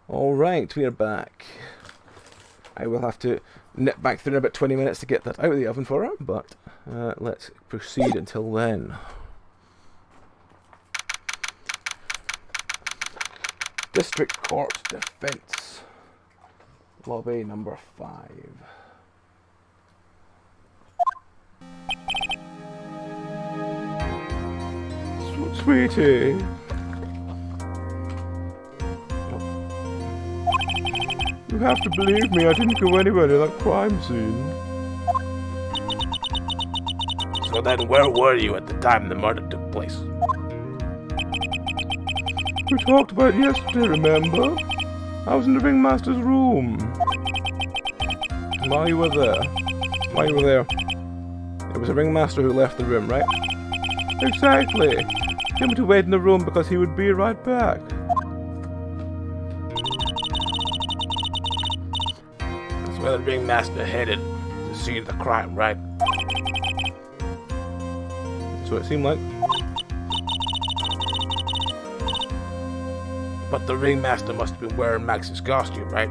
Alright, we are back. I will have to nip back through in about 20 minutes to get that out of the oven for her, but let's proceed until then. District Court Defense. Lobby number 5. Sweetie. You have to believe me, I didn't go anywhere near that crime scene. So then where were you at the time the murder took place? We talked about it yesterday, remember? I was in the ringmaster's room. While you were there. It was a ringmaster who left the room, right? Exactly. He told me to wait in the room because he would be right back. That's where the ringmaster headed to see the crime, right? That's what it seemed like. But the ringmaster must have been wearing Max's costume, right?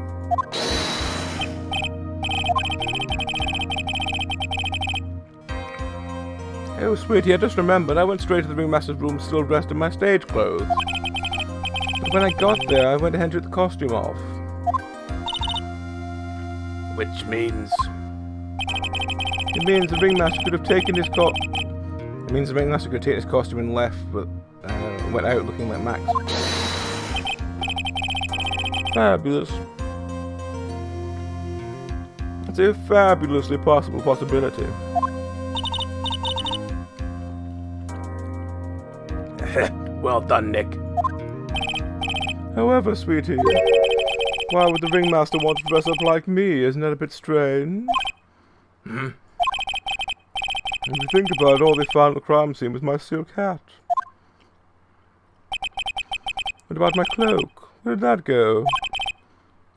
Oh, sweetie, I just remembered. I went straight to the ringmaster's room still dressed in my stage clothes. But when I got there, I went ahead and took the costume off. Which means... It means the ringmaster could have taken his It means the ringmaster could take his costume and left, but went out looking like Max. Fabulous. It's a fabulously possible possibility. Well done, Nick. However, sweetie, why would the ringmaster want to dress up like me? Isn't that a bit strange? Hmm? If you think about it, all they found at the crime scene was my silk hat. What about my cloak? Where did that go?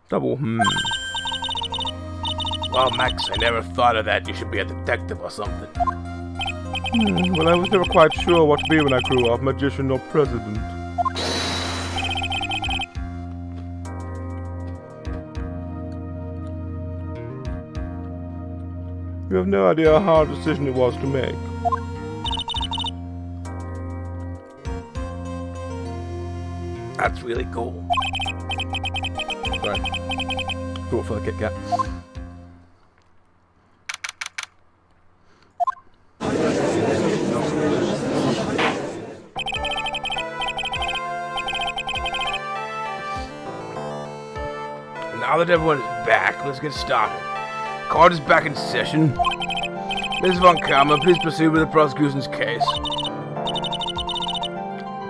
Double Well, Max, I never thought of that. You should be a detective or something. Well, I was never quite sure what to be when I grew up, magician or president. You have no idea how hard a decision it was to make. That's really cool. Sorry. Go for the Kit Kat. Now that everyone is back, let's get started. Court is back in session. Ms. Von Karma, please proceed with the prosecution's case.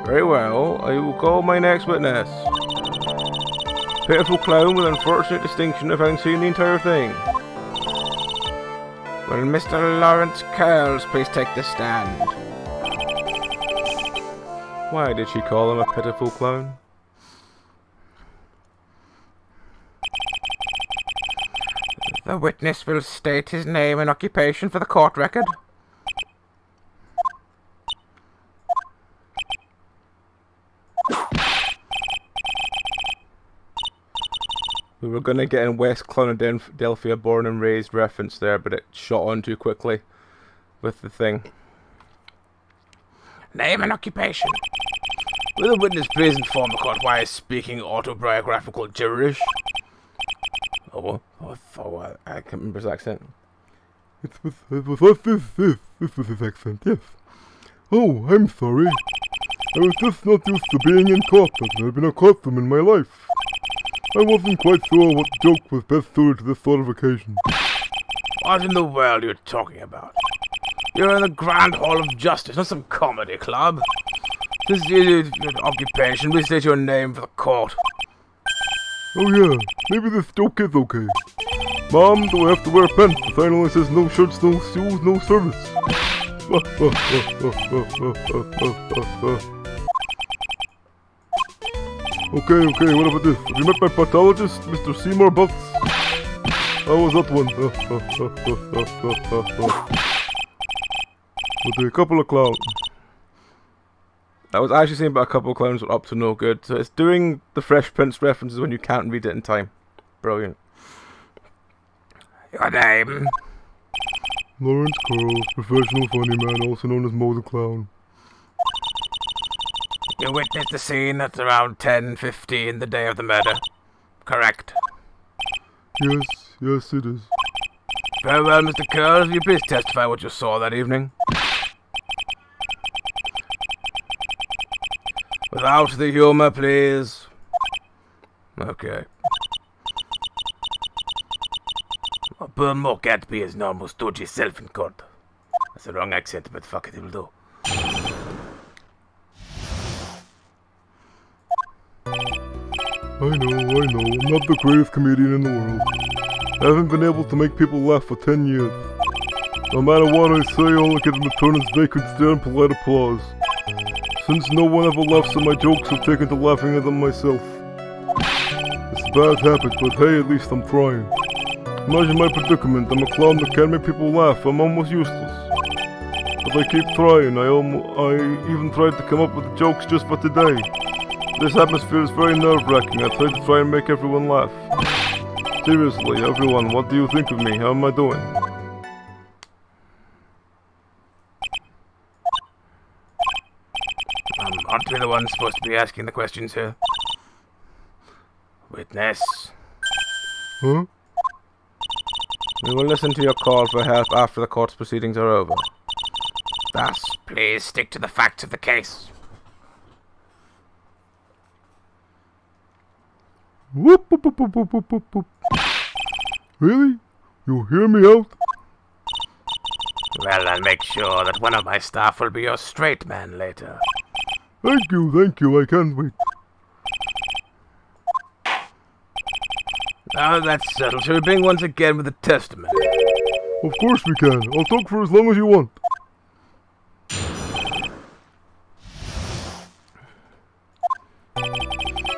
Very well, I will call my next witness. Pitiful clown with unfortunate distinction of having seen the entire thing. Will Mr. Lawrence Curls please take the stand? Why did she call him a pitiful clown? The witness will state his name and occupation for the court record. We were gonna get in West Clonadelphia born and raised reference there, but it shot on too quickly with the thing. Name and occupation. Will the witness please inform the court why he's speaking autobiographical gibberish? I can't remember his accent. It was his accent, yes. Oh, I'm sorry. I was just not used to being in court. I've never been a courtroom in my life. I wasn't quite sure what joke was best suited to this sort of occasion. What in the world are you talking about? You're in the Grand Hall of Justice, not some comedy club. This is your occupation. Please state your name for the court. Oh yeah, maybe this joke is okay. Mom, do I have to wear pants? The sign only says no shirts, no shoes, no service. Okay, what about this? Have you met my pathologist, Mr. Seymour Butts? How was that one? With a couple of clowns. I was actually saying about a couple of clowns were up to no good, so it's doing the Fresh Prince references when you can't read it in time. Brilliant. Your name? Lawrence Curls, professional funny man, also known as Mo the Clown. You witnessed the scene at around 10:15 the day of the murder, correct? Yes it is. Very well, Mr. Curls, will you please testify what you saw that evening? Without the humor, please. Okay. Burnmore can't be his normal stodgy self in court. That's the wrong accent, but fuck it, it'll do. I know, I'm not the greatest comedian in the world. I haven't been able to make people laugh for 10 years. No matter what I say, all I get in return is vacant stare and polite applause. Since no one ever laughs at my jokes, I've taken to laughing at them myself. It's a bad habit, but hey, at least I'm trying. Imagine my predicament. I'm a clown that can't make people laugh. I'm almost useless. But I keep trying. I even tried to come up with jokes just for today. This atmosphere is very nerve-wracking. I tried to try and make everyone laugh. Seriously, everyone, what do you think of me? How am I doing? Aren't we the ones supposed to be asking the questions here? Witness. Huh? We will listen to your call for help after the court's proceedings are over. Thus, please stick to the facts of the case. Whoop, whoop, whoop, whoop, whoop, whoop, whoop. Really? You hear me out? Well, I'll make sure that one of my staff will be your straight man later. Thank you, I can't wait. Now that's settled. Shall we begin once again with the testimony? Of course we can. I'll talk for as long as you want.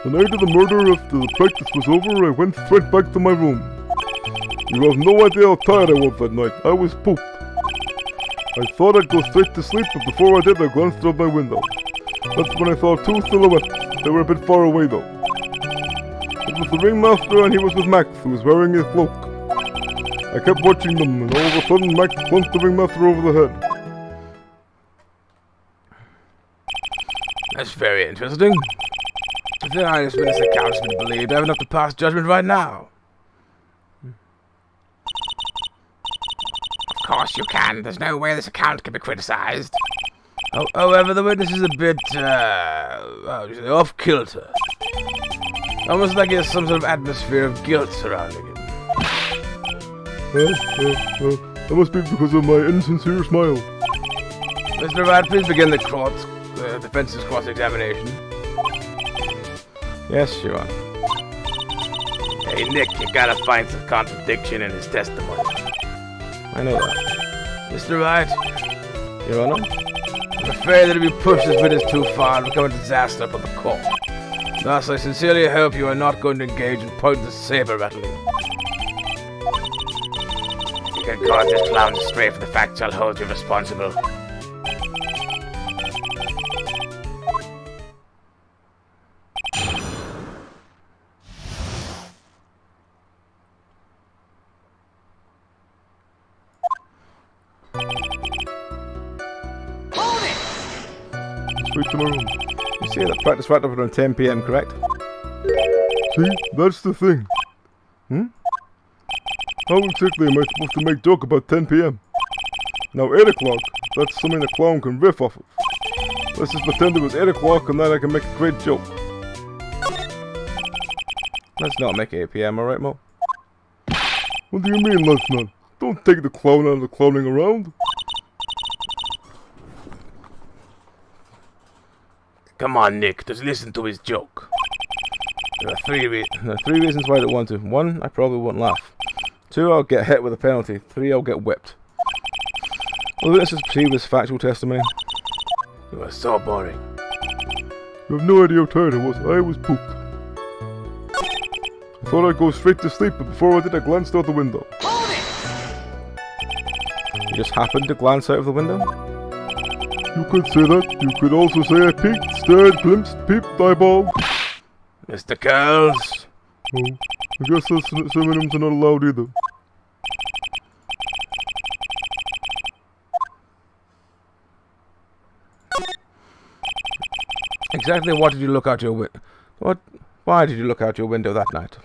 The night of the murder, after the practice was over, I went straight back to my room. You have no idea how tired I was that night. I was pooped. I thought I'd go straight to sleep, but before I did, I glanced out my window. That's when I saw two silhouettes. They were a bit far away, though. It was the ringmaster, and he was with Max, who was wearing his cloak. I kept watching them, and all of a sudden, Max punched the ringmaster over the head. That's very interesting. If the honest witness account has been believed, I have enough to pass judgment right now. Of course you can. There's no way this account can be criticized. However, the witness is a bit, off-kilter. Almost like he has some sort of atmosphere of guilt surrounding him. That must be because of my insincere smile. Mr. Wright, please begin the court's defense's cross-examination. Yes, sure. Hey, Nick, you gotta find some contradiction in his testimony. I know that. Mr. Wright, Your Honor? I'm afraid that if you push this witness too far, it'll become a disaster for the court. Thus, I sincerely hope you are not going to engage in pointless saber-rattling. If you can cause this clown to stray from the facts, I'll hold you responsible. Straight to my room. You say that practice wrapped up around 10 PM, correct? See? That's the thing. How exactly am I supposed to make joke about 10 PM? Now 8 o'clock, that's something a clown can riff off of. Let's just pretend it was 8 o'clock and then I can make a great joke. Let's not make it 8 PM, alright, Mo? What do you mean, let's not? Don't take the clown out of the clowning around. Come on, Nick, just listen to his joke. There are three reasons why I don't want to. 1, I probably won't laugh. 2, I'll get hit with a penalty. 3, I'll get whipped. Will the witnesses proceed with factual testimony? You are so boring. You have no idea how tired I was. I was pooped. I thought I'd go straight to sleep, but before I did, I glanced out the window. You just happened to glance out of the window? You could say that. You could also say I peeked, stared, glimpsed, peeped, eyeballed. Mr. Curls. Oh, I guess those synonyms are not allowed either. Exactly what did you look out your window? Why did you look out your window that night?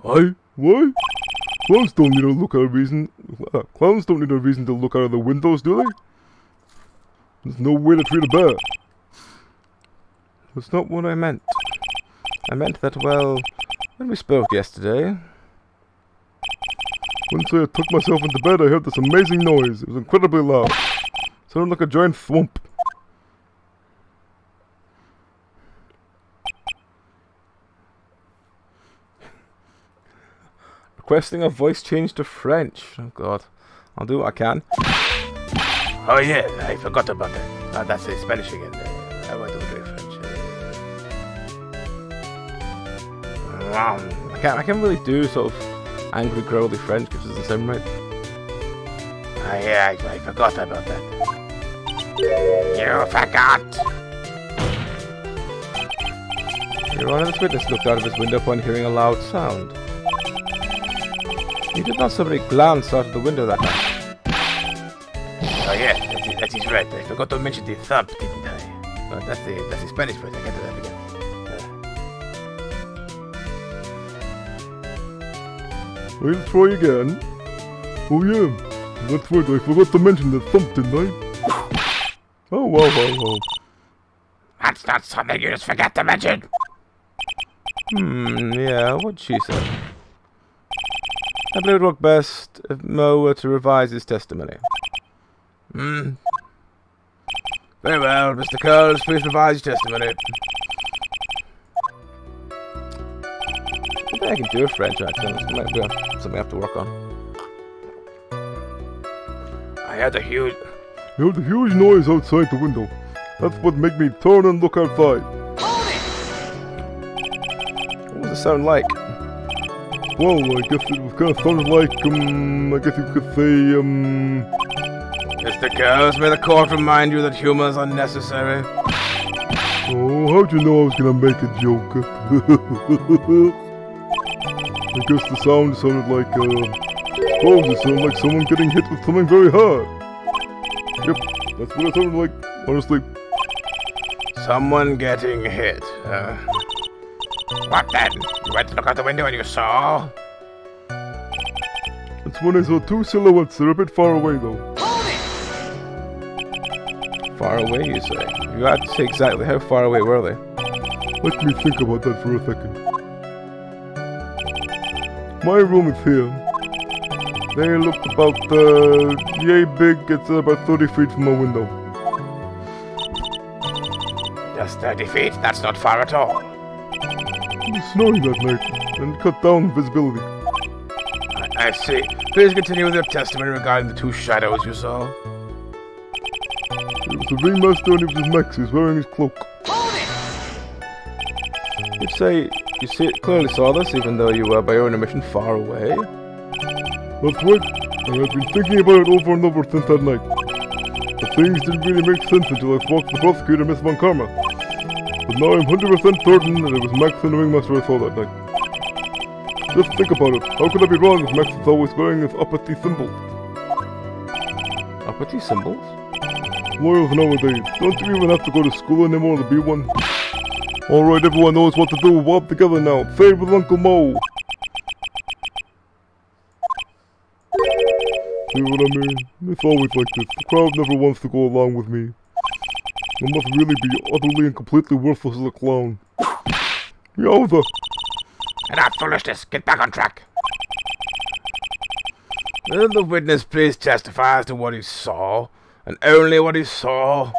Why? Clowns don't need a look out reason. Clowns don't need a reason to look out of the windows, do they? There's no way to treat a bear. That's not what I meant. I meant that, well, when we spoke yesterday... Once I took myself into bed, I heard this amazing noise. It was incredibly loud. It sounded like a giant thwomp. Requesting a voice change to French. Oh god. I'll do what I can. Oh yeah, I forgot about that. That's Spanish again. I want to do French. I can't really do sort of angry, growly French because it doesn't sound right. Oh yeah, I forgot about that. You forgot! Your Honor, this witness looked out of his window upon hearing a loud sound. You did not suddenly glance out of the window that night. Oh yeah, that is right. I forgot to mention the thump, didn't I? Oh, that's the Spanish voice. I can't do that again. I'll try again. Oh yeah, that's right. I forgot to mention the thump, didn't I? Oh wow. That's not something you just forgot to mention. Yeah, what'd she say? I believe it would work best if Mo were to revise his testimony. Very well, Mr. Curls, please revise your testimony. I think I can do a French accent. This might be something I have to work on. I heard a huge noise outside the window. That's what made me turn and look outside. What does it sound like? Well, I guess it was kind of sounded like, I guess you could say, Mr. Curls, may the court remind you that humor is unnecessary. Oh, how'd you know I was gonna make a joke? I guess the sound sounded like, it sounded like someone getting hit with something very hard. Yep, that's what it sounded like, honestly. Someone getting hit, What then? You went to look out the window and you saw? That's when I saw two silhouettes. They're a bit far away, though. Far away, you say? You had to say exactly how far away were they? Let me think about that for a second. My room is here. They look about, yay big. It's about 30 feet from my window. Just 30 feet? That's not far at all. It was snowing that night, and cut down visibility. I see. Please continue with your testimony regarding the two shadows you saw. It was the ringmaster and it was his Max. He was wearing his cloak. You'd say you clearly saw this, even though you were by your own admission far away. That's right. I had been thinking about it over and over since that night. But things didn't really make sense until I spoke to the prosecutor, Miss Von Karma. But now I'm 100% certain that it was Max and the ringmaster I saw that night. Just think about it. How could I be wrong if Max is always wearing his uppity symbol? Uppity symbols? Lawyers nowadays, don't you even have to go to school anymore to be one? Alright, everyone knows what to do. We're all together now. Say it with Uncle Mo. See what I mean? It's always like this. The crowd never wants to go along with me. I must really be utterly and completely worthless as a clown. Yowza! Enough foolishness. Get back on track. Will the witness please testify as to what he saw, and only what he saw?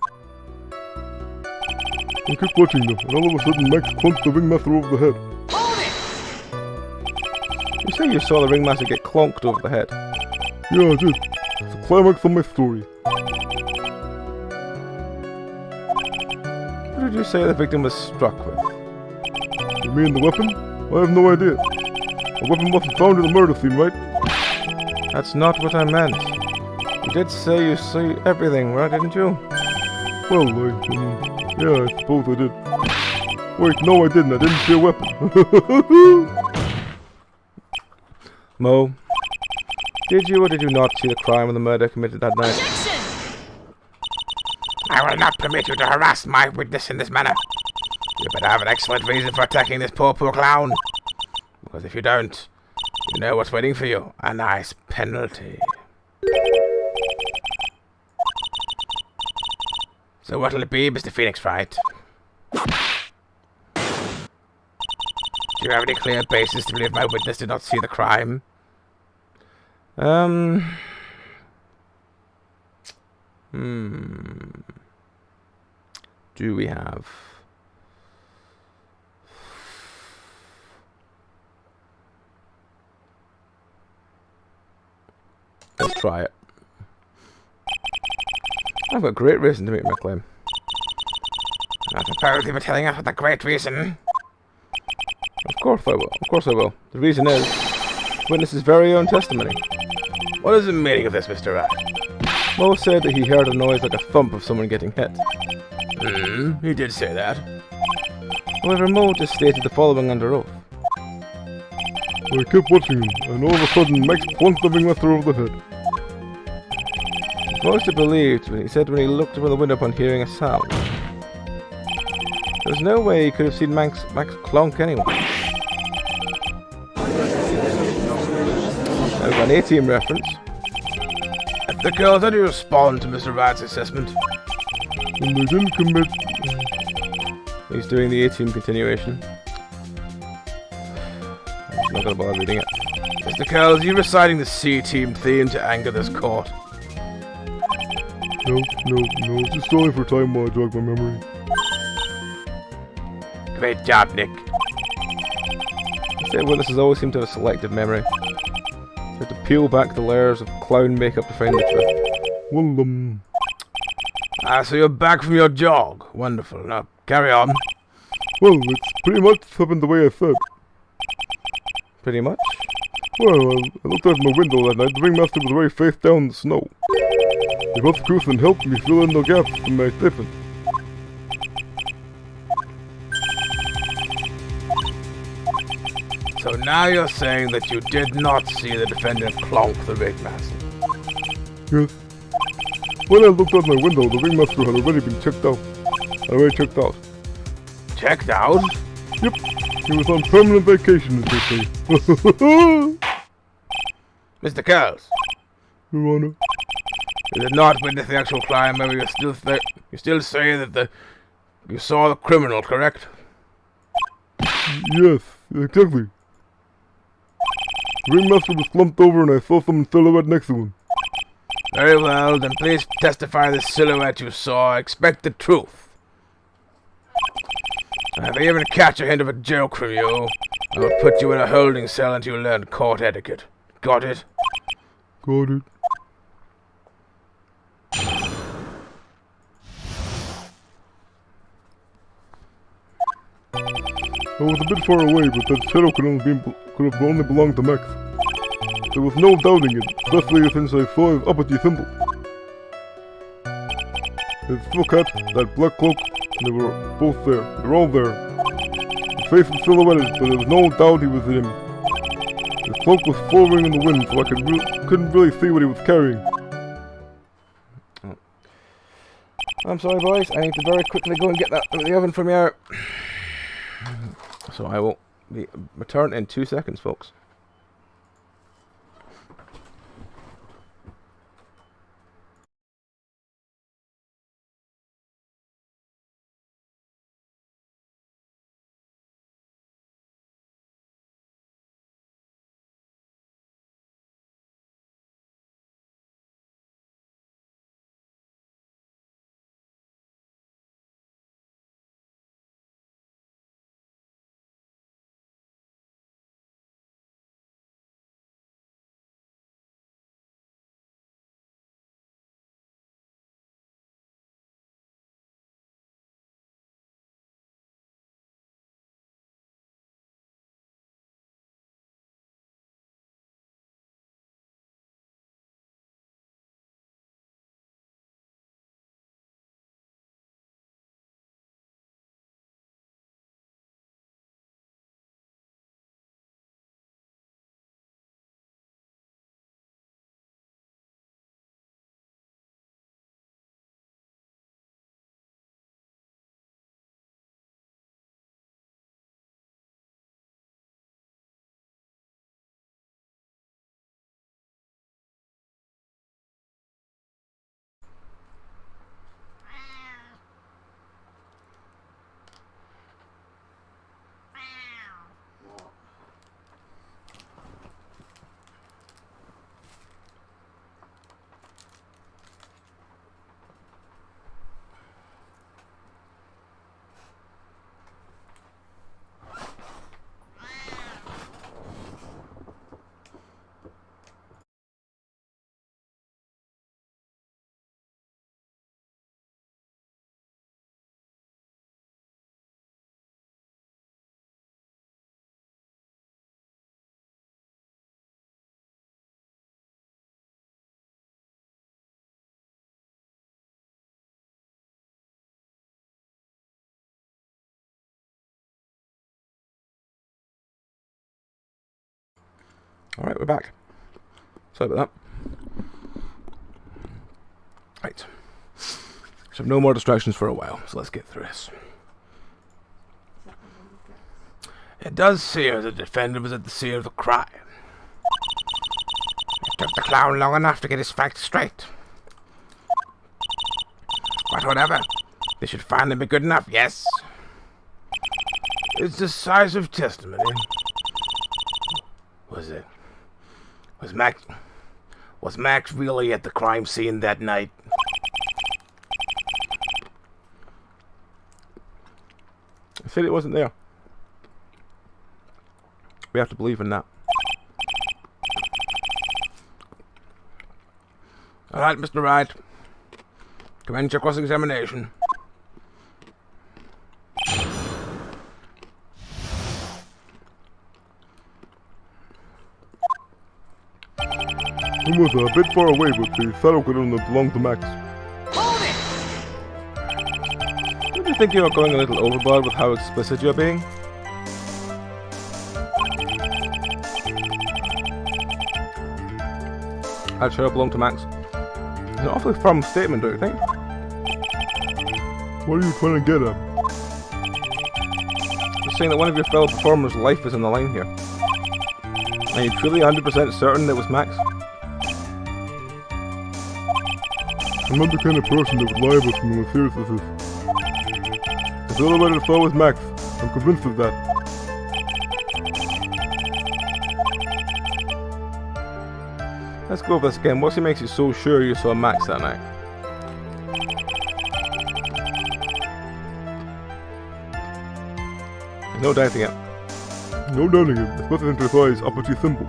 I kept watching them, and all of a sudden Max clunked the ringmaster over the head. You say you saw the ringmaster get clonked over the head? Yeah, I did. It's the climax of my story. What did you say the victim was struck with? You mean the weapon? I have no idea. A weapon wasn't found at the murder scene, right? That's not what I meant. You did say you see everything, right, didn't you? Well, yeah, I suppose I did. Wait, no I didn't. I didn't see a weapon. Mo, did you or did you not see the crime and the murder committed that night? Objection! I will not permit you to harass my witness in this manner. You better have an excellent reason for attacking this poor clown. Because if you don't, you know what's waiting for you. A nice penalty. So what'll it be, Mr. Phoenix Wright? Do you have any clear basis to believe my witness did not see the crime? Do we have? Let's try it. I've got great reason to make my claim. Not apparently for telling us with a great reason. Of course I will. Of course I will. The reason is witness's very own testimony. What is the meaning of this, Mr. Wright? Mo said that he heard a noise like a thump of someone getting hit. He did say that. However, Mo just stated the following under oath. I kept watching him, and all of a sudden Mike's plunked the ringmaster over the head. Most have believed when he said when he looked over the window upon hearing a sound. There's no way he could have seen Max clonk anyway. I've got an A-team reference. The girls, how do you respond to Mr. Wright's assessment? And they didn't commit... He's doing the A-team continuation. I'm not gonna bother reading it. Mr. Curls, are you reciting the C-team theme to anger this court? No, just only for time while I jog my memory. Great job, Nick. I say witnesses always seem to have a selective memory. You have to peel back the layers of clown makeup to find the truth. Well, So you're back from your jog. Wonderful. Now, carry on. well, it's pretty much happened the way I said. Pretty much. Well, I looked out my window that night. The ringmaster was very face down in the snow. He got the goose and helped me fill in the gaps in my statement. So now you're saying that you did not see the defendant clonk the ringmaster. Yes. When I looked out my window, the ringmaster had already been checked out. Checked out? Yep. He was on permanent vacation, as they say. Mr. Curls, Your Honor. you did not witness the actual crime, however you still say that you saw the criminal, correct? Yes, exactly. The ringmaster was slumped over and I saw some silhouette next to him. Very well, then please testify the silhouette you saw. Expect the truth. If I even catch a hint of a joke from you, I will put you in a holding cell until you learn court etiquette. Got it? Got it. I was a bit far away, but that shadow could have only belonged to Max. There was no doubting it, especially since I saw his uppity symbol. His silk hat, that black cloak, they were both there. They're all there. His face was silhouetted, but there was no doubt he was him. His cloak was flowing in the wind, so I couldn't really see what he was carrying. I'm sorry, boys. I need to very quickly go and get that out of the oven from you. So I will return in 2 seconds, folks. Alright, we're back. Sorry about that. Right. So no more distractions for a while, so let's get through this. It does seem the defendant was at the scene of the crime. It took the clown long enough to get his facts straight. But whatever, this should finally be good enough, yes? It's decisive testimony. Was it? Was Max really at the crime scene that night? I said it wasn't there. We have to believe in that. Alright, Mr. Wright. Commence your cross-examination. It was a bit far away, but the saddle could only belong to Max. Don't you think you're going a little overboard with how explicit you're being? That sure belonged to Max. It's an awfully firm statement, don't you think? What are you trying to get at? Just saying that one of your fellow performers' life is on the line here. Are you truly 100% certain it was Max? I'm not the kind of person that would lie about something as serious as this. It's all about it if I was Max. I'm convinced of that. Let's go over this again. What makes you so sure you saw Max that night? There's no doubting it. No doubting it, especially since his eyes uppity symbol.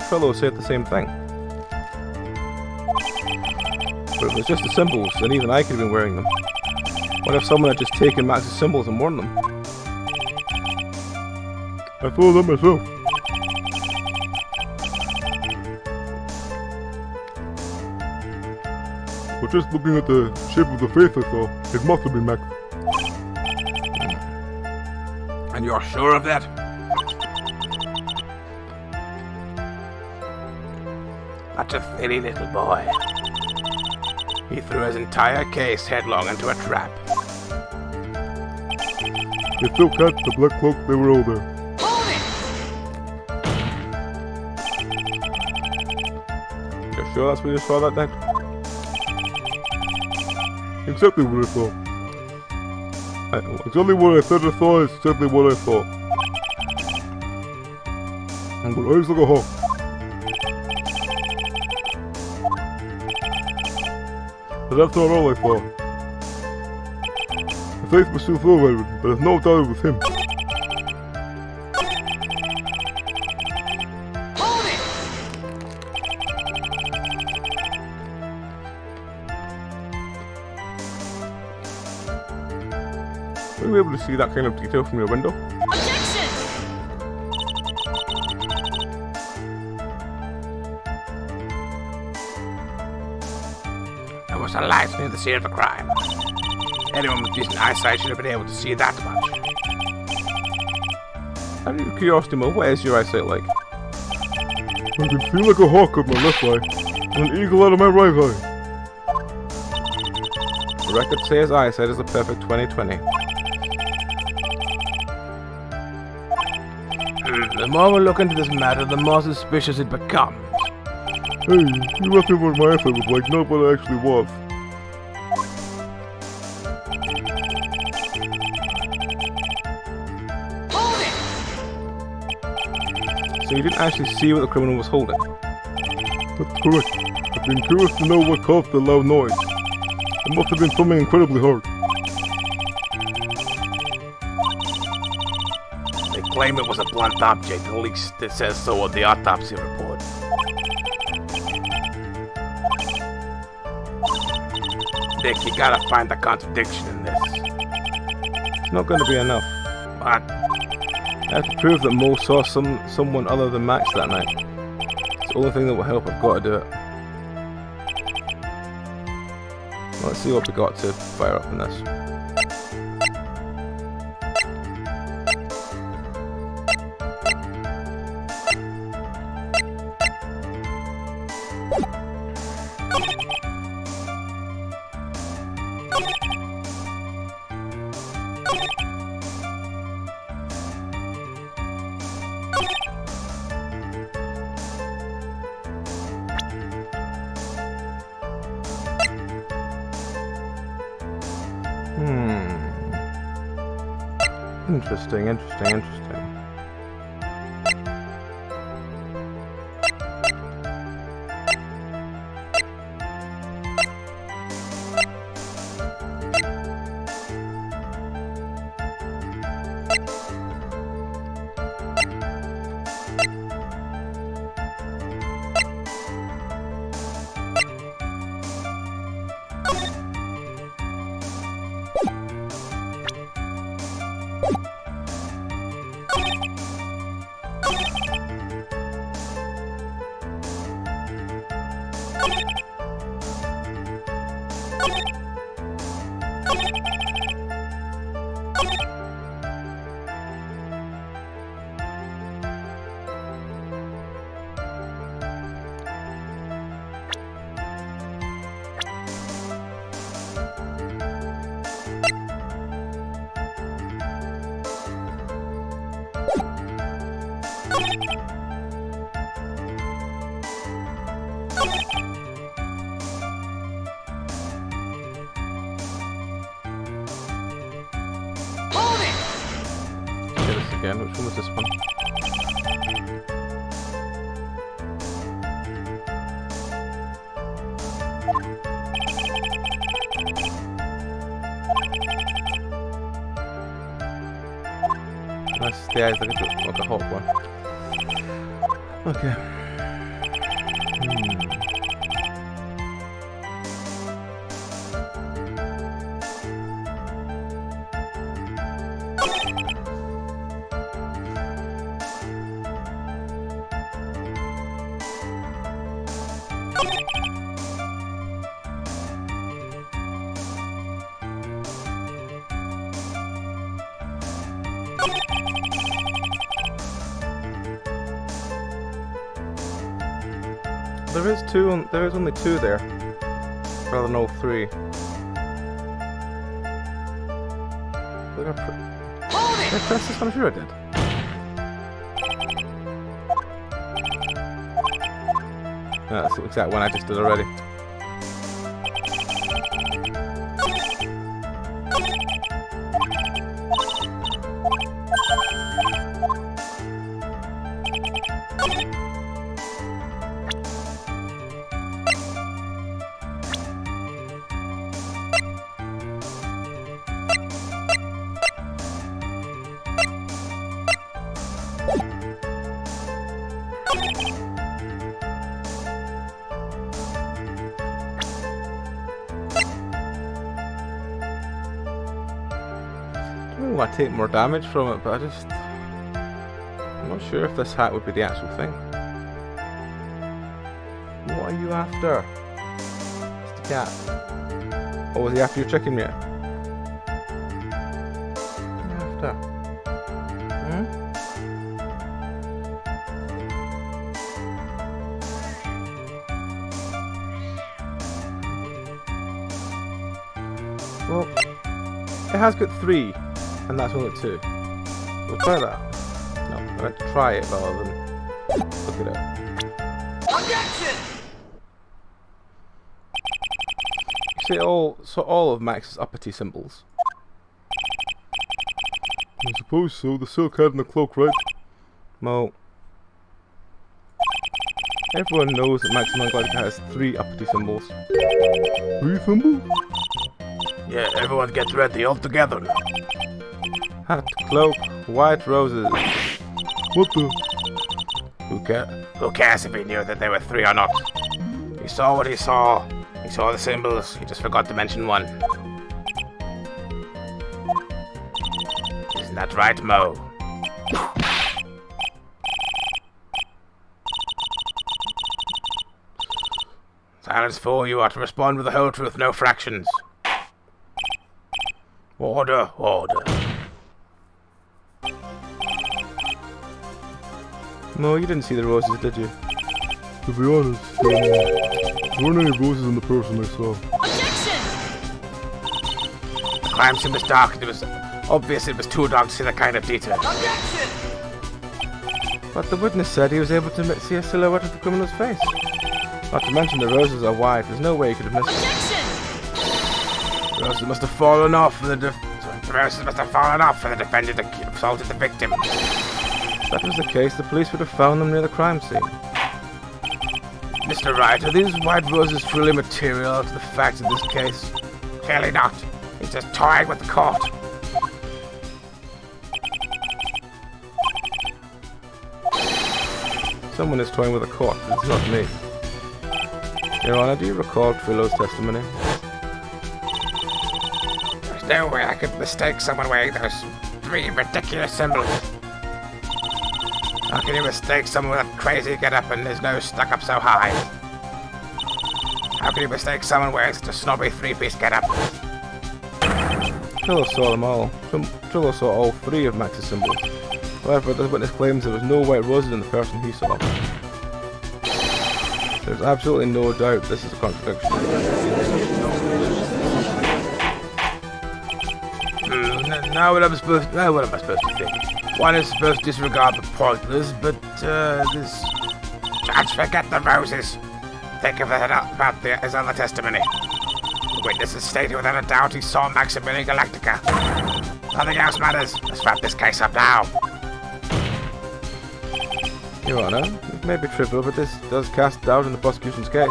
Fellows said the same thing. But if it was just the symbols, then even I could have been wearing them. What if someone had just taken Max's symbols and worn them? I thought that myself. But just looking at the shape of the face I saw, it must have been Max. And you're sure of that? Such a silly little boy. He threw his entire case headlong into a trap. The silk hat, the black cloak, they were all there. You're sure that's where you saw that night? Exactly what I saw. Exactly what I said I saw is exactly what I saw. But eyes like a hawk. But that's not all I saw. The face was still silhouetted, but there's no doubt it was him. Were you able to see that kind of detail from your window? Objection! There was a light near the scene of the crime. Anyone with decent eyesight should have been able to see that much. Out of curiosity, Mo, what is your eyesight like? I can see like a hawk out my left eye, and an eagle out of my right eye. The record says eyesight is a perfect 20/20. The more we look into this matter, the more suspicious it becomes. Hey, you asked me what my eyesight was like, not what it actually was. So you didn't actually see what the criminal was holding? That's correct. I've been curious to know what caused the loud noise. It must have been something incredibly hard. They claim it was a blunt object, at least it says so on the autopsy report. Nick, you gotta find the contradiction in this. It's not going to be enough. What? I have to prove that Mo saw someone other than Max that night. It's the only thing that will help. I've got to do it. Let's see what we got to fire up in this. Interesting, interesting, interesting. Again, which one was this one? That's the hot one. Okay. There is only two there, rather than all three. Did I press this one? I'm sure I did. No, that's the exact one I just did already. I take more damage from it, but I'm not sure if this hat would be the actual thing. What are you after? It's the cat. Or was he after your chicken meat? What are you after? Well, it has got 3. And that's only 2. We'll try that. No, I meant to try it rather than look it up. Objection! You see all of Max's uppity symbols. I suppose so. The silk hat and the cloak, right? Well, everyone knows that Maximum Galactica has 3 uppity symbols. 3 symbols? Yeah, everyone get ready all together. Hat, cloak, white roses. What the? Who cares if he knew that there were 3 or not? He saw what he saw. He saw the symbols. He just forgot to mention one. Isn't that right, Mo? Silence, fool. You are to respond with the whole truth, no fractions. Order, order. No, you didn't see the roses, did you? To be honest, there weren't any roses in the person I saw. Objection! The crime scene was dark and it was obvious it was too dark to see that kind of detail. Objection! But the witness said he was able to see a silhouette of the criminal's face. Not to mention the roses are white, there's no way he could have missed it. Roses must have fallen off for the defendant that assaulted the victim. If that was the case, the police would have found them near the crime scene. Mr. Wright, are these white roses truly material to the facts of this case? Clearly not. He's just toying with the court. Someone is toying with a court, but it's not me. Your Honor, do you recall Trillo's testimony? There's no way I could mistake someone wearing those 3 ridiculous symbols. How can you mistake someone with that crazy get-up and his nose stuck up so high? How can you mistake someone wearing such a snobby 3-piece get-up? Trillo saw them all. Trillo saw all 3 of Max's symbols. However, the witness claims there was no white roses in the person he saw. There's absolutely no doubt this is a contradiction. Now what am I supposed to think? One is supposed to disregard the pointers, but this... Judge, forget the roses. Think of it about his other testimony. The witness has stated without a doubt he saw Maximilian Galactica. Nothing else matters. Let's wrap this case up now. Your Honor, it may be trivial, but this does cast doubt in the prosecution's case.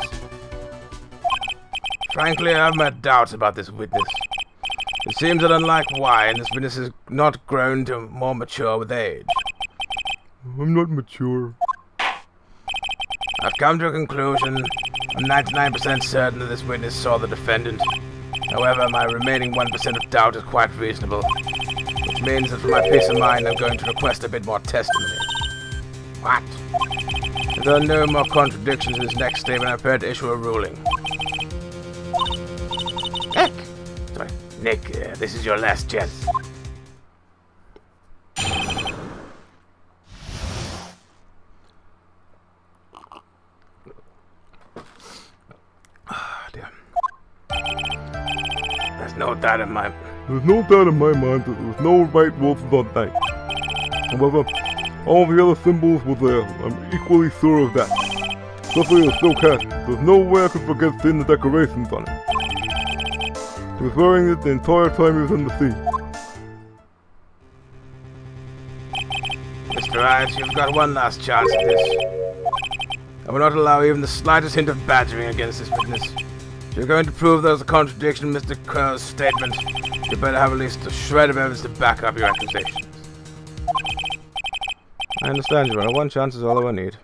Frankly, I have my doubts about this witness. It seems that unlike wine, this witness has not grown to more mature with age. I'm not mature. I've come to a conclusion. I'm 99% certain that this witness saw the defendant. However, my remaining 1% of doubt is quite reasonable, which means that for my peace of mind, I'm going to request a bit more testimony. What? If there are no more contradictions in this next statement, I'm prepared to issue a ruling. Nick, this is your last chance. Dear. There's no doubt in my mind that there was no white roses on night. However, all the other symbols were there. I'm equally sure of that. Especially the silk hat. There's no way I could forget seeing the decorations on it. He was wearing it the entire time he was in the scene. Mr. Wright, you've got one last chance at this. I will not allow even the slightest hint of badgering against this witness. If you're going to prove there's a contradiction in Mr. Kerr's statement, you better have at least a shred of evidence to back up your accusations. I understand, Your Honor. One chance is all I need.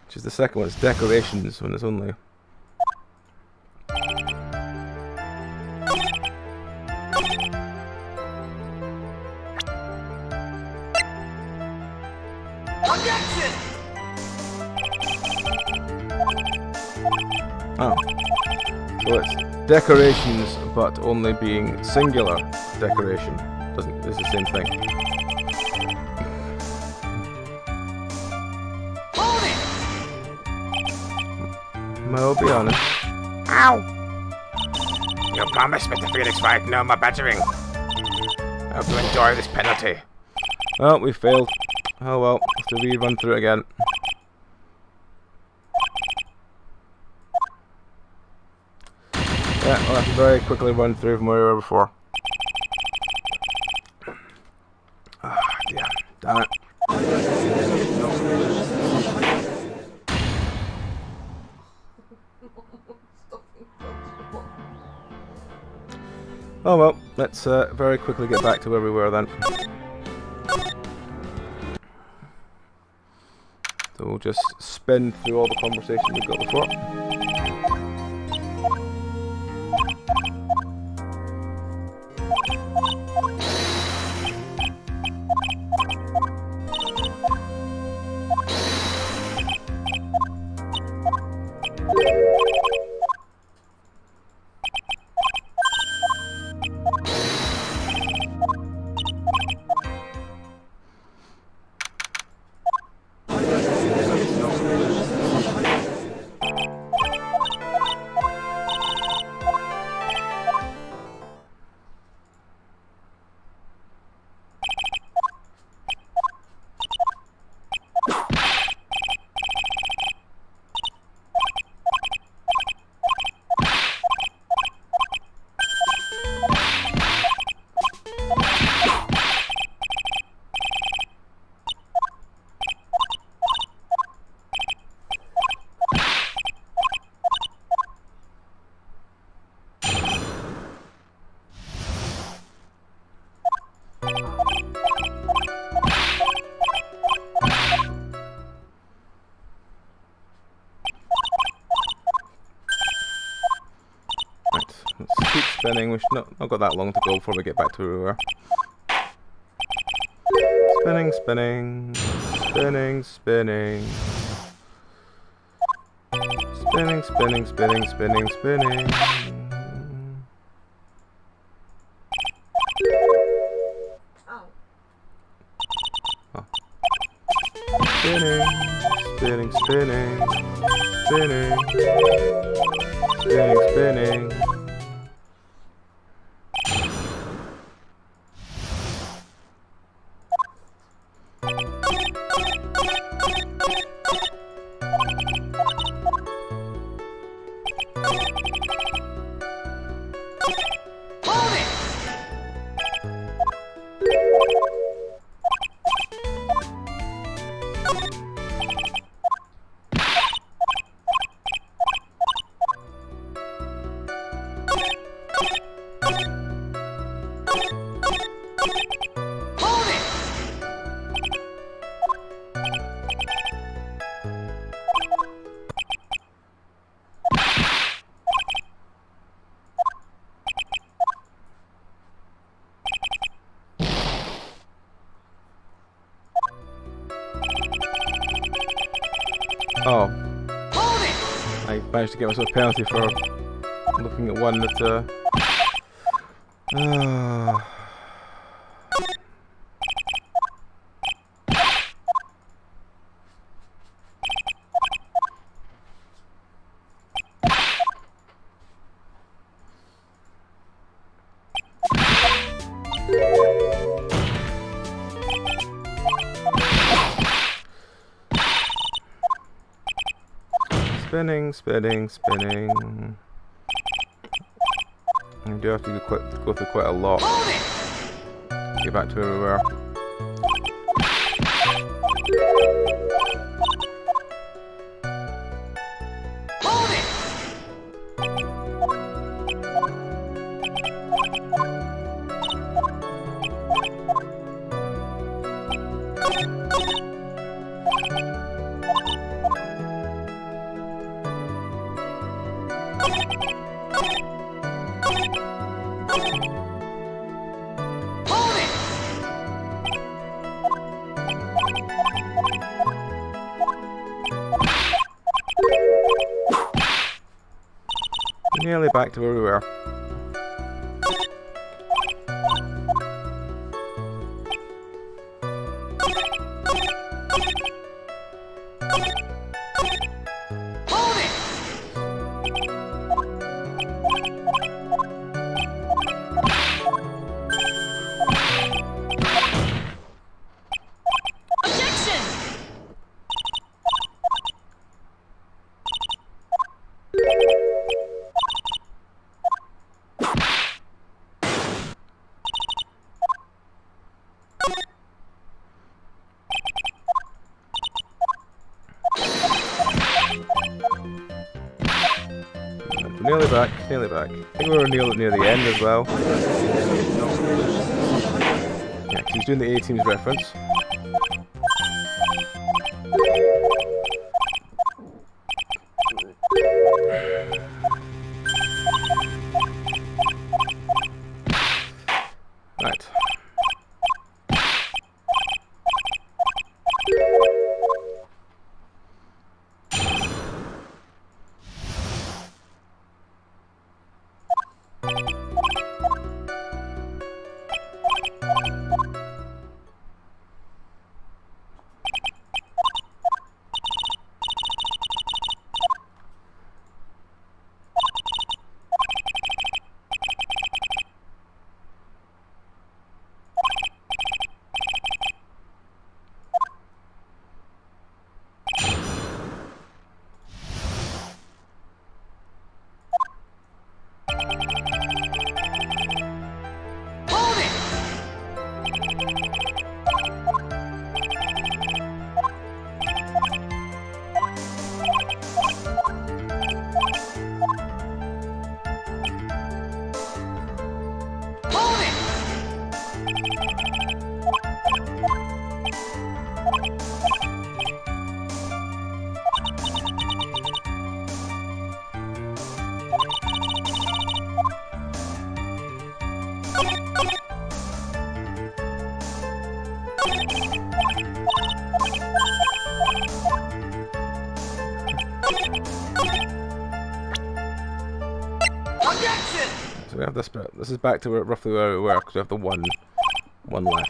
Which is the second one. It's decorations when it's only... Oh. So it's decorations, but only being singular decoration. It's the same thing. I'll be honest. Ow! You promised, Mr. Felix Wright, no more badgering. I hope you enjoy this penalty. Oh, we failed. Oh well, have to rerun through it again. Yeah, we'll have to very quickly run through from where we were before. Ah, dear. Damn it. Oh well, let's very quickly get back to where we were then. So we'll just spin through all the conversation we've got before. keep spinning. We've not got that long to go before we get back to where we were. Spinning, spinning, spinning, spinning. Spinning, spinning, spinning, spinning, spinning. Oh. Spinning, spinning, spinning, spinning, spinning, spinning. Oh. I managed to get myself a penalty for looking at one that spinning, spinning, spinning. I do have to go through quite a lot to get back to where we were. Nearly back to where we were. Nearly back, nearly back. I think we were near the end as well. Yeah, 'cause he's doing the A-Team's reference. Right. Objection! So we have this bit. This is back to roughly where we were, because we have the one left.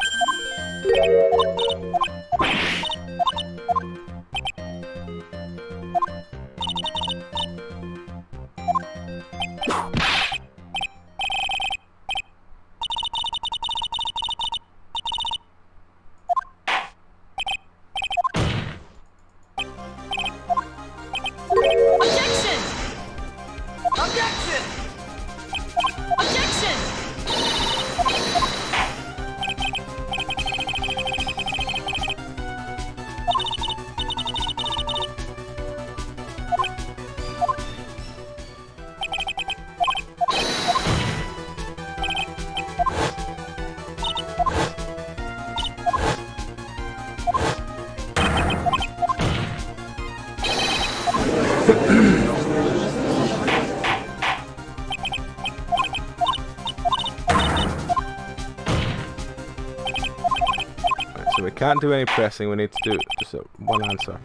Objection! Objection! Objection! So we can't do any pressing, we need to do just one answer.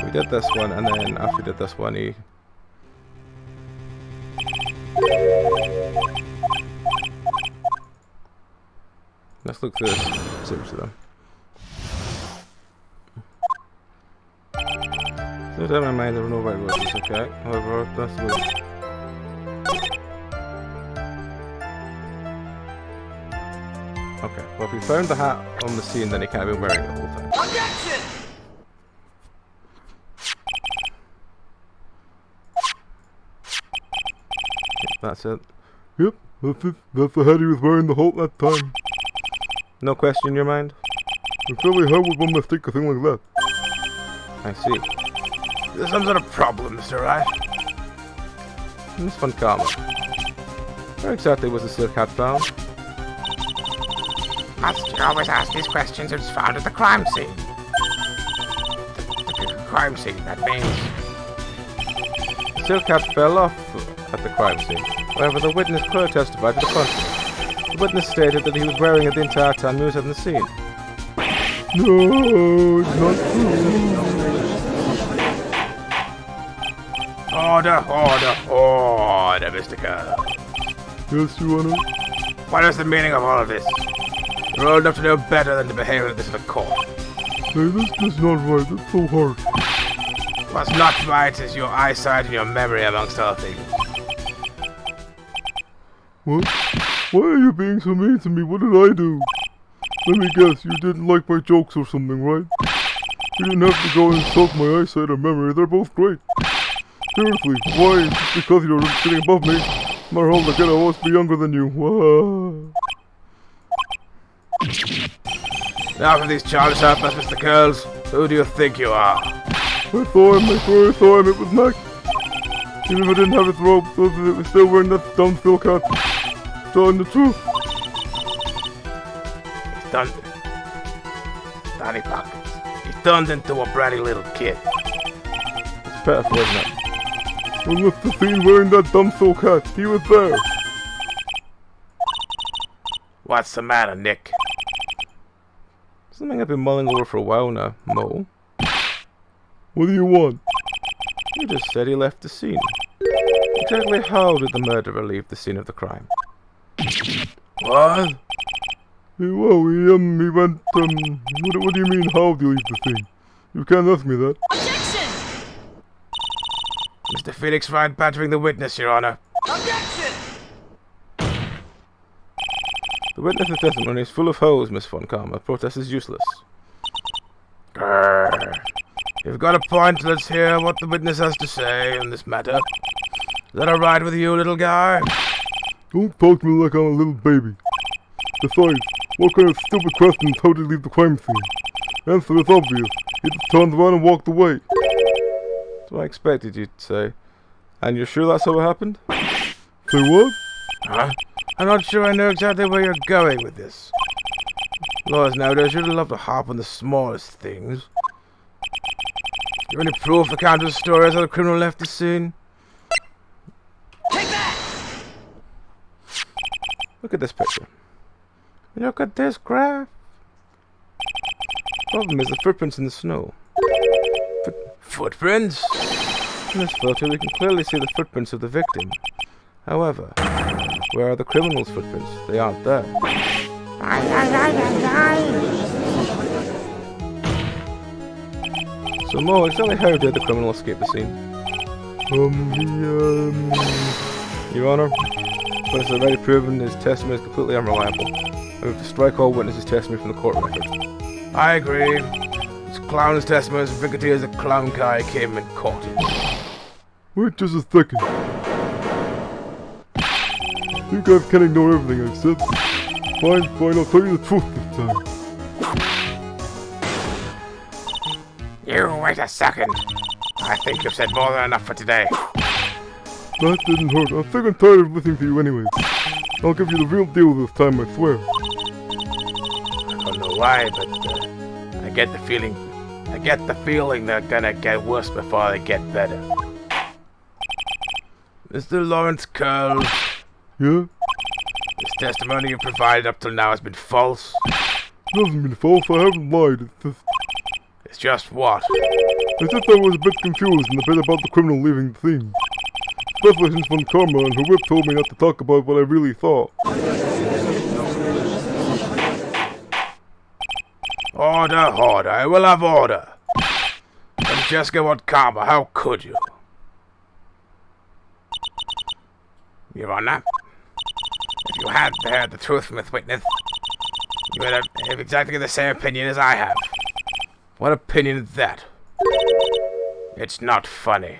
We did this one, and then after we did this one, he... Let's look through this. Seriously though. So don't mind, there were no right voices, okay? However, that's the... Okay, well if we found the hat on the scene, then he can't have been wearing it the whole time. Objection! That's it. Yep, that's it. That's the hat he was wearing the whole that time. No question in your mind? Exactly how would one mistake a thing like that? I see. There's some sort of problem, Mr. Wright. This one karma. Where exactly was the silk hat found? Must you always ask these questions? It's found at the crime scene. The crime scene, that means. The silk hat fell off at the crime scene. However, the witness clearly testified to the contrary. The witness stated that he was wearing it the entire time he was at the scene. No, it's not true. Order, order, order, Mr. Colonel. Yes, Your Honor. What is the meaning of all of this? You're old enough to know better than to behave like this in a court. Hey, this is not right. That's so hard. What's not right is your eyesight and your memory, amongst other things. What? Why are you being so mean to me? What did I do? Let me guess, you didn't like my jokes or something, right? You didn't have to go and insult my eyesight or memory. They're both great. Seriously, why? Just because you're sitting above me? My whole again, I'll always be younger than you. Wow. Now for these childish outbursts, Mr. Curls. Who do you think you are? I saw him, I swear I saw him, it was Mac. Even if I didn't have his robe, so that it was still wearing that dumb silk hat. Telling the truth. He's done. Danny Pockets. He's turned into a bratty little kid. It's pitiful, isn't it? When was the scene wearing that dumb silk hat? He was there. What's the matter, Nick? Something I've been mulling over for a while now, Mo. What do you want? You just said he left the scene. Exactly how did the murderer leave the scene of the crime? What? He went, what do you mean, how do you leave the scene? You can't ask me that. Objection! Mr. Felix Wright battering the witness, Your Honor. Objection! The witness's testimony is full of holes, Miss Von Karma. Protest is useless. Grrr. You've got a point. Let's hear what the witness has to say on this matter. Is that all right with you, little guy? Don't talk to me like I'm a little baby. Besides, what kind of stupid question is how to leave the crime scene? The answer is obvious. He just turned around and walked away. That's what I expected you to say. And you're sure that's how it happened? Say what? Huh? I'm not sure I know exactly where you're going with this. Lawyers nowadays should love to harp on the smallest things. You have any proof the counter story how the criminal left the scene? Take that! Look at this picture. Look at this graph. Problem is the footprints in the snow. Footprints? In this photo, we can clearly see the footprints of the victim. However, where are the criminal's footprints? They aren't there. So Mo, exactly how did the criminal escape the scene? Your Honor, but it's already proven his testimony is completely unreliable. We have to strike all witnesses' testimony from the court record. I agree. This clown's testimony is vindicated as a clown guy came and caught him. Wait just a second. You guys can ignore everything I've said. Fine, I'll tell you the truth this time. You wait a second. I think you've said more than enough for today. That didn't hurt. I'm sick and tired of listening to you anyways. I'll give you the real deal this time, I swear. I don't know why, but I get the feeling they're gonna get worse before they get better. Mr. Lawrence Curl, Yeah? this testimony you provided up till now has been false. It hasn't been false, I haven't lied. It's just what? It's just I was a bit confused in the bit about the criminal leaving the scene. Especially since Von Karma and her whip told me not to talk about what I really thought. Order, I will have order. But Jessica Von Karma, how could you? Your Honor, if you had heard the truth from this witness, you would have exactly the same opinion as I have. What opinion is that? It's not funny.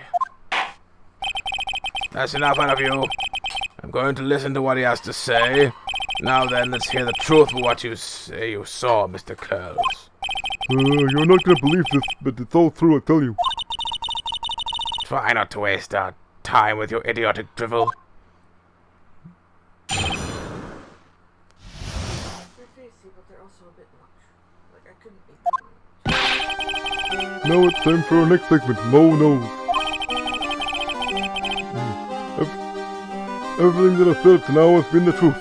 That's enough out of you. I'm going to listen to what he has to say. Now then, let's hear the truth of what you say you saw, Mr. Curls. You're not gonna believe this, but it's all true, I tell you. Try not to waste our time with your idiotic drivel. Now it's time for our next segment, Mo Knows. Everything that I've said up to now has been the truth.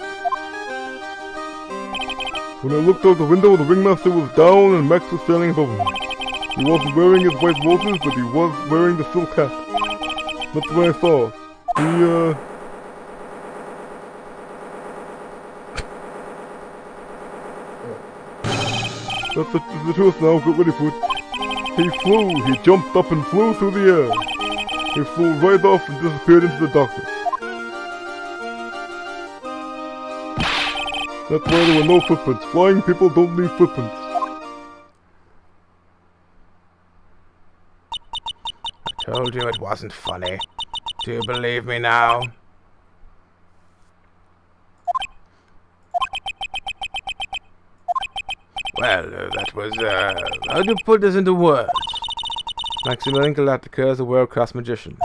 When I looked out the window, the ringmaster was down and Max was standing above him. He wasn't wearing his white roses, but he was wearing the silk hat. That's what I saw. That's the truth now, get ready for it. He jumped up and flew through the air. He flew right off and disappeared into the darkness. That's why there were no footprints. Flying people don't leave footprints. I told you it wasn't funny. Do you believe me now? Well, that was, how do you put this into words? Maximilian Galactica is a world-class magician.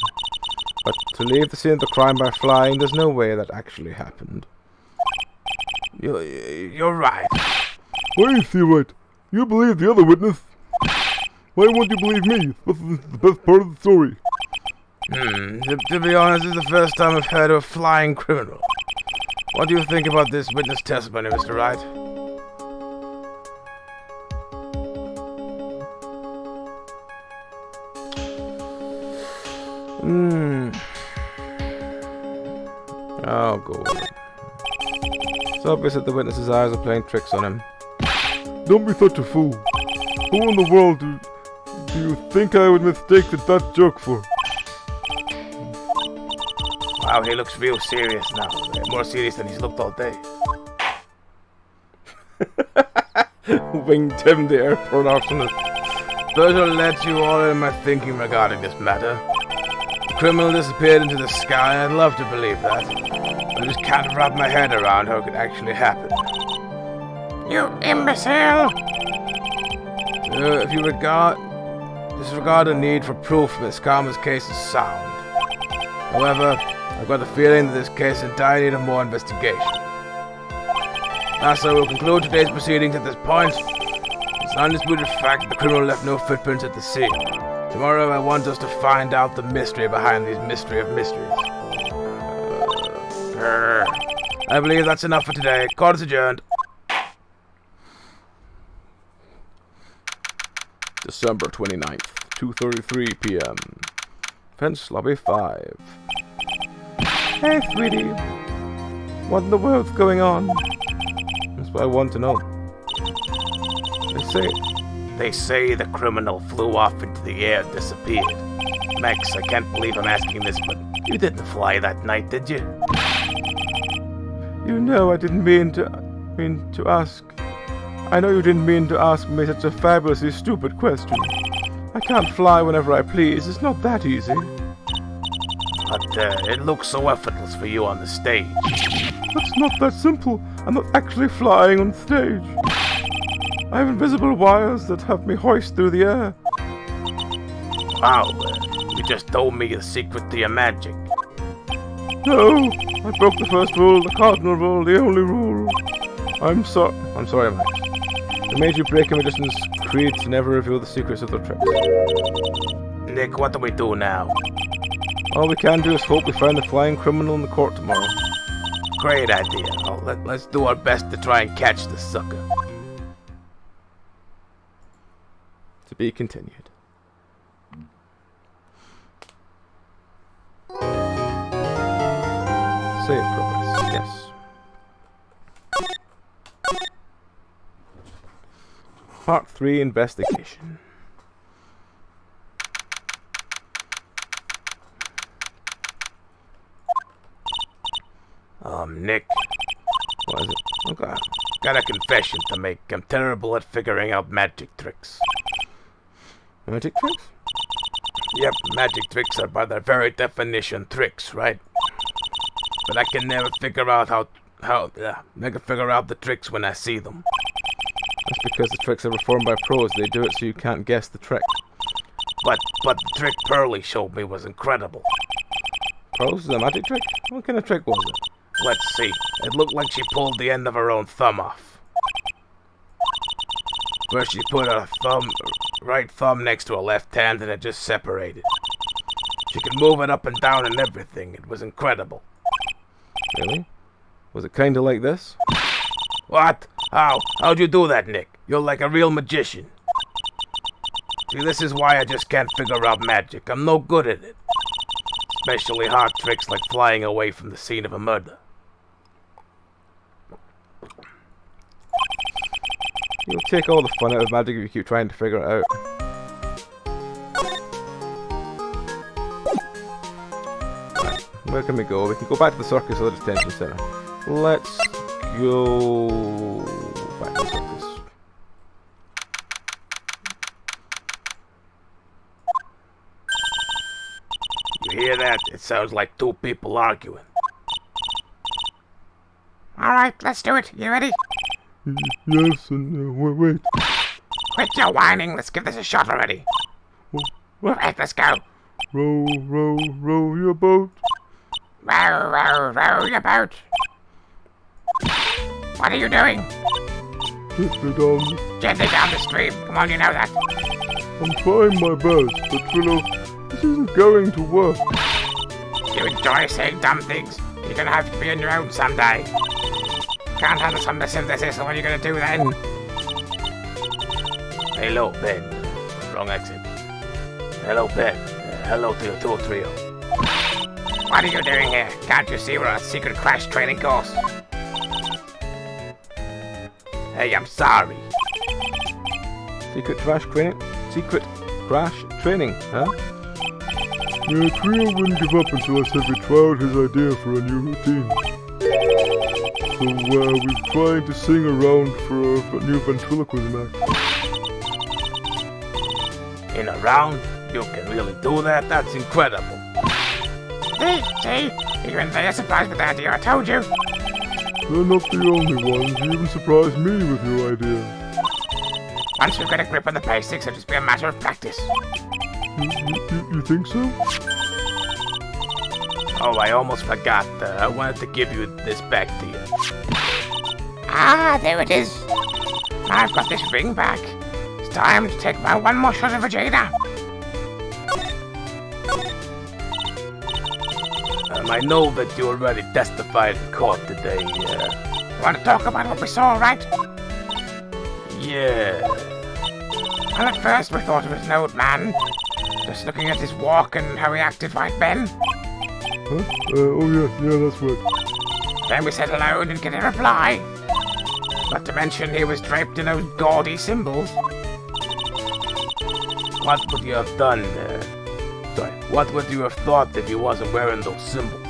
But to leave the scene of the crime by flying, there's no way that actually happened. You're right. Why is he right? You believe the other witness. Why won't you believe me? This is the best part of the story. To be honest, this is the first time I've heard of a flying criminal. What do you think about this witness testimony, Mr. Wright? I'll go with it. It's obvious that the witness's eyes are playing tricks on him. Don't be such a fool. Who in the world do you think I would mistake that jerk for? Wow, he looks real serious now. More serious than he's looked all day. Winged him, the airport arsonist. Pleasure to let you all in my thinking regarding this matter. The criminal disappeared into the sky. I'd love to believe that. I just can't wrap my head around how it could actually happen. You imbecile! If you disregard the need for proof, Miss Karma's case is sound. However, I've got the feeling that this case is entirely need more investigation. Thus, I will conclude today's proceedings at this point. It's an undisputed fact that the criminal left no footprints at the scene. Tomorrow, I want us to find out the mystery behind these mystery of mysteries. I believe that's enough for today. Court is adjourned. December 29th, 2:33 p.m. Fence Lobby 5. Hey, sweetie. What in the world's going on? That's what I want to know. They say the criminal flew off into the air and disappeared. Max, I can't believe I'm asking this, but you didn't fly that night, did you? You know I didn't mean to ask. I know you didn't mean to ask me such a fabulously stupid question. I can't fly whenever I please. It's not that easy. But it looks so effortless for you on the stage. It's not that simple. I'm not actually flying on stage. I have invisible wires that have me hoist through the air. Wow, you just told me the secret to your magic. No, I broke the first rule, the cardinal rule, the only rule. I'm sorry, Max. I made you break a magician's creed to never reveal the secrets of their tricks. Nick, what do we do now? All we can do is hope we find the flying criminal in the court tomorrow. Great idea. Let's do our best to try and catch the sucker. To be continued. Save progress, yes. Part 3 Investigation. Nick. What is it? Okay. Got a confession to make. I'm terrible at figuring out magic tricks. Magic tricks? Yep, magic tricks are by their very definition tricks, right? But I can never figure out I can figure out the tricks when I see them. That's because the tricks are performed by pros. They do it so you can't guess the trick. But the trick Pearly showed me was incredible. Pros? Is it a magic trick? What kind of trick was it? Let's see. It looked like she pulled the end of her own thumb off. First she put her right thumb next to her left hand and it just separated. She could move it up and down and everything. It was incredible. Really? Was it kinda like this? What? How'd you do that, Nick? You're like a real magician. See, this is why I just can't figure out magic. I'm no good at it. Especially hard tricks like flying away from the scene of a murder. You'll take all the fun out of magic if you keep trying to figure it out. Right, where can we go? We can go back to the circus or the detention center. Let's go back to the circus. You hear that? It sounds like two people arguing. Alright, let's do it. You ready? Yes, and wait. Quit your whining. Let's give this a shot already. Right, let's go. Row your boat. Row your boat. What are you doing? Gently down the stream. Come on, you know that. I'm trying my best, but this isn't going to work. You enjoy saying dumb things. You're gonna have to be on your own someday. Can't handle some of the synthesis, so what are you gonna do then? Hello, Ben. Wrong accent. Hello, Ben. Hello to your tour trio. What are you doing here? Can't you see we're on a secret crash training course? Hey, I'm sorry. Secret crash training, huh? Yeah, Trio wouldn't give up until I said we try out his idea for a new routine. So we've tried to sing around for a new ventriloquism act. In a round? You can really do that? That's incredible. See? Even they're surprised with the idea, I told you. They're not the only ones. You even surprised me with your idea. Once we've got a grip on the basics, it'll just be a matter of practice. You think so? Oh, I almost forgot. I wanted to give you this back to you. Ah, there it is. I've got this ring back. It's time to take my one more shot of Vegeta. I know that you already testified in court today. Want to talk about what we saw, right? Yeah. Well, at first we thought it was an old man. Just looking at his walk and how he acted, right, Ben? Huh? Oh yeah, that's right. Then we said hello and didn't get a reply. Not to mention he was draped in those gaudy symbols. What would you have done? What would you have thought if he wasn't wearing those symbols?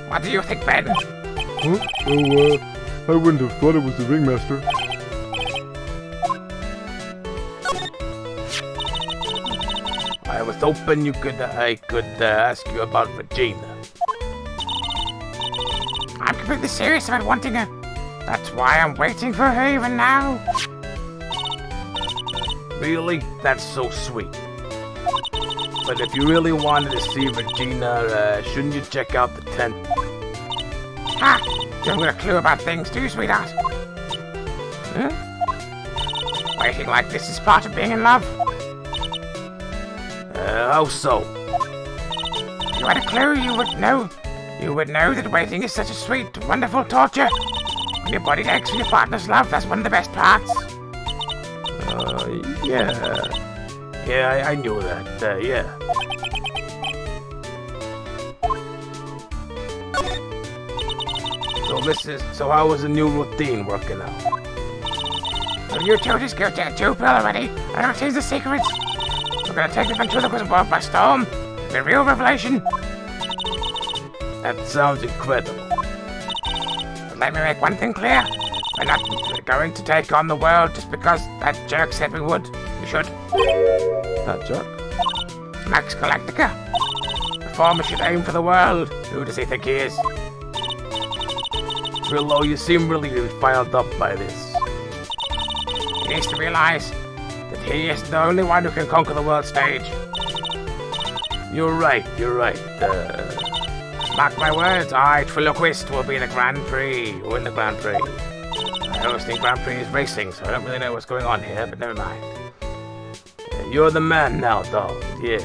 What do you think, Ben? Huh? Oh, I wouldn't have thought it was the ringmaster. I was hoping I could ask you about Regina. I'm completely serious about wanting her. That's why I'm waiting for her even now. Really? That's so sweet. But if you really wanted to see Regina, shouldn't you check out the tent? Ha! You haven't got a clue about things too, sweetheart. Huh? Waiting like this is part of being in love. How so? If you had a clue, you would know. You would know that waiting is such a sweet, wonderful torture. When your body aches for your partner's love, that's one of the best parts. Yeah. Yeah, I knew that, yeah. So how was the new routine working out? So you two just go to a Jupiter already. I don't change the secrets. We're gonna take the ventriloquism world by storm. The real revelation. That sounds incredible. But let me make one thing clear. We're not going to take on the world just because that jerk said we would. We should. That jerk? Max Galactica. The former should aim for the world. Who does he think he is? Trillo, you seem really fired up by this. He needs to realize that he is the only one who can conquer the world stage. You're right. Mark my words, I, Triloquist, will be the Grand Prix. Win the Grand Prix. I always think Grand Prix is racing, so I don't really know what's going on here, but never mind. You're the man now, dog. Yes.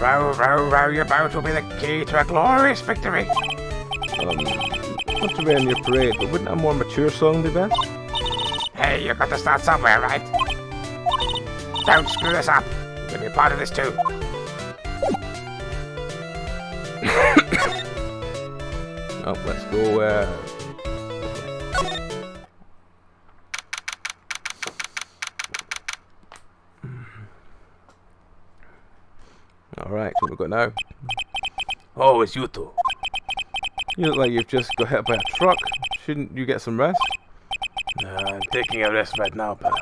Row, row, row your boat will be the key to a glorious victory. Not to rain your parade, but wouldn't a more mature song be best? Hey, you got to start somewhere, right? Don't screw this up. You'll be part of this too. Oh, let's go, Alright, what we got now? Oh, it's you two. You look like you've just got hit by a truck. Shouldn't you get some rest? No, I'm taking a rest right now, pal.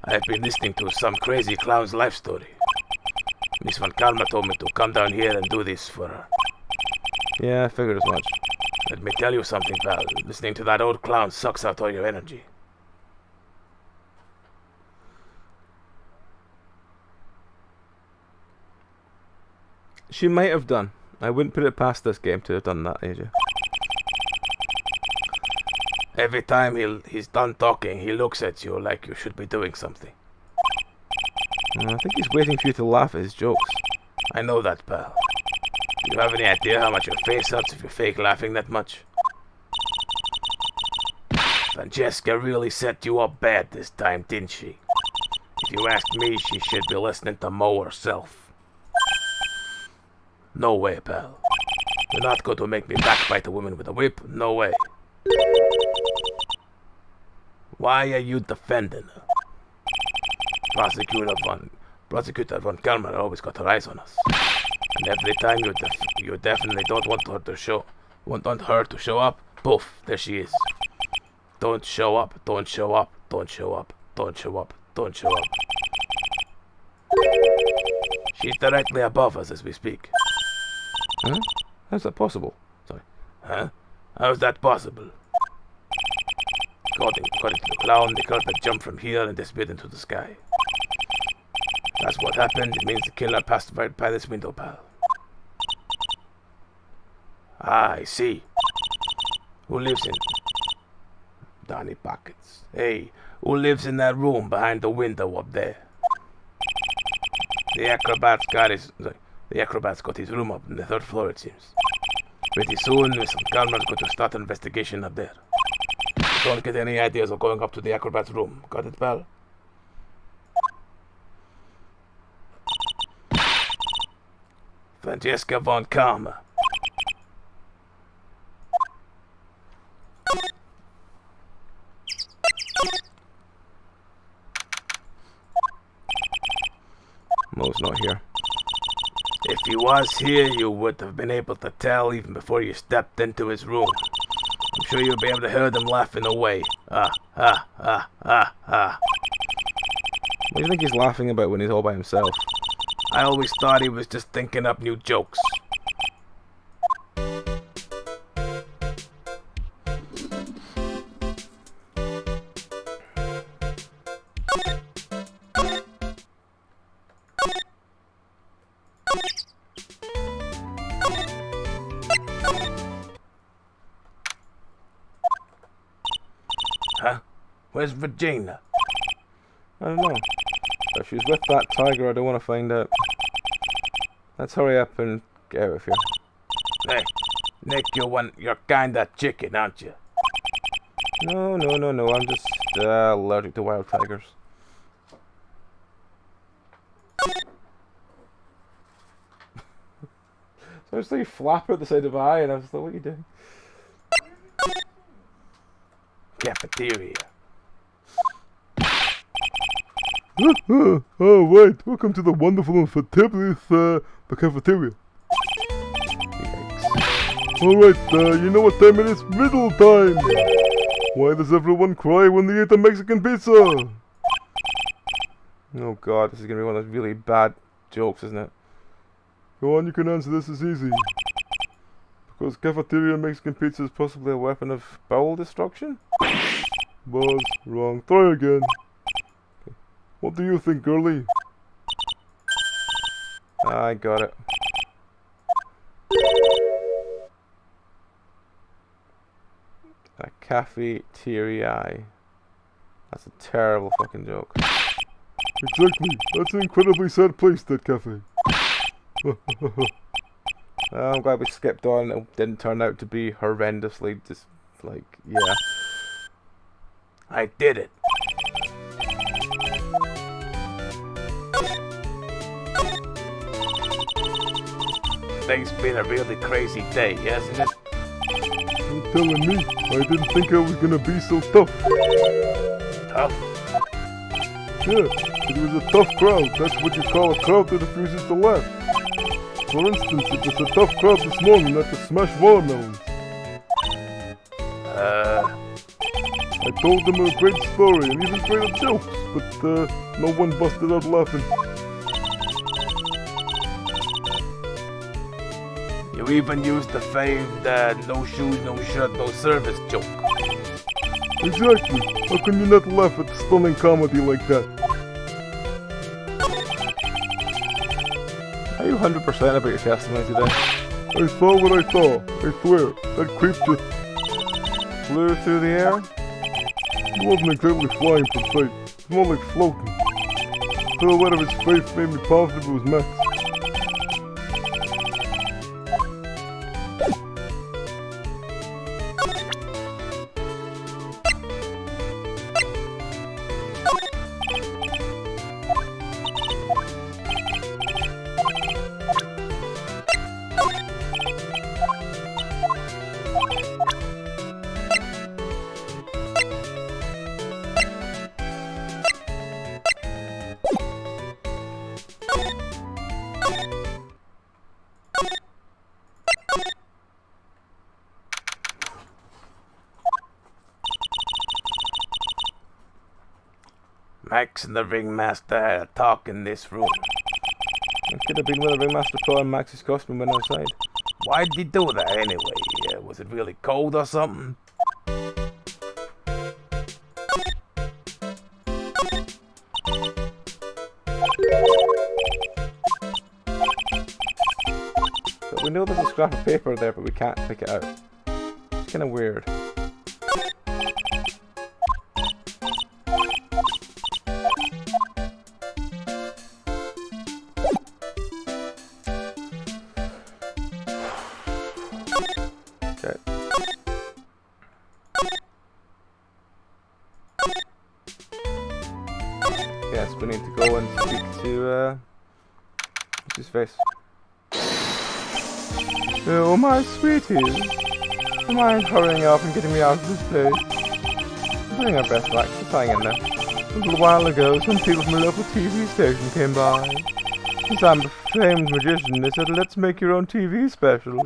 I've been listening to some crazy clown's life story. Miss Van Kalma told me to come down here and do this for her. Yeah, I figured as much. Let me tell you something, pal. Listening to that old clown sucks out all your energy. She might have done. I wouldn't put it past this game to have done that, AJ. Every time he's done talking, he looks at you like you should be doing something. I think he's waiting for you to laugh at his jokes. I know that, pal. Do you have any idea how much your face hurts if you fake laughing that much? Francesca really set you up bad this time, didn't she? If you ask me, she should be listening to Mo herself. No way, pal. You're not going to make me backbite a woman with a whip. No way. Why are you defending her? Prosecutor Von Kalmar always got her eyes on us. And every time you definitely don't want her to show up, poof, there she is. Don't show up, don't show up, don't show up, don't show up, don't show up. She's directly above us as we speak. Huh? How's that possible? Sorry. Huh? How's that possible? According to the clown, the culprit jumped from here and disappeared into the sky. That's what happened. It means the killer passed right by this window, pal. Ah, I see. Who lives in... Donny Pockets. Hey, who lives in that room behind the window up there? The acrobat's got his room up on the 3rd floor, it seems. Pretty soon, Mr. Kalmar's going to start an investigation up there. don't get any ideas of going up to the acrobat's room. Got it, pal? Francesca von Karma. Mo's not here. If he was here, you would have been able to tell even before you stepped into his room. I'm sure you'll be able to hear them laughing away. What do you think he's laughing about when he's all by himself? I always thought he was just thinking up new jokes. Huh? Where's Regina? I don't know. If she's with that tiger, I don't want to find out. Let's hurry up and get out of here. Hey, Nick, you're kinda chicken, aren't you? No, I'm just allergic to wild tigers. So I was like a flapper at the side of my eye, and I was like, what are you doing? Cafeteria. Oh, right. Welcome to the wonderful and fantabulous the cafeteria. Alright, you know what time it is? Riddle time! Why does everyone cry when they eat a Mexican pizza? Oh god, this is gonna be one of those really bad jokes, isn't it? Go on, you can answer this, is easy. Because cafeteria Mexican pizza is possibly a weapon of bowel destruction? Buzz, wrong. Try again. What do you think, girlie? I got it. A cafeteria. That's a terrible fucking joke. Exactly. That's an incredibly sad place, that cafe. I'm glad we skipped on. It didn't turn out to be horrendously just like, yeah. I did it. Today's been a really crazy day, hasn't it? You're telling me. I didn't think I was gonna be so tough. Tough? Yeah, it was a tough crowd. That's what you call a crowd that refuses to laugh. For instance, it was a tough crowd this morning at the Smash Watermelons. I told them a great story and even great jokes, but no one busted out laughing. You even used the famed no shoes, no shirt, no service joke. Exactly. How can you not laugh at stunning comedy like that? Are you 100% about your testimony today? I saw what I saw. I swear. That creep just Flew through the air? He wasn't exactly flying from sight. It was more like floating. The silhouette of his face made me positive it was Max. Max and the ringmaster had a talk in this room. It could have been when the ringmaster put on Max's costume and went outside. Why did he do that anyway? Was it really cold or something? So we know there's a scrap of paper there, but we can't pick it out. It's kind of weird. we need to go and speak to, what's his face? Oh, my sweeties. Do you mind hurrying up and getting me out of this place? I'm doing our best, Max. Just hang in there. A little while ago, some people from a local TV station came by. Since I'm a famed magician, they said, let's make your own TV special.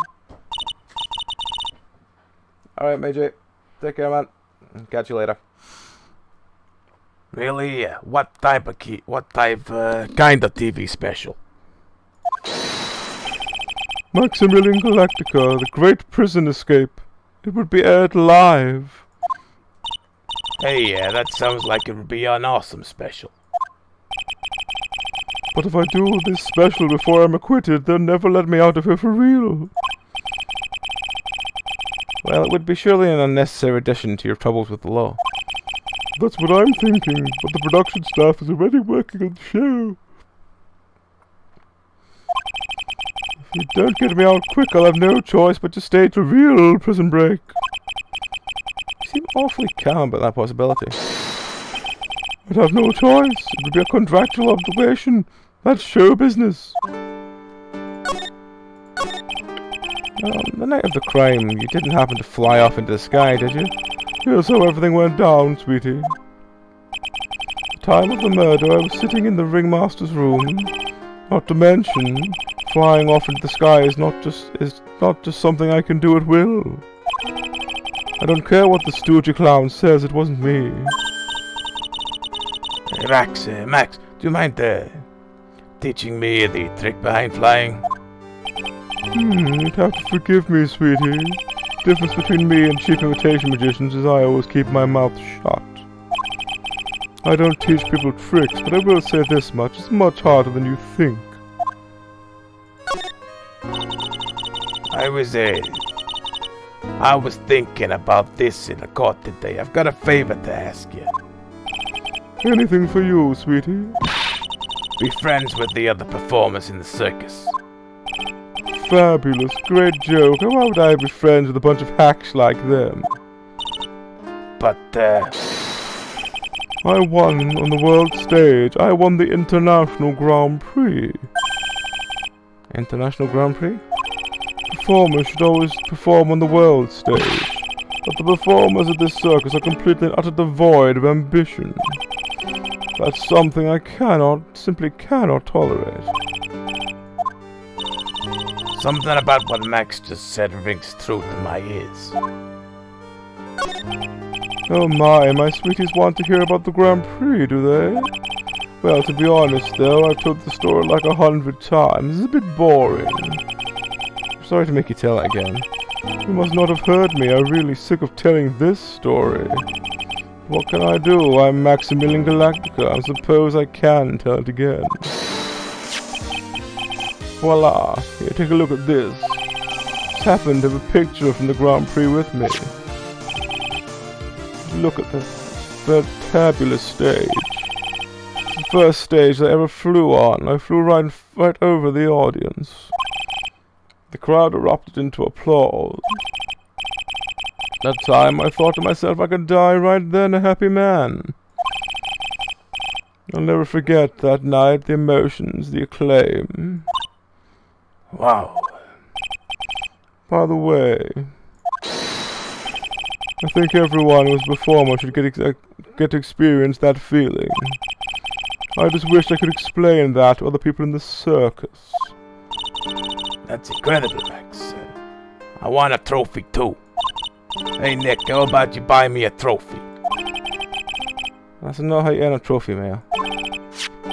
Alright, Major. Take care, man. Catch you later. Really? What type of kind of TV special? Maximilian Galactica, the Great Prison Escape. It would be aired live. Hey, that sounds like it would be an awesome special. But if I do this special before I'm acquitted, they'll never let me out of here for real. Well, it would be surely an unnecessary addition to your troubles with the law. That's what I'm thinking, but the production staff is already working on the show. If you don't get me out quick, I'll have no choice but to stage a real prison break. You seem awfully calm about that possibility. I'd have no choice. It would be a contractual obligation. That's show business. The night of the crime, you didn't happen to fly off into the sky, did you? Here's how everything went down, sweetie. The time of the murder, I was sitting in the ringmaster's room. Not to mention, flying off into the sky is not just something I can do at will. I don't care what the stooge clown says, it wasn't me. Hey, Max, do you mind teaching me the trick behind flying? You'd have to forgive me, sweetie. The difference between me and cheap imitation magicians is I always keep my mouth shut. I don't teach people tricks, but I will say this much, it's much harder than you think. I was thinking about this in the court today. I've got a favor to ask you. Anything for you, sweetie. Be friends with the other performers in the circus. Fabulous, great joke. Why would I be friends with a bunch of hacks like them? But, I won on the world stage. I won the International Grand Prix. International Grand Prix? Performers should always perform on the world stage. But the performers at this circus are completely and utterly devoid of ambition. That's something I simply cannot tolerate. Something about what Max just said rings true to my ears. Oh my sweeties want to hear about the Grand Prix, do they? Well, to be honest though, I've told the story like 100 times. It's a bit boring. I'm sorry to make you tell it again. You must not have heard me. I'm really sick of telling this story. What can I do? I'm Maximilian Galactica. I suppose I can tell it again. Voila! Here, take a look at this. Just happened to have a picture from the Grand Prix with me. Look at this fantabulous stage. It's the first stage I ever flew on. I flew right over the audience. The crowd erupted into applause. That time I thought to myself I could die right then a happy man. I'll never forget that night, the emotions, the acclaim. Wow. By the way, I think everyone who's a performer should get to experience that feeling. I just wish I could explain that to other people in the circus. That's incredible, Max. I want a trophy too. Hey Nick, how about you buy me a trophy? That's not how you earn a trophy, Mayor.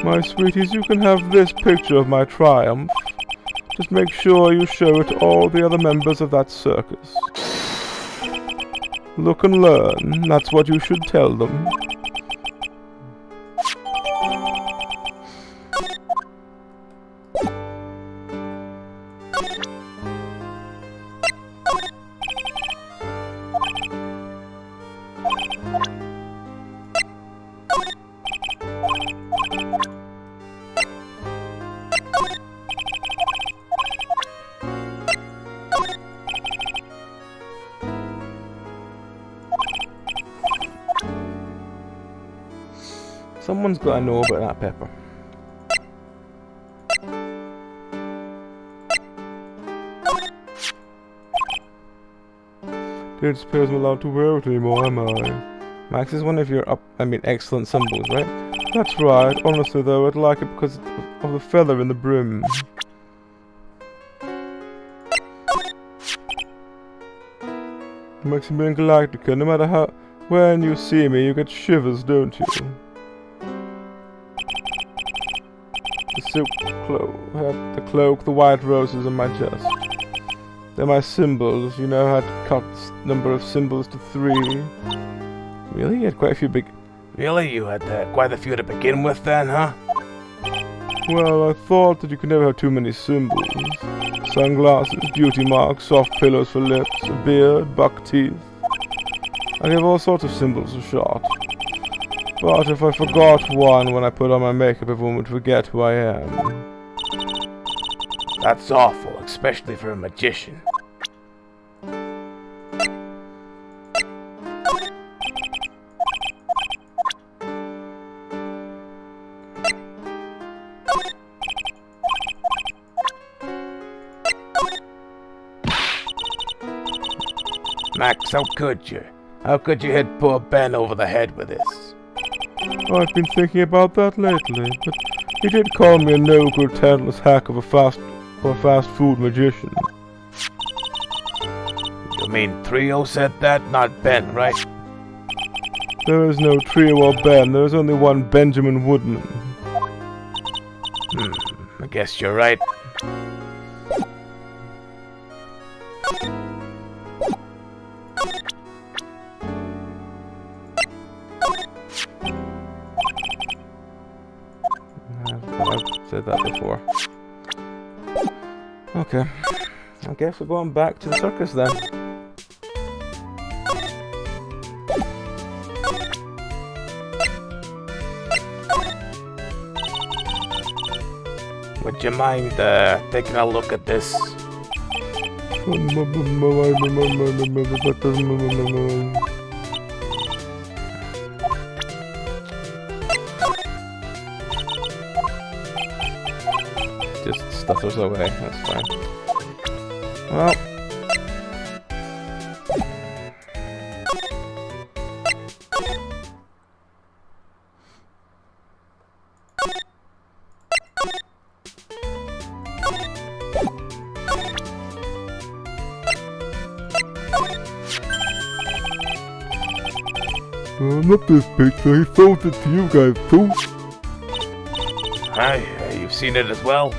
My sweeties, you can have this picture of my triumph. Just make sure you show it to all the other members of that circus. Look and learn, that's what you should tell them. Someone's got to know about that pepper. Don't suppose I'm allowed to wear it anymore, am I? Max is one of your excellent symbols, right? That's right. Honestly though, I'd like it because of the feather in the brim. Maximilian Galactica, no matter how... When you see me, you get shivers, don't you? The silk cloak, the cloak, the white roses on my chest. They're my symbols. You know how to cut the number of symbols to 3. Really? You had quite a few big... Really? You had quite a few to begin with then, huh? Well, I thought that you could never have too many symbols. Sunglasses, beauty marks, soft pillows for lips, a beard, buck teeth. I gave all sorts of symbols a shot. But if I forgot one when I put on my makeup, everyone would forget who I am. That's awful, especially for a magician. Max, how could you? How could you hit poor Ben over the head with this? I've been thinking about that lately, but he did call me a no-good, talentless hack of a fast food magician. You mean Trio said that, not Ben, right? There is no Trio or Ben, there is only one Benjamin Woodman. I guess you're right. I've said that before. Okay. I guess we're going back to the circus then. Would you mind taking a look at this? Just stutters away, that's fine. Well. Not this picture, he sold it to you guys too. Hi, you've seen it as well?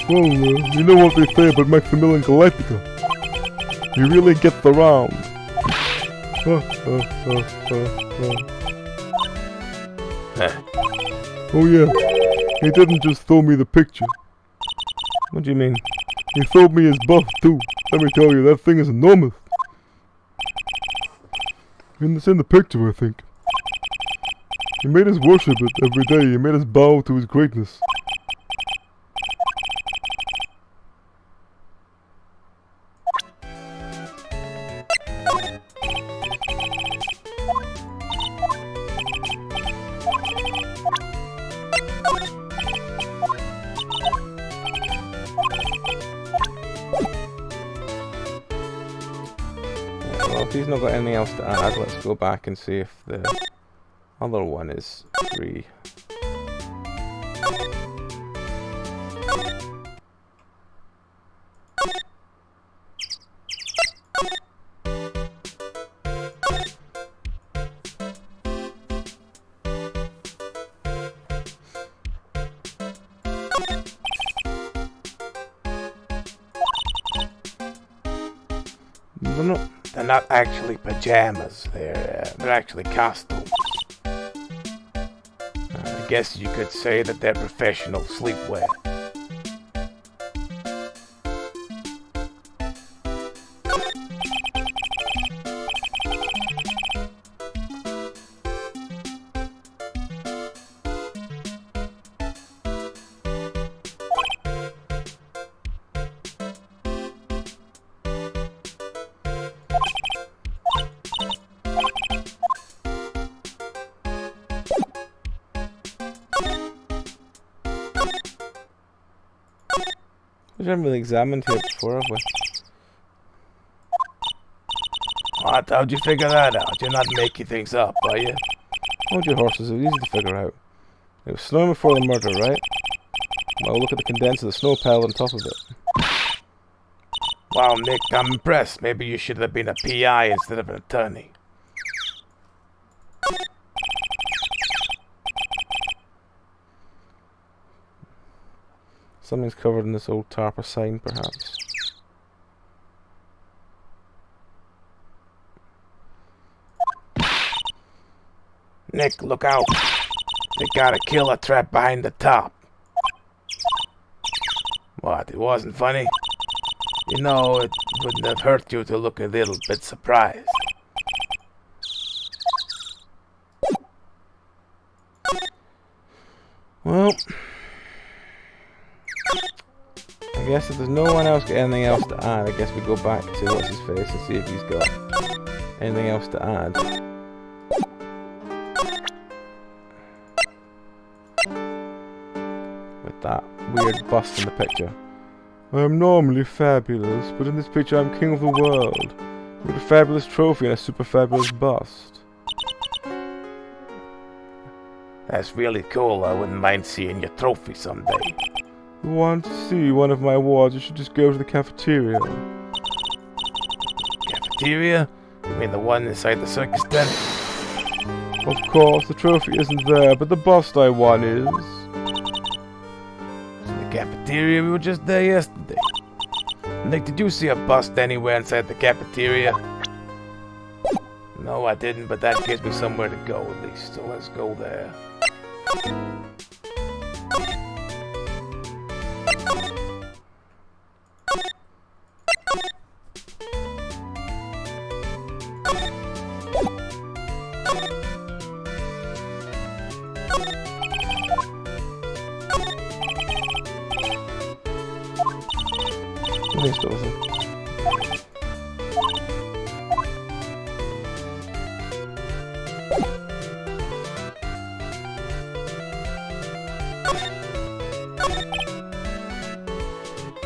Well, you know what they say about Maximilian Galactica. He really gets around. Oh yeah, he didn't just throw me the picture. What do you mean? He sold me his buff too. Let me tell you, that thing is enormous. It's in the picture, I think. He made us worship it every day. He made us bow to his greatness. Well, if he's not got anything else to add, let's go back and see if the other one is free. They're not actually pajamas, they're actually costumes. I guess you could say that they're professional sleepwear. We haven't really examined here before, have we? What? How'd you figure that out? You're not making things up, are you? Hold your horses, it's easy to figure out. It was snowing before the murder, right? Well, look at the condenser, the snow piled on top of it. Wow, Nick, I'm impressed. Maybe you should have been a PI instead of an attorney. Something's covered in this old tarp or sign, perhaps. Nick, look out. They got a killer trap behind the top. What, it wasn't funny? You know, it wouldn't have hurt you to look a little bit surprised. Well, I guess if there's no one else got anything else to add, I guess we go back to what's his face and see if he's got anything else to add. With that weird bust in the picture. I am normally fabulous, but in this picture I'm king of the world. With a fabulous trophy and a super fabulous bust. That's really cool. I wouldn't mind seeing your trophy someday. You want to see one of my awards, you should just go to the cafeteria. Cafeteria? You mean the one inside the circus tent? Of course, the trophy isn't there, but the bust I won is. In the cafeteria? We were just there yesterday. Nick, did you see a bust anywhere inside the cafeteria? No, I didn't, but that gives me somewhere to go at least, so let's go there.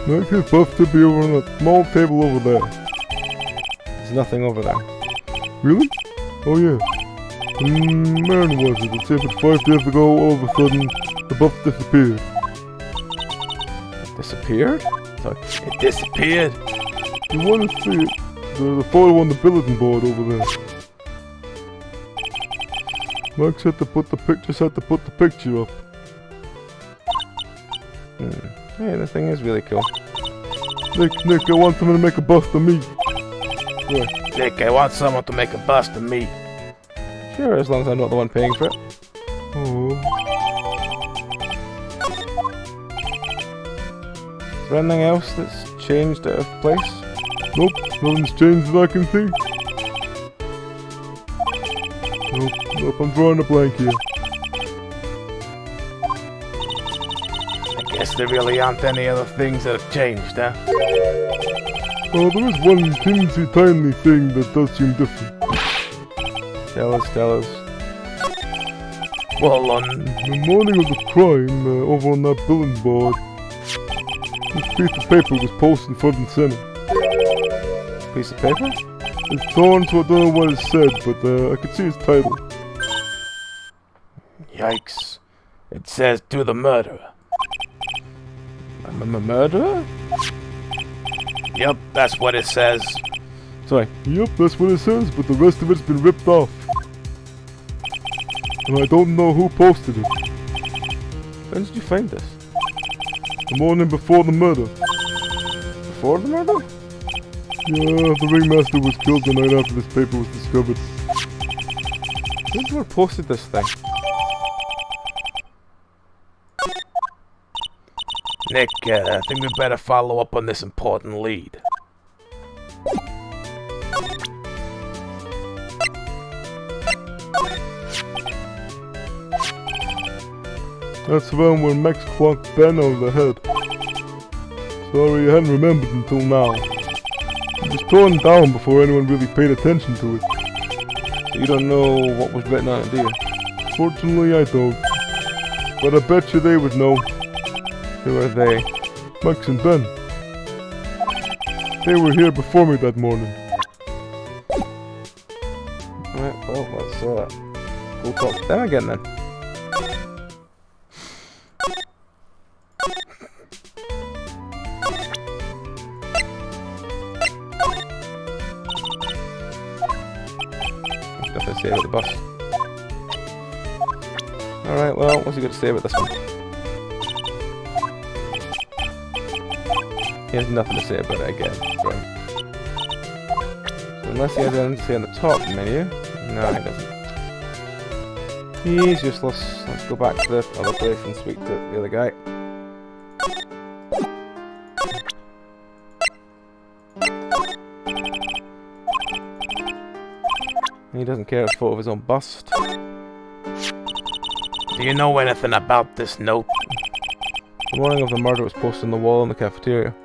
Next is buff to be over on the small table over there. There's nothing over there. Really? Oh yeah. When was it? It said that 5 days ago, all of a sudden, the buff disappeared. Disappeared? Sorry. It disappeared? You want to see it? There's a photo on the bulletin board over there. Max had to put the picture up. Hey, this thing is really cool. Nick, I want someone to make a bust of me. Yeah. Nick, I want someone to make a bust of me. Sure, as long as I'm not the one paying for it. Oh. Is there anything else that's changed out of place? Nope, nothing's changed that I can see. Nope, I'm drawing a blank here. I guess there really aren't any other things that have changed, huh? Oh, there is one teensy tiny thing that does seem different. Tell us. Well, on the morning of the crime, over on that bulletin board, this piece of paper was posted front and center. Piece of paper? It's torn, so I don't know what it said, but I could see its title. Yikes. It says, to the murderer. I'm a murderer? Yep, that's what it says. Sorry. Yep, that's what it says, but the rest of it's been ripped off. And I don't know who posted it. When did you find this? The morning before the murder. Before the murder? Yeah, the ringmaster was killed the night after this paper was discovered. Who posted this thing? Nick, I think we better follow up on this important lead. That's around when Max clocked Ben on the head. Sorry, I hadn't remembered until now. It was torn down before anyone really paid attention to it. So you don't know what was written on it, do you? Fortunately, I don't. But I bet you they would know. Who are they? Max and Ben. They were here before me that morning. Alright, well, let's go talk to them again then. Nothing to say about the bus. Alright, well, what's he got to say about this one? He has nothing to say about it again. Right. So unless he has anything to say on the top menu. No, he doesn't. He's useless. Let's go back to the other place and speak to the other guy. He doesn't care a photo of his own bust. Do you know anything about this note? The morning of the murder was posted on the wall in the cafeteria.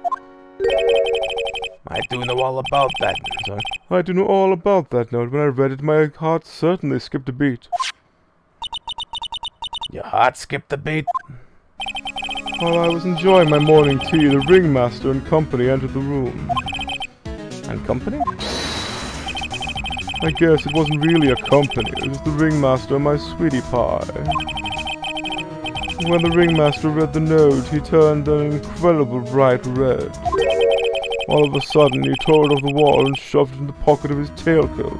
I do know all about that. Sorry. I do know all about that note. When I read it, my heart certainly skipped a beat. Your heart skipped a beat? While I was enjoying my morning tea, the ringmaster and company entered the room. And company? I guess it wasn't really a company, it was the ringmaster and my sweetie pie. When the ringmaster read the note, he turned an incredible bright red. All of a sudden, he tore it off the wall and shoved it in the pocket of his tailcoat.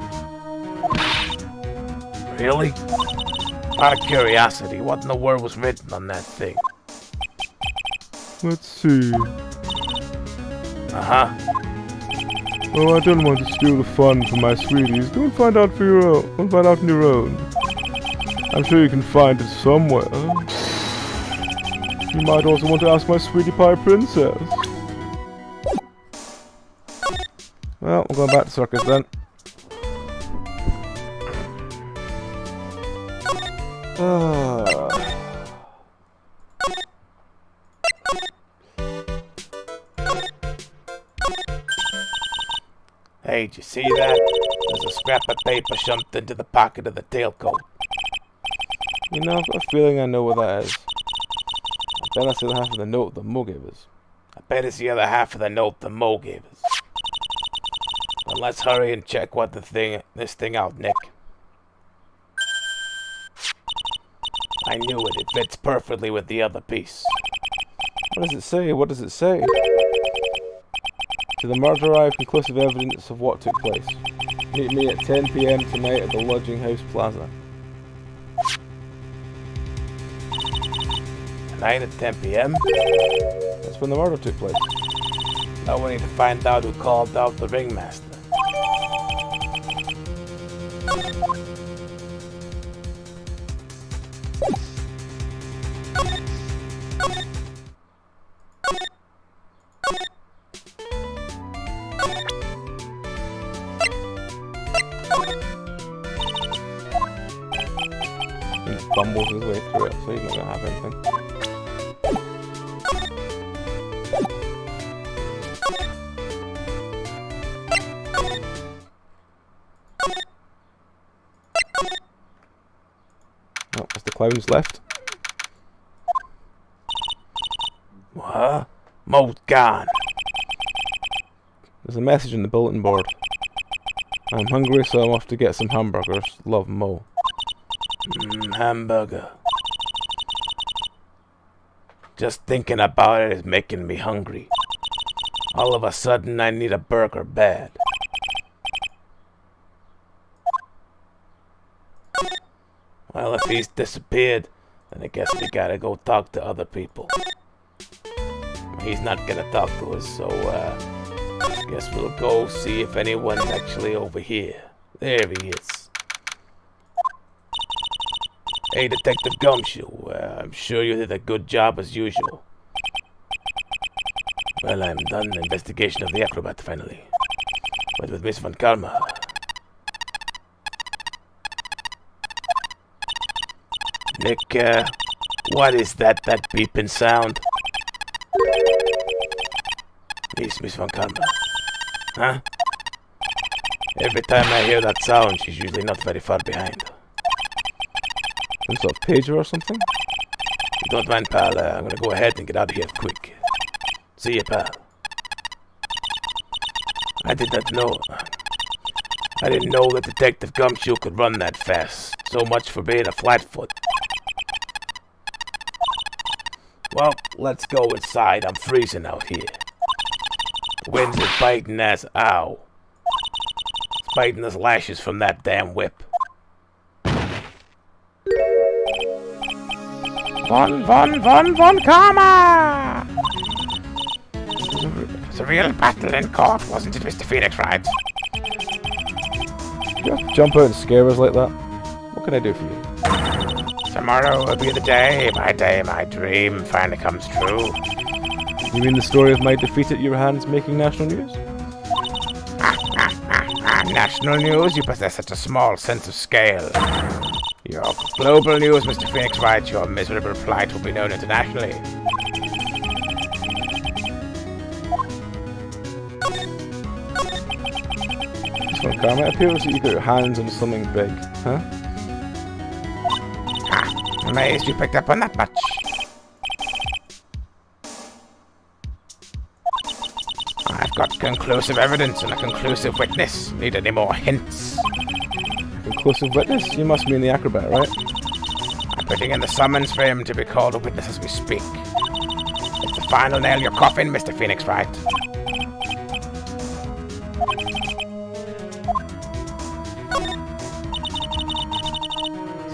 Really? Out of curiosity, what in the world was written on that thing? Let's see. Uh-huh. Oh, I don't want to steal the fun from my sweeties. Go and find out for your own. Go and find out on your own. I'm sure you can find it somewhere. You might also want to ask my sweetie pie princess. Well, we're going back to circus then. Hey, did you see that? There's a scrap of paper shoved into the pocket of the tailcoat. You know, I've got a feeling I know what that is. I bet that's the other half of the note that Mo gave us. I bet it's the other half of the note that Mo gave us. Well, let's hurry and check what this thing out, Nick. I knew it. It fits perfectly with the other piece. What does it say? What does it say? To the murderer, I have conclusive evidence of what took place. Meet me at 10 PM tonight at the Lodging House Plaza. Tonight at 10 PM? That's when the murder took place. Now we need to find out who called out the ringmaster. He bumbles his way through it, so he's not going to have anything. Oh, as the clown's left. What? Mo's gone. There's a message on the bulletin board. I'm hungry, so I'm off to get some hamburgers. Love, Mo. Hamburger. Just thinking about it is making me hungry. All of a sudden, I need a burger bad. Well, if he's disappeared, then I guess we gotta go talk to other people. He's not gonna talk to us, so I guess we'll go see if anyone's actually over here. There he is. Hey, Detective Gumshoe, I'm sure you did a good job as usual. Well, I'm done the investigation of the acrobat finally. But with Miss Von Karma. Nick, what is that beeping sound? Miss Von Karma. Huh? Every time I hear that sound, she's usually not very far behind. Some sort of pager or something? If you don't mind, pal, I'm gonna go ahead and get out of here quick. See you, pal. I did not know. I didn't know that Detective Gumshoe could run that fast. So much for being a flatfoot. Well, let's go inside. I'm freezing out here. The winds are biting as... Ow. It's biting his lashes from that damn whip. Von Karma! It was a real battle in court, wasn't it, Mr. Phoenix Wright? You have to jump out and scare us like that. What can I do for you? Tomorrow will be the day my dream finally comes true. You mean the story of my defeat at your hands making national news? National news? You possess such a small sense of scale. Your global news, Mr. Phoenix Wright, your miserable plight will be known internationally. This one, it appears that you got your hands on something big, huh? Amazed you picked up on that much. I've got conclusive evidence and a conclusive witness. Need any more hints? Conclusive witness? You must mean the acrobat, right? I'm putting in the summons for him to be called a witness as we speak. It's the final nail in your coffin, Mr. Phoenix Wright.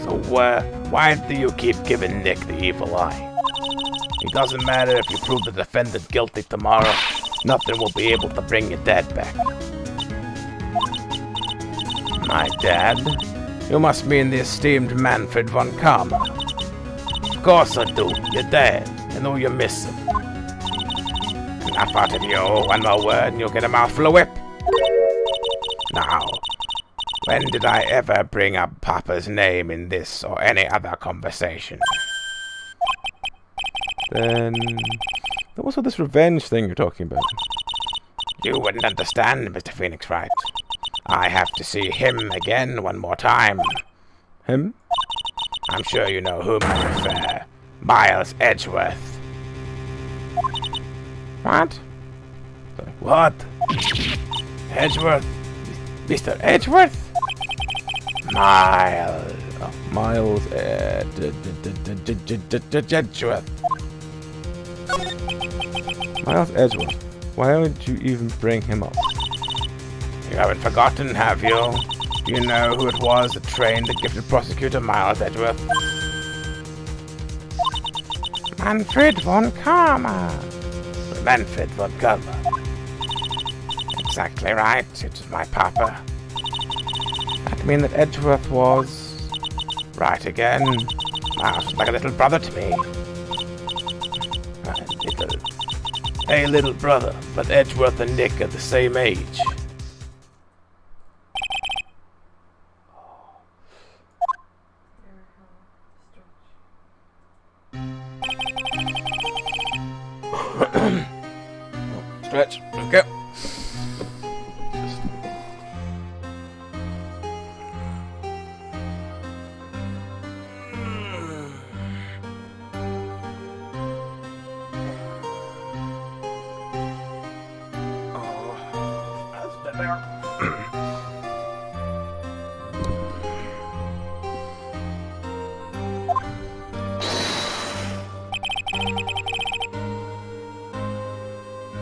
So, why do you keep giving Nick the evil eye? It doesn't matter if you prove the defendant guilty tomorrow. Nothing will be able to bring your dad back. My dad? You must mean the esteemed Manfred von Karma. Of course I do. Your dad. I know you miss him. Enough out of you. One more word and you'll get a mouthful of whip. Now, when did I ever bring up Papa's name in this or any other conversation? Then... what's all this revenge thing you're talking about? You wouldn't understand, Mr. Phoenix Wright. I have to see him again one more time. Him? I'm sure you know whom I refer. Miles Edgeworth. What? Sorry. What? Edgeworth? Mr. Edgeworth? Miles. Oh, Miles Edgeworth. Miles Edgeworth. Why would you even bring him up? You haven't forgotten, have you? Do you know who it was that trained the gifted prosecutor Miles Edgeworth? Manfred von Karma. Manfred von Karma. Exactly right. It was my papa. That mean that Edgeworth was... right again. Miles was like a little brother to me. A little brother, but Edgeworth and Nick are the same age. Stretch. Okay.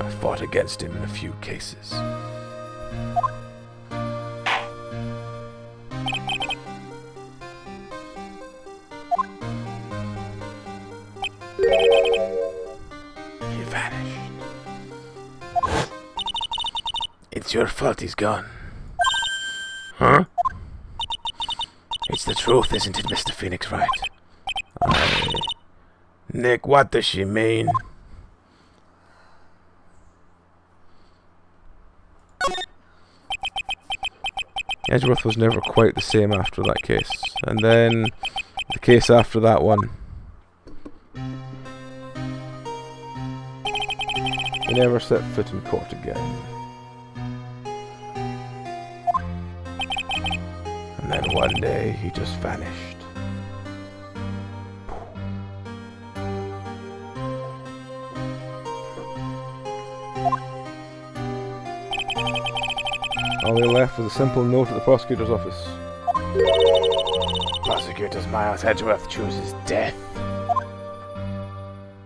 I fought against him in a few cases. He vanished. It's your fault he's gone. Huh? It's the truth, isn't it, Mr. Phoenix Wright? Nick, what does she mean? Edgeworth was never quite the same after that case. And then the case after that one. He never set foot in court again. And then one day he just vanished. All they left was a simple note at the prosecutor's office. Prosecutor Miles Edgeworth chooses death.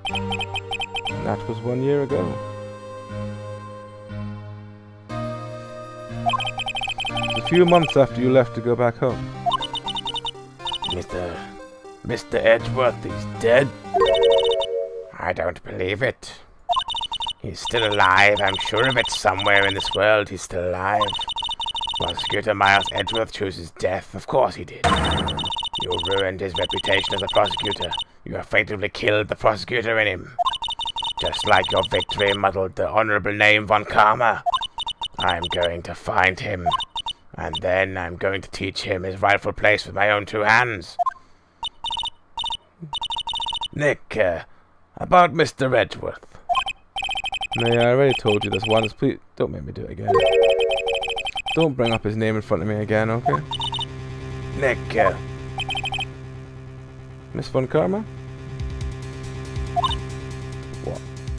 And that was 1 year ago. It was a few months after you left to go back home. Mr. Edgeworth, he's dead? I don't believe it. He's still alive, I'm sure of it. Somewhere in this world, he's still alive. Prosecutor Miles Edgeworth chooses death. Of course he did. You ruined his reputation as a prosecutor. You effectively killed the prosecutor in him. Just like your victory muddled the honorable name Von Karma. I'm going to find him. And then I'm going to teach him his rightful place with my own 2 hands. Nick, about Mr. Edgeworth. No, I already told you this once. Please, don't make me do it again. Don't bring up his name in front of me again, okay? Nick, Miss Von Karma?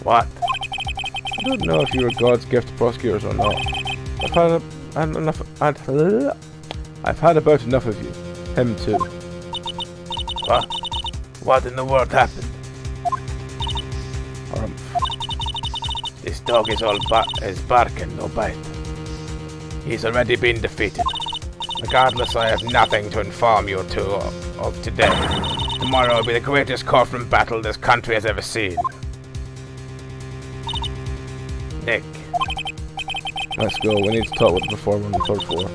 what? I don't know if you were God's gift to prosecutors or not. I've had about enough of you. Him too. What? What in the world happened? This dog is is barking, no bite. He's already been defeated. Regardless, I have nothing to inform you of today. Tomorrow will be the greatest courtroom battle this country has ever seen. Nick. Let's go. We need to talk with the performer on the 3rd floor.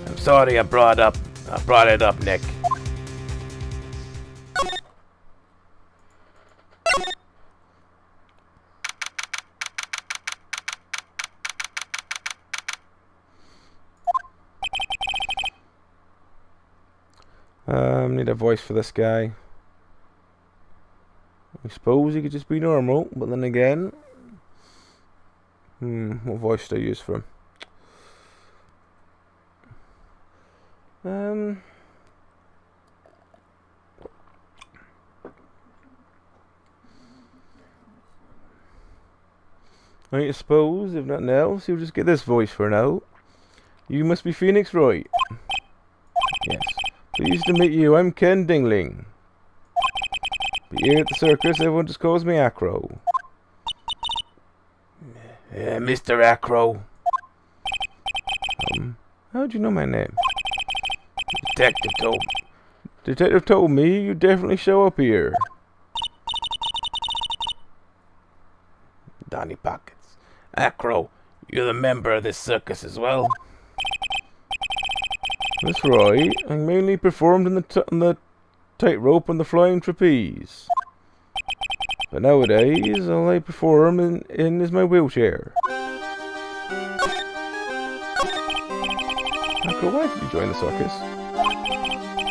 I'm sorry I brought it up, Nick. Need a voice for this guy. I suppose he could just be normal, but then again, what voice should I use for him? I suppose, if nothing else, you'll just get this voice for now. You must be Phoenix Wright. Yes. Pleased to meet you, I'm Ken Dingling. But here at the circus, everyone just calls me Acro. Mr. Acro. How'd you know my name? Detective told me you'd definitely show up here. Donny Pockets. Acro, you're the member of this circus as well? That's right. I mainly performed in the tightrope and the flying trapeze. But nowadays, all I perform in is my wheelchair. Uncle, why did you join the circus?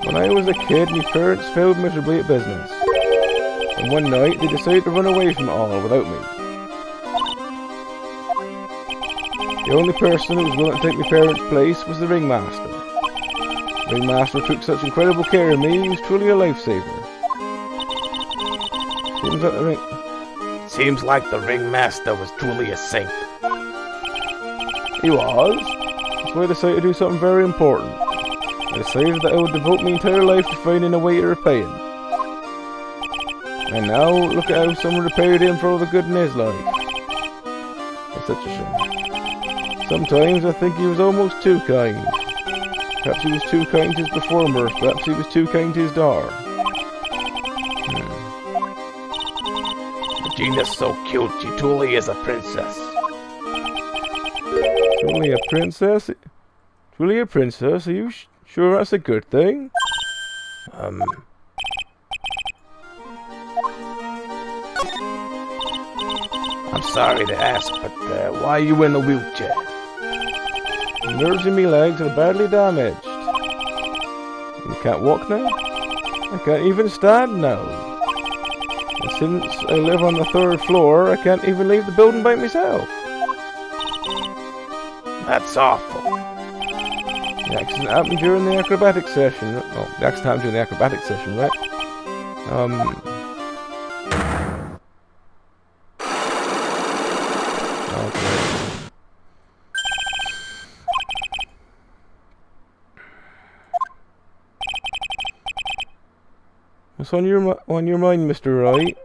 When I was a kid, my parents failed miserably at business. And one night, they decided to run away from it all without me. The only person who was willing to take my parents' place was the ringmaster. The ringmaster took such incredible care of me, he was truly a lifesaver. Seems like the ringmaster was truly a saint. He was. That's why I decided to do something very important. I decided that I would devote my entire life to finding a way to repay him. And now, look at how someone repaid him for all the good in his life. It's such a shame. Sometimes I think he was almost too kind. Perhaps he was too kind to his performer. Perhaps he was too kind to his daughter. Regina's so cute. She truly is a princess. Truly a princess? Truly a princess? Are you sure that's a good thing? I'm sorry to ask, but why are you in a wheelchair? The nerves in my legs are badly damaged. You can't walk now? I can't even stand now. And since I live on the 3rd floor, I can't even leave the building by myself. That's awful. The accident happened during the acrobatic session. Oh, the accident happened during the acrobatic session, right? Okay. What's on your mind, Mr. Wright?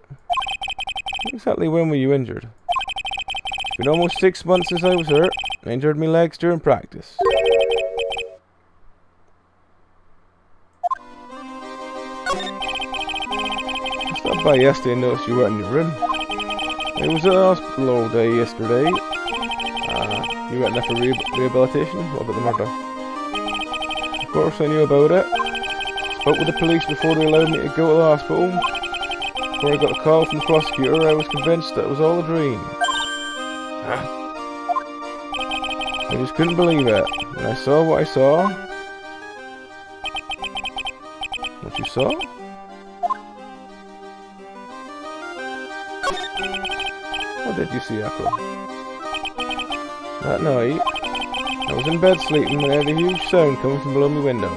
Exactly when were you injured? It's been almost 6 months since I was hurt. I injured my legs during practice. I stopped by yesterday and noticed you weren't in your room. I was at the hospital all day yesterday. You went there for rehabilitation? What about the murder? Of course I knew about it. Spoke with the police before they allowed me to go to the hospital. Before I got a call from the prosecutor, I was convinced that it was all a dream. Huh? I just couldn't believe it. When I saw what I saw... What you saw? What did you see, Echo? That night, I was in bed sleeping when I heard a huge sound coming from below my window.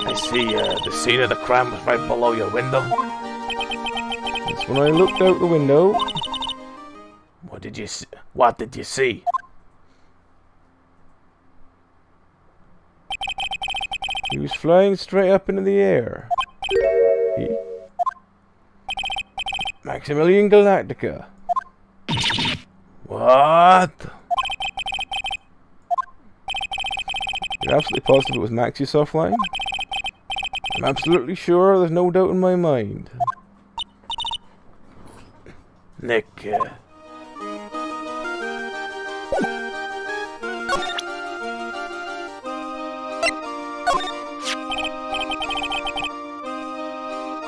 I see the scene of the crime was right below your window. That's when I looked out the window. What did you see? What did you see? He was flying straight up into the air. He? Maximilian Galactica. What? You're absolutely positive it was Max you saw flying? I'm absolutely sure, there's no doubt in my mind. Nick,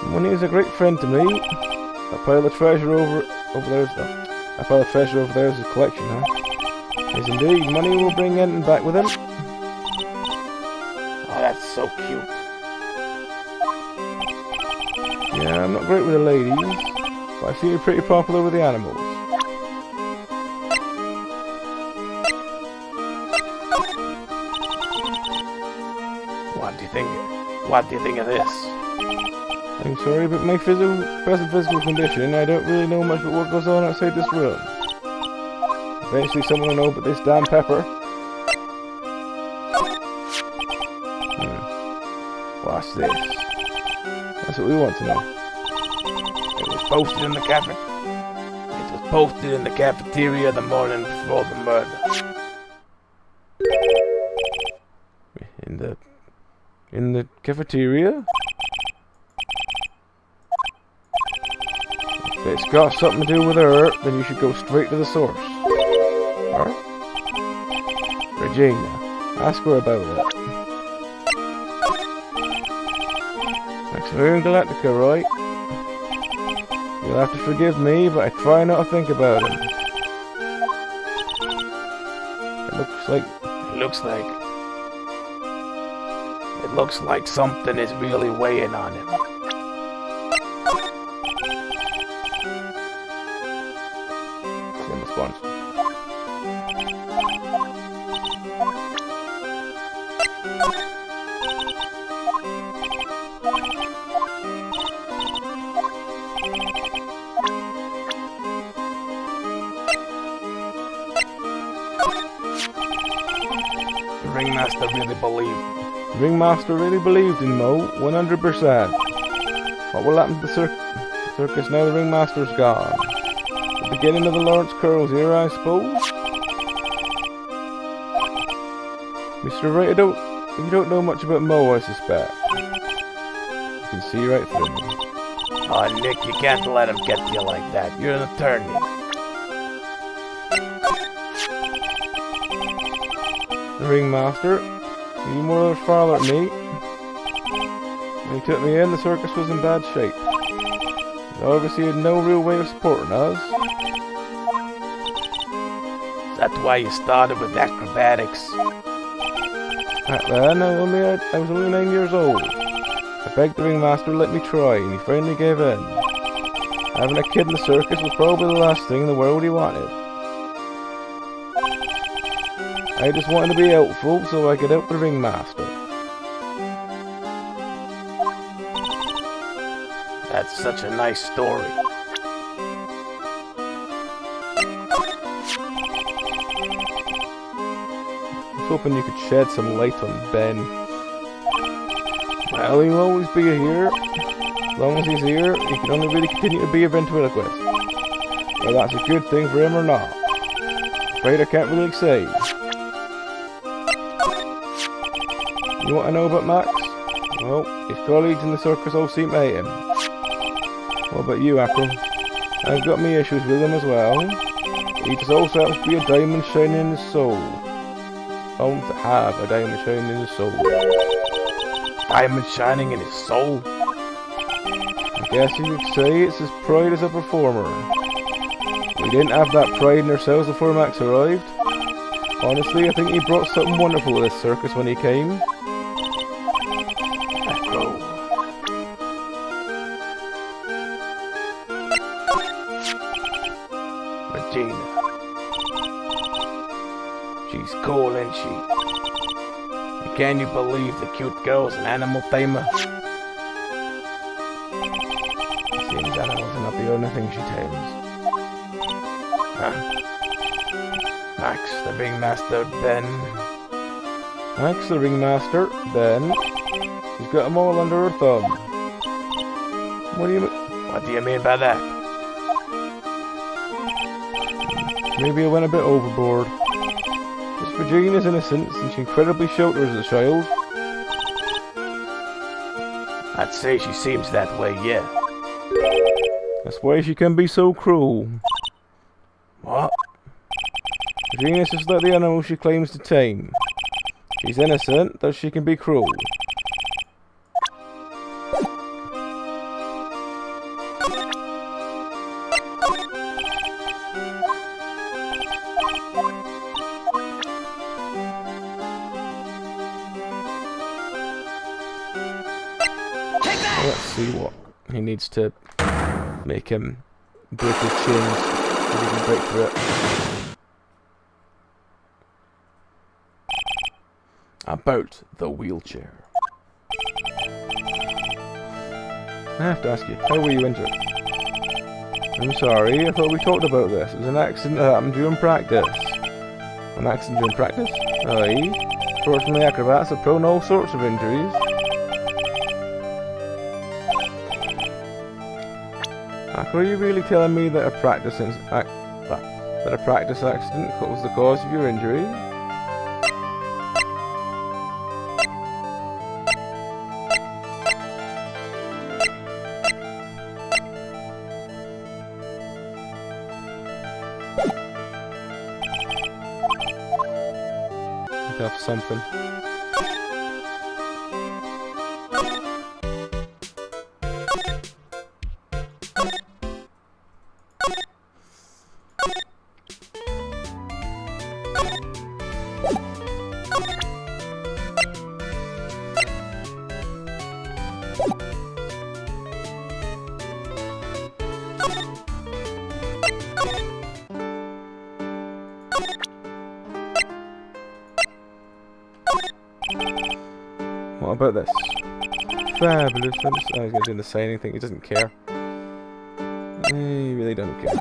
Money is a great friend to me. A pile of treasure over there is his collection, huh? Yes, indeed. Money will bring Enton back with him. Oh, that's so cute. Yeah, I'm not great with the ladies, but I see you're pretty popular with the animals. What do you think? What do you think of this? I'm sorry, but my present physical condition, I don't really know much about what goes on outside this room. Eventually someone will know about this damn pepper. What's this? That's what we want to know. It was posted in the cafeteria the morning before the murder. In the cafeteria? If it's got something to do with her, then you should go straight to the source. Her? Regina. Ask her about it. Maximilian Galactica, right? You'll have to forgive me, but I try not to think about him. It looks like something is really weighing on him. In response. The ringmaster really believed in Mo, 100%. What will happen to the circus now the ringmaster's gone? The beginning of the Lawrence Curls era, I suppose? Mr. Wright, you don't know much about Mo, I suspect. You can see right through him. Oh, Nick, you can't let him get to you like that. You're an attorney. The ringmaster, he more than a father to me. When he took me in, the circus was in bad shape. He obviously had no real way of supporting us. That's why you started with acrobatics. Back then, I was only 9 years old. I begged the ringmaster to let me try, and he finally gave in. Having a kid in the circus was probably the last thing in the world he wanted. I just wanted to be helpful so I could help the ringmaster. That's such a nice story. I was hoping you could shed some light on Ben. Well, he'll always be here. As long as he's here, he can only really continue to be a ventriloquist. Whether that's a good thing for him or not, afraid I can't really say. You want to know about Max? Well, his colleagues in the circus all seem to hate him. What about you, Akram? I've got me issues with him as well. He just also happens to be a diamond shining in his soul. Owns to have a diamond shining in his soul. Diamond shining in his soul? I guess you could say it's his pride as a performer. We didn't have that pride in ourselves before Max arrived. Honestly, I think he brought something wonderful to this circus when he came. Echo. Regina. She's cool, isn't she? And can you believe the cute girl's an animal tamer? Seems animals are not the only thing she tames. Huh? Max, the ringmaster, Ben. Max the ringmaster, Ben. She's got them all under her thumb. What do you mean? What do you mean by that? Maybe I went a bit overboard. Just Regina's innocence, and she incredibly shelters as a child. I'd say she seems that way, yeah. That's why she can be so cruel. What? Regina's just like the animal she claims to tame. She's innocent, though she can be cruel. Let's see what he needs to make him break his chains so he can break through it. About the wheelchair. I have to ask you, how were you injured? I'm sorry, I thought we talked about this. It was an accident that happened during practice. An accident during practice? Aye. Fortunately, acrobats are prone to all sorts of injuries. Are you really telling me that a practice accident was the cause of your injury? Have something. What about this? Fabulous. Oh, he's going to do the signing thing. He doesn't care. He really doesn't care.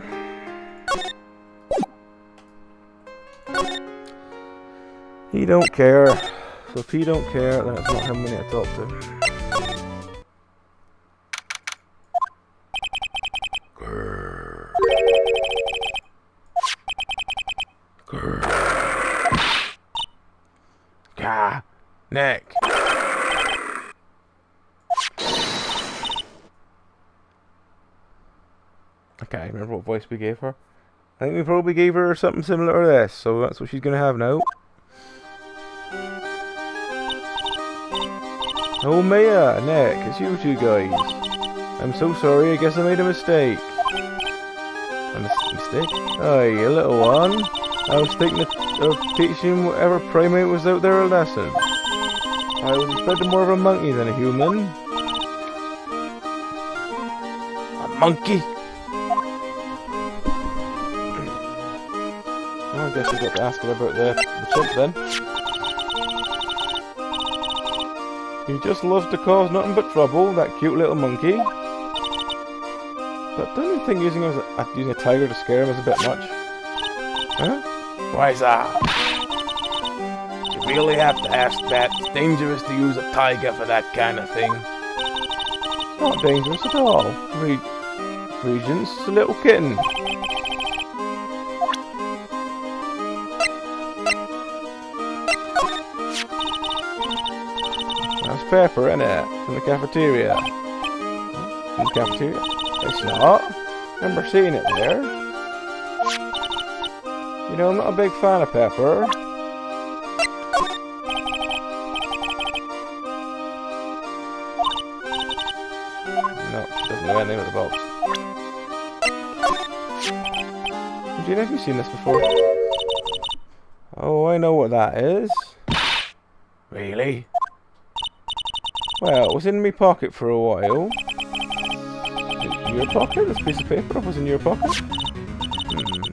He don't care. So if he don't care, then it's not him we need to talk to. Grrr. Grrr. Gah, Nick. I can't remember what voice we gave her. I think we probably gave her something similar to this, so that's what she's going to have now. Oh Maya, Nick, it's you two guys. I'm so sorry, I guess I made a mistake. A mistake? Aye, a little one. I was thinking of teaching whatever primate was out there a lesson. I was expecting more of a monkey than a human. A monkey? Well, I guess you've got to ask her about the chimp then. He just loves to cause nothing but trouble, that cute little monkey. But don't you think using a tiger to scare him is a bit much? Huh? Why's that? You really have to ask that? It's dangerous to use a tiger for that kind of thing. It's not dangerous at all. Regent's a little kitten. That's Pepper, isn't it? From the cafeteria. From the cafeteria? It's not. I remember seeing it there. You know, I'm not a big fan of Pepper. No, she doesn't know anything about the box. Have you seen this before? Oh, I know what that is. Really? Well, it was in my pocket for a while. Your pocket? This piece of paper was in your pocket?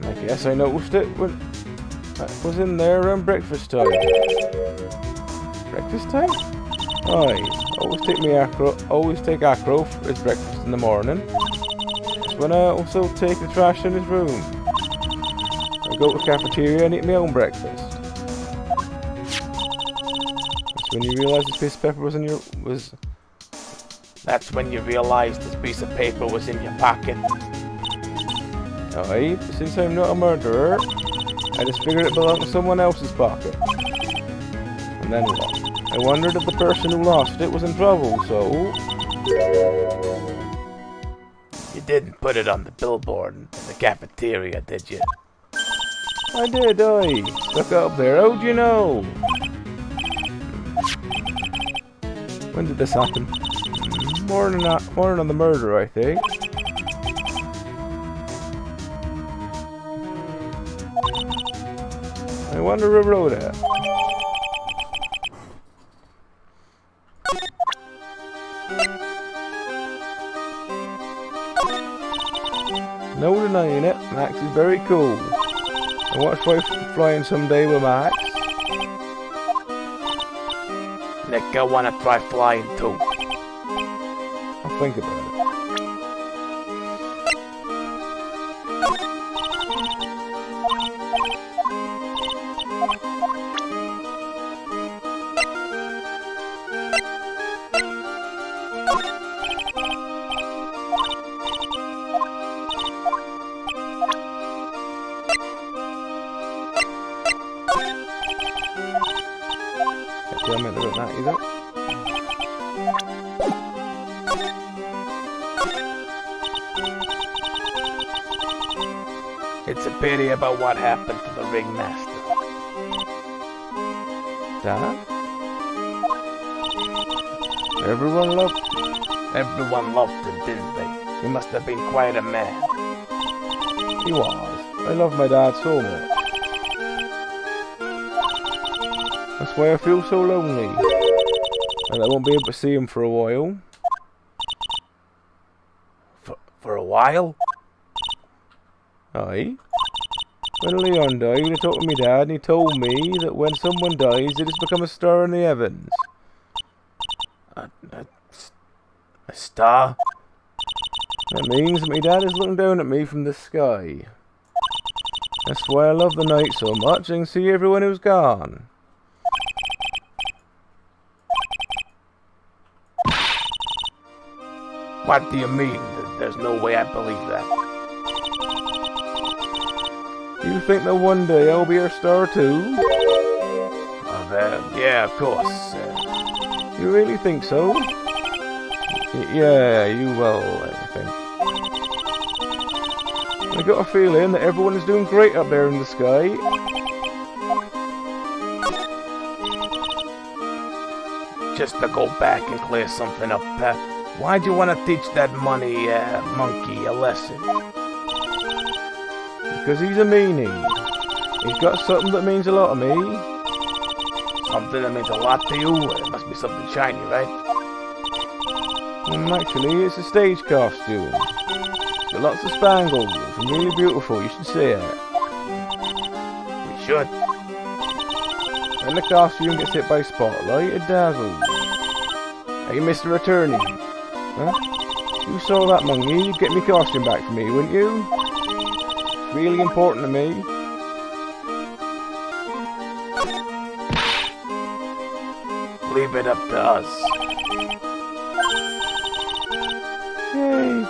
I guess I noticed it when it was in there around breakfast time. Breakfast time? Aye, always take Acro for his breakfast in the morning. That's when I also take the trash in his room. I go to the cafeteria and eat my own breakfast. That's when you realise this piece of paper was in your That's when you realized this piece of paper was in your pocket. Aye, but since I'm not a murderer, I just figured it belonged to someone else's pocket. And then what? I wondered if the person who lost it was in trouble, so... You didn't put it on the billboard in the cafeteria, did you? I did, aye. Stuck it up there, how'd you know? When did this happen? Morning on the murder, I think. I wonder who wrote it. No denying it, Max is very cool. I want to try flying someday with Max. Nick, I want to try flying too. I'll think about it. I meant about that either. It's a pity about what happened to the ringmaster. Dad? Everyone loved him, didn't they? He must have been quite a man. He was. I love my dad so much. That's why I feel so lonely. And I won't be able to see him for a while. For a while? Aye. When Leon died, I talked to my dad and he told me that when someone dies, they just become a star in the heavens. A star? That means that my dad is looking down at me from the sky. That's why I love the night so much, I can see everyone who's gone. What do you mean? There's no way I believe that. You think that one day I'll be a star too? Yeah, of course. You really think so? Yeah, you will, I think. I got a feeling that everyone is doing great up there in the sky. Just to go back and clear something up, why'd you want to teach that money monkey a lesson? Because he's a meanie. He's got something that means a lot to me. Something that means a lot to you? It must be something shiny, right? Actually, it's a stage costume. It's got lots of spangles and really beautiful. You should see it. We should. When the costume gets hit by spotlight, it dazzles. Hey, Mr. Attorney. Huh? You saw that monkey, you'd get me costume back for me, wouldn't you? It's really important to me. leave it up to us. Yay!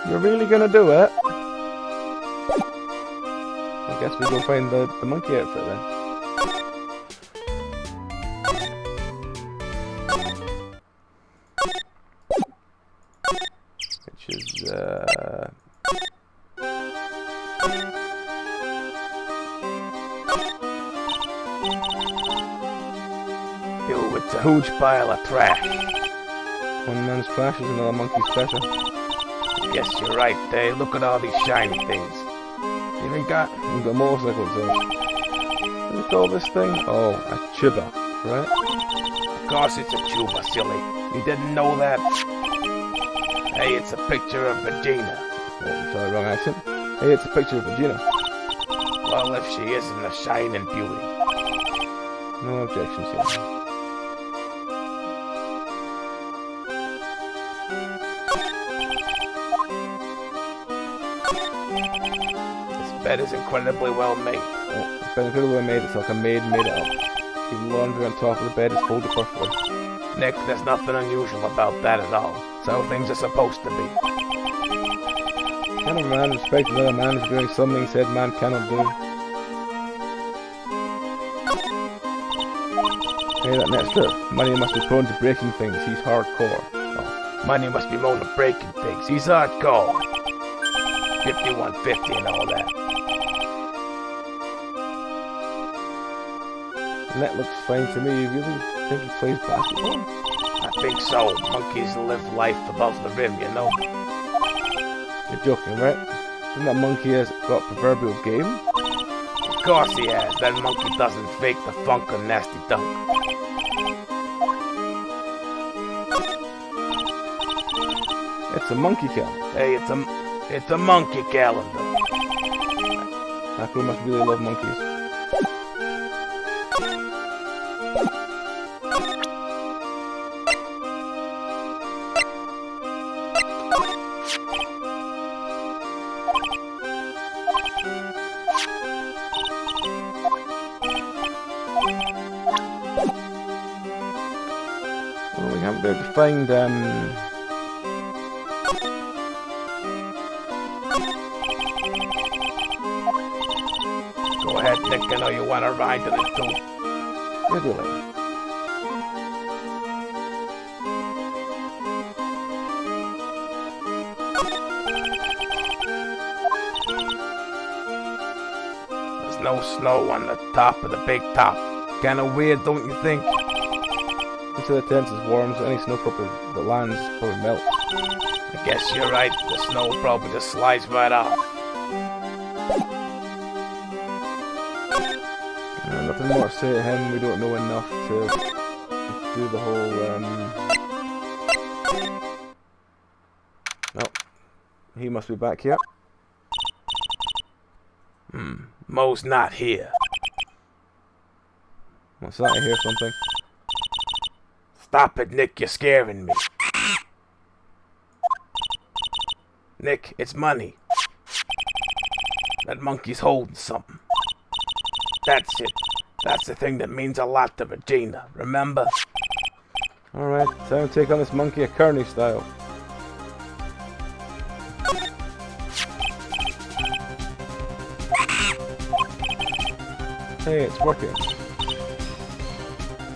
You're really gonna do it? I guess we go find the monkey outfit then. Which is, Yo, it's a huge pile of trash. one man's trash is another monkey's treasure. Yes, you're right, Dave. Look at all these shiny things. We've got motorcycle exhaust. What do we call this thing? Oh, a chuba, right? Of course it's a tuba, silly. You didn't know that? Hey, it's a picture of Vagina. Oh, sorry, wrong accent. Hey, it's a picture of Vagina. Well, if she isn't a shining beauty. No objections here. This bed is incredibly well made. Oh, it's been incredibly well made. It's like a maid made it up. Even laundry on top of the bed is folded perfectly. Nick, there's nothing unusual about that at all. It's how things are supposed to be. Can a man respect another man for doing something said man cannot do? Hey, that's true. Money must be prone to breaking things. He's hardcore. Oh, money must be known to breaking things. He's hardcore. 5150 and all that. And that looks fine to me. You really think he plays basketball? I think so. Monkeys live life above the rim, you know. You're joking, right? Isn't that monkey has got proverbial game? Of course he has. That monkey doesn't fake the funk or nasty dunk. It's a monkey calendar. Hey, it's a monkey calendar. That crew must really love monkeys. Well, we haven't been able to find Go ahead, Nick. I know you want to ride in it too. Really? There's no snow on the top of the big top. Kinda weird, don't you think? Until the tent is warm, so any snow that lands probably melts. I guess you're right. The snow probably just slides right off. Nothing more to say to him. We don't know enough to do the whole. Oh, he must be back here. Mo's not here. What's that? I hear something. Stop it, Nick. You're scaring me. Nick, it's money. That monkey's holding something. That's it. That's the thing that means a lot to Regina, remember? Alright, time to take on this monkey a Kearney style. Hey, it's working.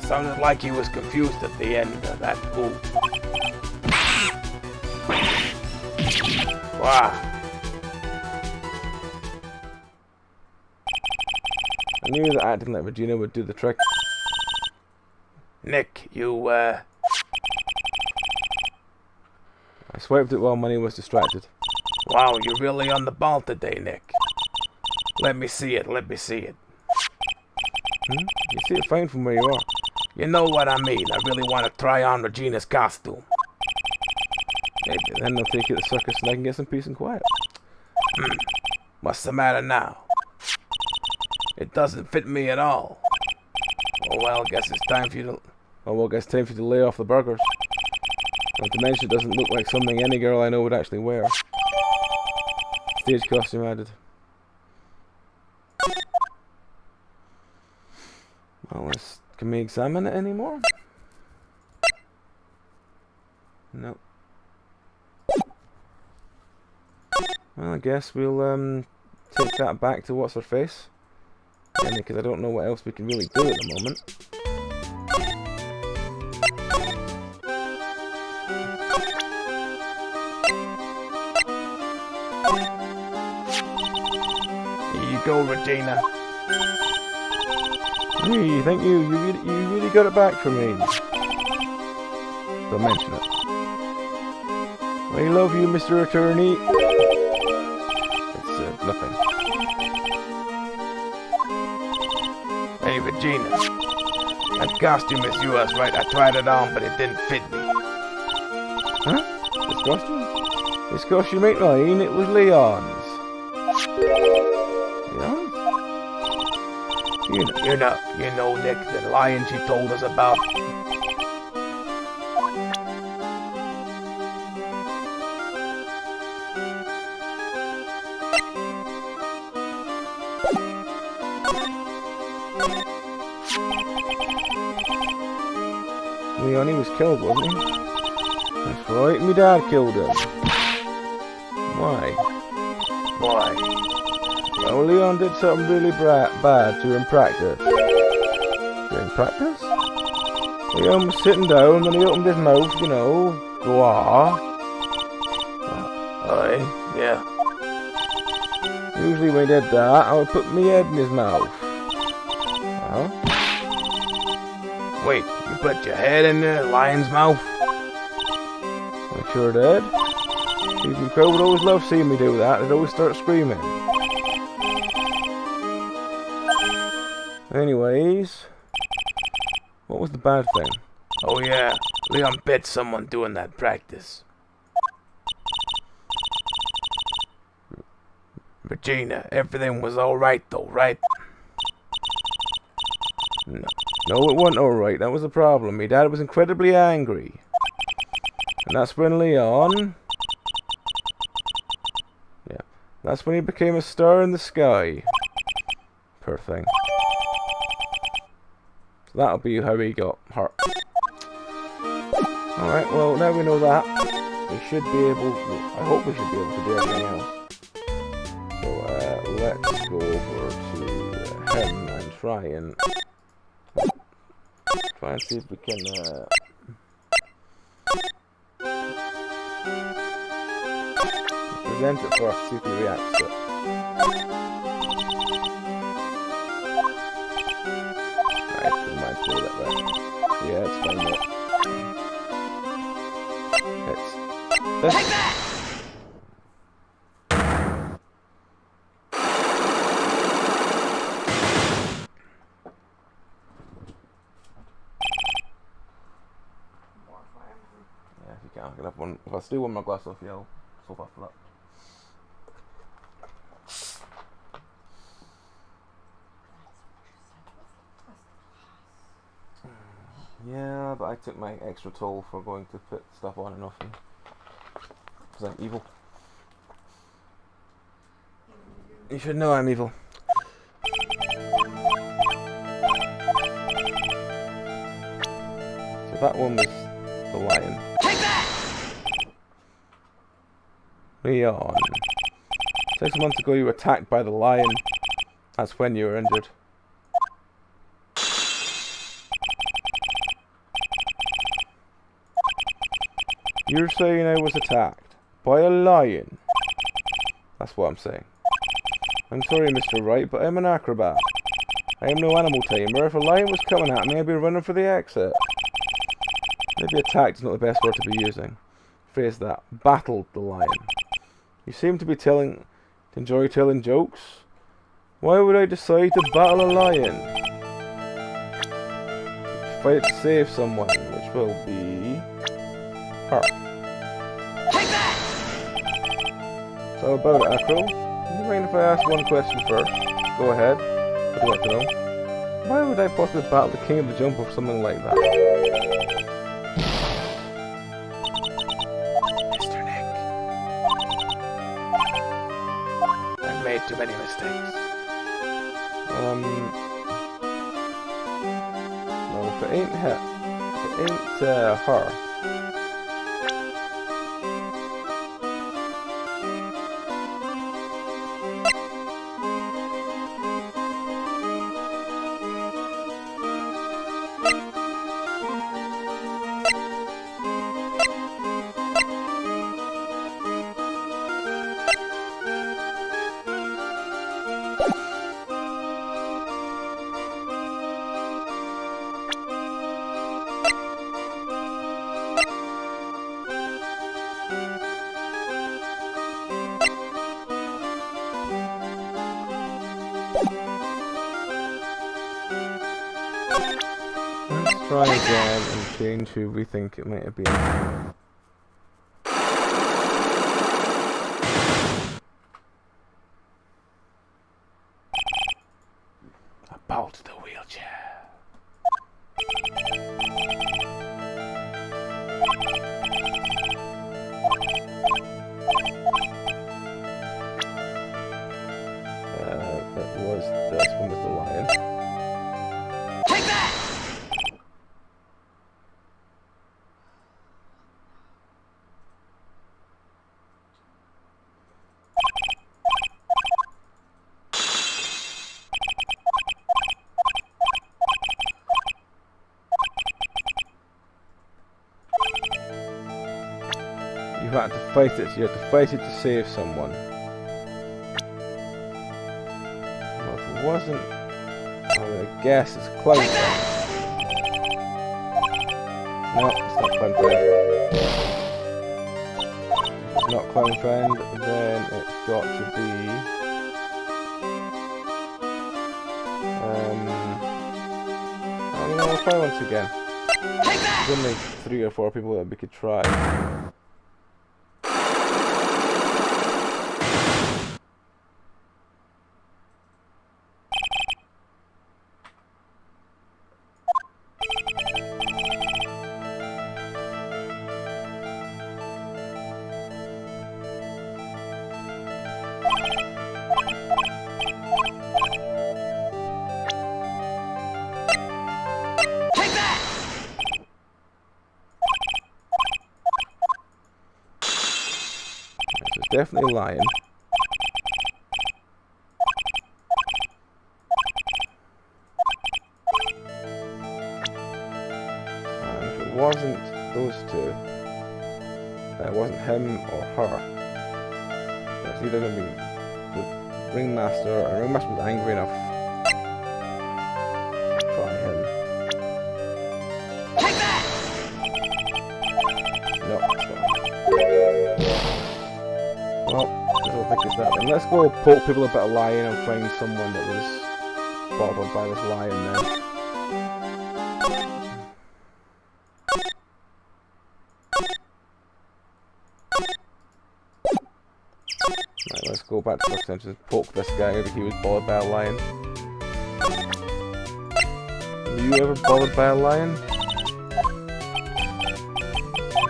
Sounded like he was confused at the end of that move. Wow. I knew that acting like Regina would do the trick. Nick, you, I swiped it while Money was distracted. Wow, you're really on the ball today, Nick. Let me see it, let me see it. You see it fine from where you are. You know what I mean. I really want to try on Regina's costume. Maybe then they'll take it to the circus and I can get some peace and quiet. What's the matter now? It doesn't fit me at all. Oh well, guess it's time for you to... Oh well, guess time for you to lay off the burgers. Not to mention it doesn't look like something any girl I know would actually wear. Stage costume added. Well, can we examine it anymore? No. Well, I guess we'll take that back to what's her face. Because I don't know what else we can really do at the moment. Here you go, Regina. Hey, thank you. You really got it back for me. Don't mention it. I love you, Mr. Attorney. It's nothing. Hey, Regina. That costume is yours, right? I tried it on, but it didn't fit me. Huh? This costume? This costume ain't mine. It was Leon's. Leon's? You know, Nick, the lion she told us about. Leon, he was killed, wasn't he? That's right, my dad killed him. Why? Boy, Well, Leon did something really bad to him practice. During practice? Leon was sitting down and he opened his mouth, you know, go ah. aye, yeah. Usually when he did that, I would put my head in his mouth. Well, Wait, you put your head in the lion's mouth? I sure did. Even Crow would always love seeing me do that. They'd always start screaming. Anyways, what was the bad thing? Oh yeah, Leon bit someone doing that practice. Regina, everything was alright though, right? No, it wasn't alright. That was the problem. My dad was incredibly angry. And that's when Leon... Yeah, that's when he became a star in the sky. Poor thing. So that'll be how he got hurt. Alright, well, now we know that. We should be able... I hope we should be able to do everything else. So, let's go over to him and try and see if we can present it first, see if he reacts to it. Right, don't mind to do that way. Yeah, it's fine. Take that! If I steal one of my glass off you, I'll swap after that. Yeah, but I took my extra toll for going to put stuff on and off me. Because I'm evil. You should know I'm evil. So that one was the lion. Leon. 6 months ago you were attacked by the lion. That's when you were injured. You're saying I was attacked by a lion. That's what I'm saying. I'm sorry, Mr. Wright, but I'm an acrobat. I am no animal tamer. If a lion was coming at me, I'd be running for the exit. Maybe attacked is not the best word to be using. Phrase that. Battled the lion. You seem to be enjoy telling jokes. Why would I decide to battle a lion? Fight to save someone, which will be her. Take that! So about it, Acro. Do you mind if I ask one question first? Go ahead. What do you want to know? Why would I possibly battle the king of the jump or something like that? Too many mistakes. No, if it ain't her, Let's try again and change who we think it might have been. About the wheelchair. This one was the lion. Take that! You had to fight it. You had to fight it to save someone. Well, if it wasn't, I'm gonna guess it's Clown Friend. No, it's not Clown Friend. If it's not Clown Friend, then it's got to be. I'll try once again. There's only 3 or 4 people that we could try. Definitely a lion. And if it wasn't those two, it wasn't him or her. It's either going to be the ringmaster, or the ringmaster was angry enough. Try him. No, it's not. Well, I don't think it's that then. Let's go poke people a bit of lion and find someone that was bothered by this lion then. Right, let's go back to first time to poke this guy. Maybe he was bothered by a lion. Were you ever bothered by a lion?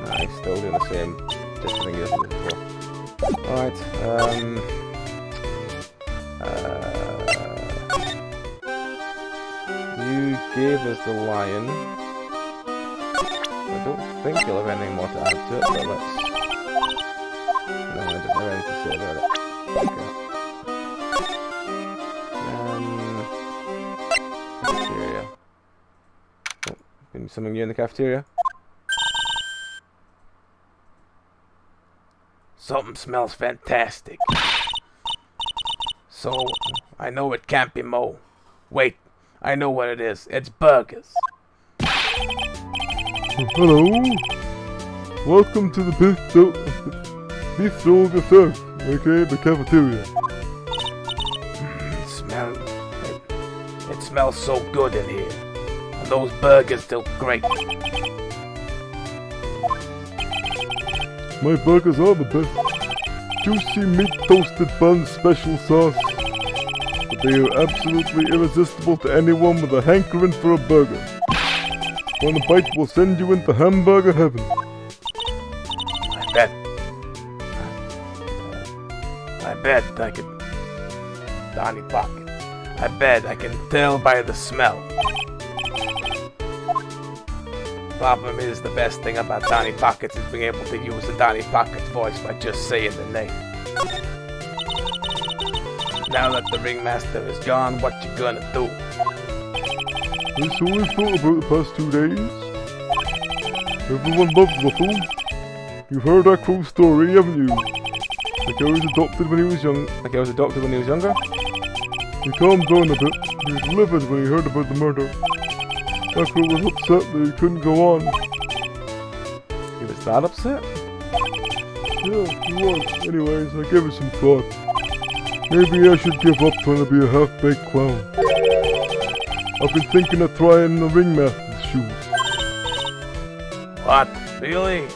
Nah, he's still doing the same different thing as before. Alright, you gave us the lion. I don't think you'll have anything more to add to it, but let's... No, I don't have anything to say about it. Okay. Cafeteria. Oh, can you summon you in the cafeteria? Something smells fantastic. So, I know it can't be Mo. Wait, I know what it is. It's burgers. Hello. Welcome to the Bistro of the Surf, aka the cafeteria. It smells so good in here. And those burgers look great. My burgers are the best. Juicy meat toasted bun special sauce. But they are absolutely irresistible to anyone with a hankering for a burger. One bite will send you into hamburger heaven. I bet I could... Donnie Pocket. I bet I can tell by the smell. Problem is, the best thing about Donnie Pockets is being able to use the Donnie Pockets voice by just saying the name. Now that the ringmaster is gone, what you gonna do? That's all I've thought about the past 2 days. Everyone loves Ruffles. You've heard that crow story, haven't you? Like I was adopted when he was young. Like I was adopted when he was younger? He calmed down a bit. He was livid when he heard about the murder. That crow was upset that he couldn't go on. He was that upset? Yeah, he was. Anyways, I gave it some thought. Maybe I should give up trying to be a half-baked clown. I've been thinking of trying the ringmaster's shoes. What? Really?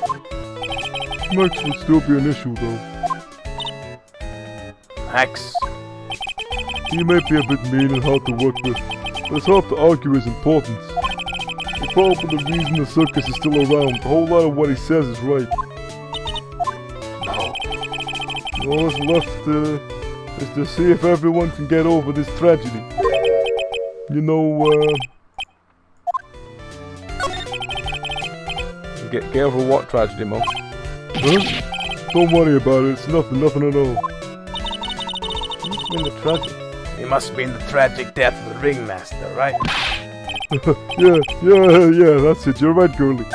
Max would still be an issue though. Max? He may be a bit mean and hard to work with, but it's hard to argue his importance. He's probably the reason the circus is still around. A whole lot of what he says is right. No. All that's left is to see if everyone can get over this tragedy. You know, Get over what tragedy, Mum? huh? Don't worry about it, it's nothing at all. What's been the tragedy? It must have been the tragic death of the ringmaster, right? yeah, that's it, you're right, girlie.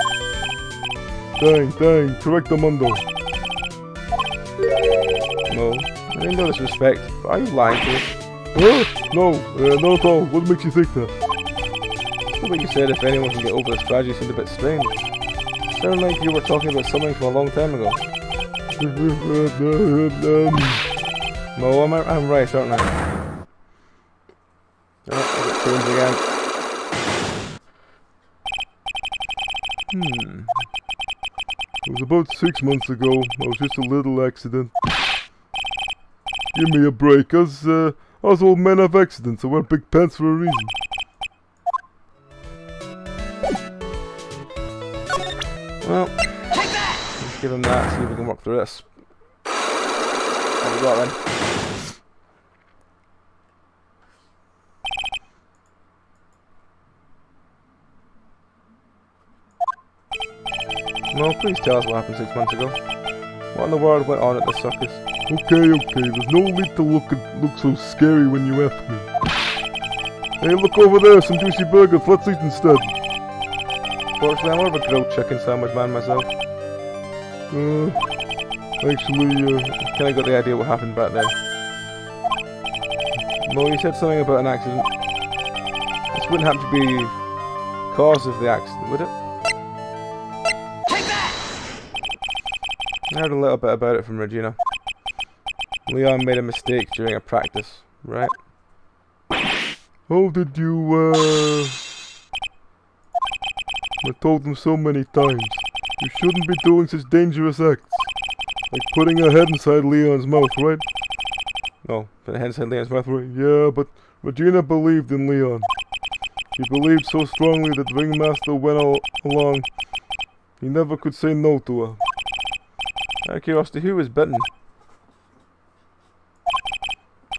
Dang, correcto mundo. No. I mean, no disrespect, but are you lying to us? Huh? No, not at all. What makes you think that? What you said if anyone can get over this tragedy seemed a bit strange. Sounded like you were talking about something from a long time ago. No, I'm right, aren't I? Oh, I got tunes again. It was about 6 months ago. It was just a little accident. Give me a break. Us old men have accidents. I wear big pants for a reason. Well, let's give him that, see if we can work through this. What have we got then? No, please tell us what happened 6 months ago. What in the world went on at the circus? Okay. There's no need to look so scary when you ask me. Hey, look over there. Some juicy burgers. Let's eat instead. Fortunately, I'm more of a grilled chicken sandwich man myself. Actually, I kinda got the idea what happened back then. Well, you said something about an accident. This wouldn't have to be the cause of the accident, would it? I heard a little bit about it from Regina. Leon made a mistake during a practice, right? how did you, I told him so many times. You shouldn't be doing such dangerous acts. Like putting her head inside Leon's mouth, right? No, put a head inside Leon's mouth. Right, yeah, but Regina believed in Leon. She believed so strongly that the ringmaster went along. He never could say no to her. Out of curiosity, who was bitten?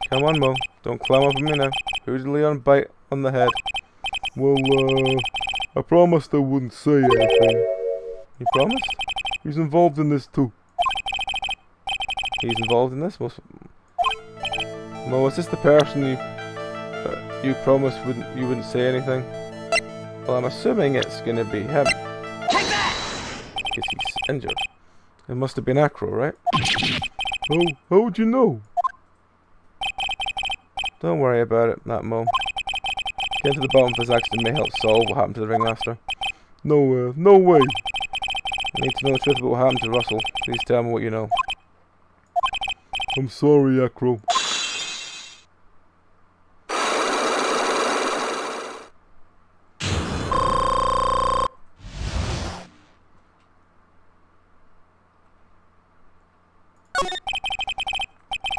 Come on, Mo. Don't climb up on me now. Who did Leon bite on the head? Well, I promised I wouldn't say anything. You promised? He's involved in this too. He's involved in this? Mo, is this the person you promised you wouldn't say anything? Well, I'm assuming it's gonna be him. Take that! Because he's injured. It must have been Acro, right? How would you know? Don't worry about it, that Mo. Getting to the bottom of this accident may help solve what happened to the ringmaster. No way. I need to know the truth about what happened to Russell. Please tell me what you know. I'm sorry, Acro.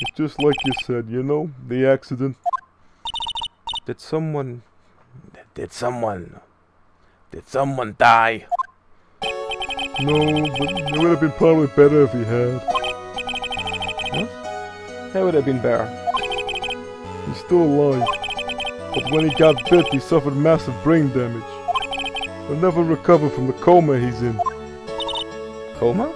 It's just like you said, you know, the accident. Did someone die? No, but it would have been probably better if he had. What? How would it have been better? He's still alive. But when he got bit, he suffered massive brain damage. He'll never recover from the coma he's in. Coma?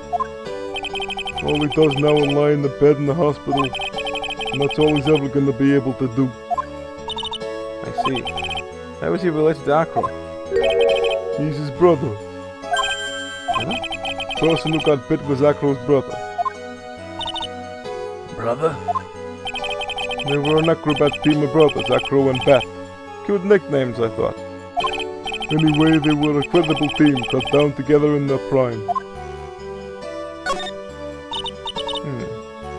All he does now is lie in the bed in the hospital. And that's all he's ever going to be able to do. I see. How is he related to Acro? He's his brother. Huh? The person who got bit was Acro's brother. Brother? They were an acrobat team of brothers, Acro and Bat. Cute nicknames, I thought. Anyway, they were a credible team, cut down together in their prime.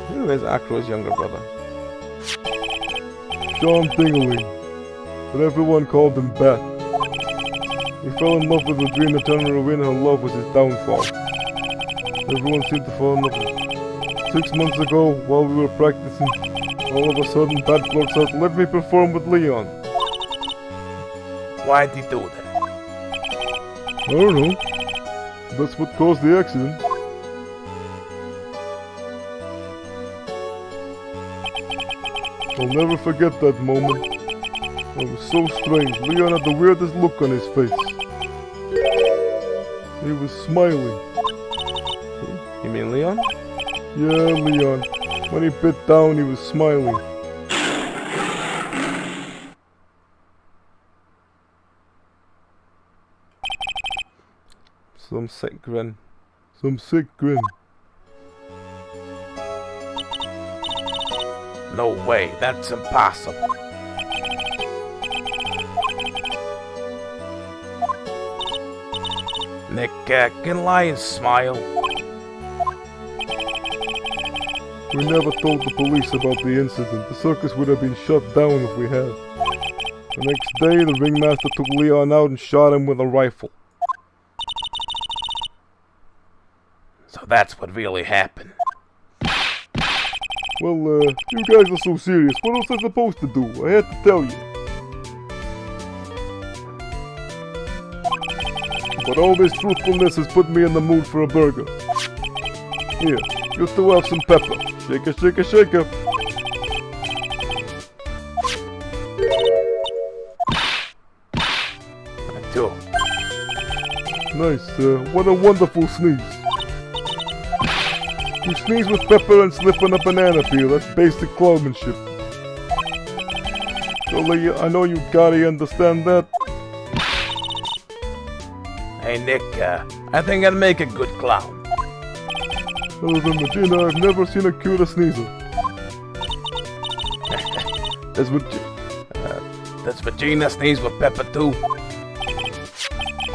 Who is Acro's younger brother? John Dingley. but everyone called him Bat. He fell in love with a dream that turned her win, her love was his downfall. Everyone seemed to fall in love with him. 6 months ago, while we were practicing, all of a sudden Bat blurts out, "Let me perform with Leon." Why'd he do that? I don't know. That's what caused the accident. I'll never forget that moment. It was so strange. Leon had the weirdest look on his face. He was smiling. You mean Leon? Yeah, Leon. When he bit down, he was smiling. Some sick grin. Some sick grin. No way, that's impossible. Nick, can lions smile? We never told the police about the incident. The circus would have been shut down if we had. The next day, the ringmaster took Leon out and shot him with a rifle. So that's what really happened. Well, you guys are so serious. What else am I supposed to do? I had to tell you. But all this truthfulness has put me in the mood for a burger. Here, you two have some pepper. Shaker, shaker, shaker. I do. Nice, what a wonderful sneeze. You sneeze with pepper and slip on a banana peel. That's basic clownmanship. Surely, I know you gotta understand that. Hey Nick, I think I'd make a good clown. Other than Regina, I've never seen a cuter sneezer. Does Vagina sneeze with pepper too?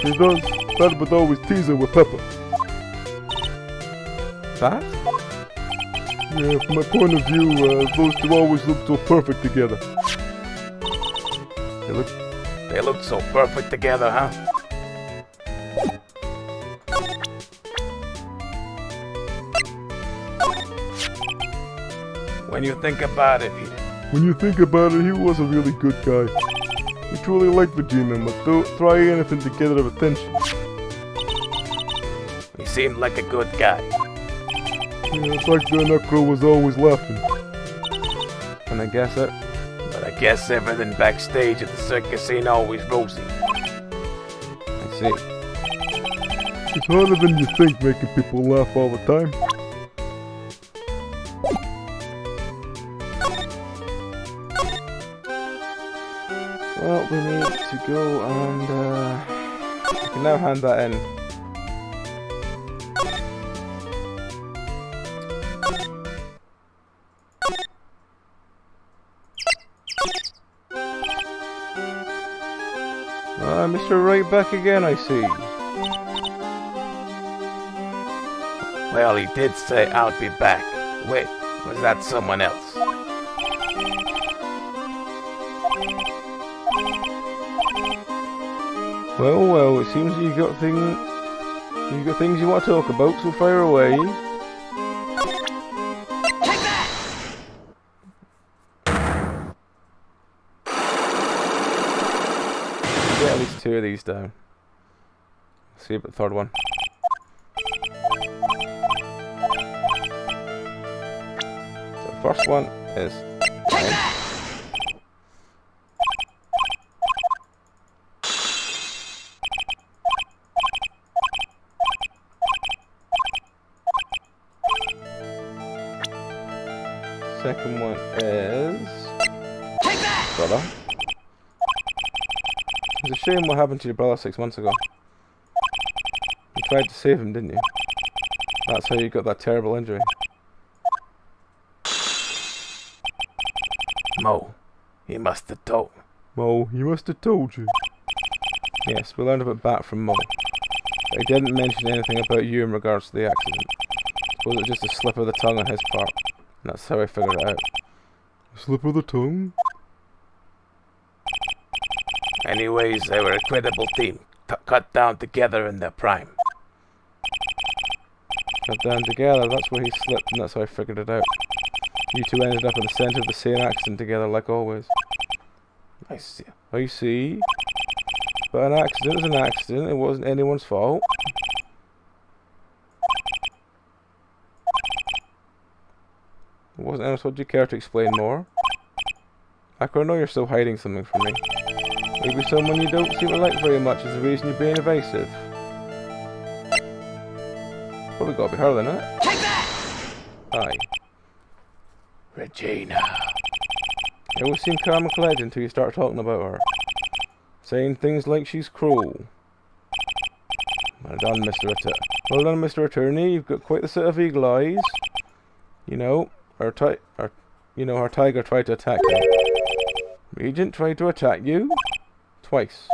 She does. That would always tease her with pepper. That? Yeah, from my point of view, those two always look so perfect together. They look so perfect together, huh? When you think about it, he was a really good guy. He truly liked Regina, but don't try anything to get her attention. he seemed like a good guy. Yeah, back then that girl was always laughing. Can I guess it? But I guess everything backstage at the circus ain't always rosy. I see. It's harder than you think making people laugh all the time. Well, we need to go and we can now hand that in. Mr. Wright back again, I see. Well, he did say I'll be back. Wait, was that someone else? Well, it seems you got things you want to talk about, so fire away. Take that! Get at least 2 of these down. See about the third one. So the first one is Take that! second one is Take that! brother. It's a shame what happened to your brother 6 months ago. You tried to save him, didn't you? That's how you got that terrible injury. Mo, he must have told. Mo, he must have told you. Yes, we learned about Bat from Mo. But he didn't mention anything about you in regards to the accident. Was it just a slip of the tongue on his part? And that's how I figured it out. A slip of the tongue? Anyways, they were a credible team, cut down together in their prime. Cut down together, that's where he slipped and that's how I figured it out. You two ended up in the centre of the same accident together like always. I see. I see. But an accident is an accident, it wasn't anyone's fault. It wasn't anyone's fault. Do you care to explain more? I know you're still hiding something from me. Maybe someone you don't seem to like very much is the reason you're being evasive. Probably gotta be her then, innit? Take that! Aye. Regina. You always seem calm and collected until you start talking about her. Saying things like she's cruel. Well done, Mr. Attorney. You've got quite the set of eagle eyes. You know, our tiger tried to attack you. Regent tried to attack you? Twice.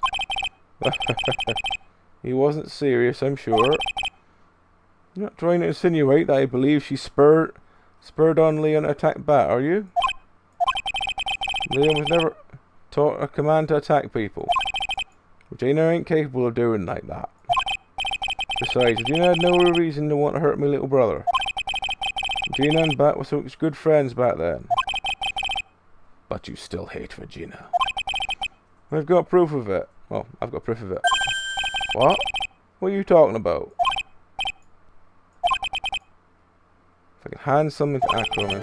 He wasn't serious, I'm sure. You're not trying to insinuate that I believe she spurred on Leon to attack back, are you? Leon was never taught a command to attack people. Regina ain't capable of doing like that. Besides, Regina had no reason to want to hurt my little brother. Regina and Bat were such good friends back then. But you still hate Regina. I've got proof of it. Well, I've got proof of it. What? What are you talking about? If I can hand something to Ackerman.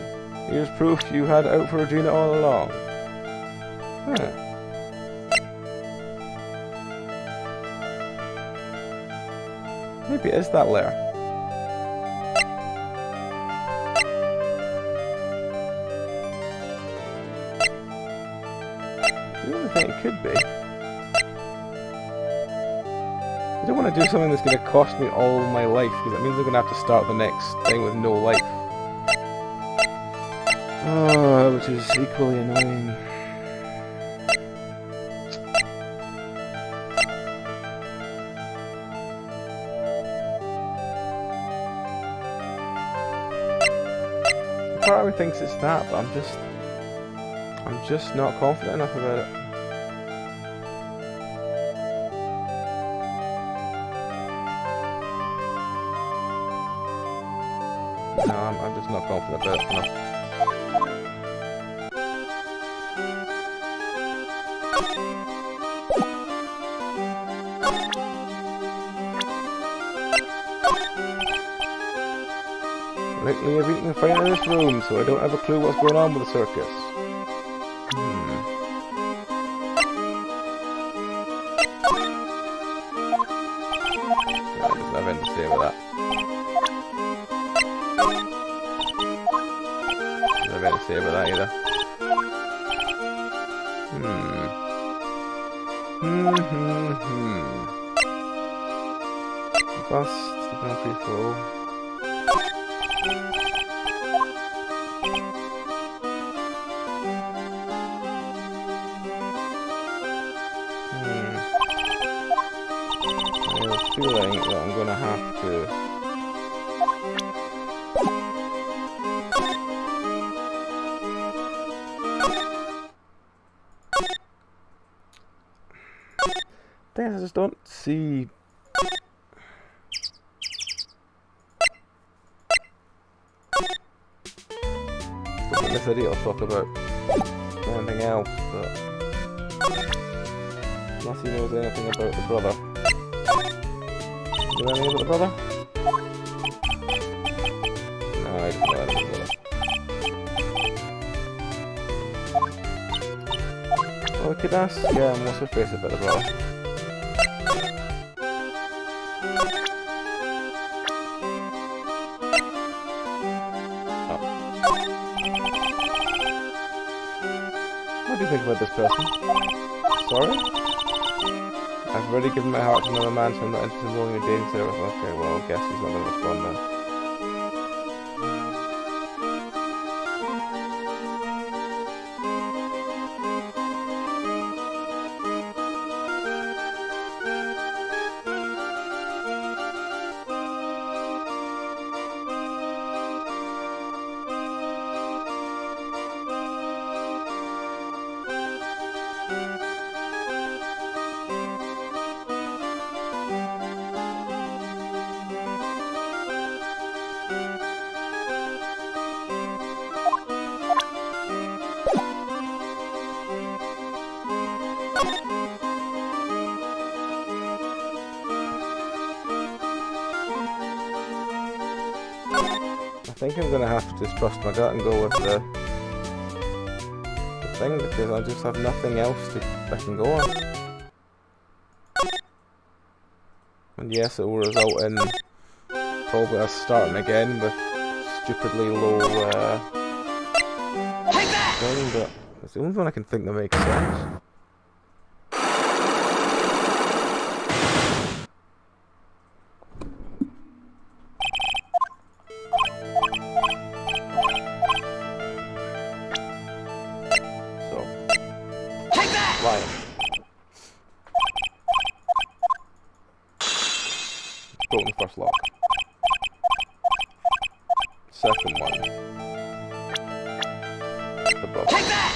Here's proof you had it out for Regina all along. Huh. Maybe it is that letter. I don't think it could be. I don't want to do something that's going to cost me all my life, because that means I'm going to have to start the next thing with no life. Oh, which is equally annoying. Part of me thinks it's that, but I'm just not confident enough about it. No, I'm just not confident about it enough. Lately I've eaten the front of this room, so I don't have a clue what's going on with the circus. I doesn't have anything to say about that. Doesn't have anything to say about that either. Bus, the Grand Prix floor. I have a feeling that I'm going to have to... I just don't see... In this video I'll talk about anything else, but... Unless he knows anything about the brother. Do you know anything about the brother? No, I don't know anything about the brother. Oh, I could ask, what's her face about the brother? Oh. What do you think about this person? Sorry? I've already given my heart to another man, so I'm not interested in rolling a dating service. Okay, well, I guess he's not going to respond then. think I'm gonna have to just trust my gut and go with the thing, because I just have nothing else I can go on. And yes, it will result in probably us starting again with stupidly low thing, but it's the only one I can think that makes sense. Broken the first lock. Second one. The book. Take that!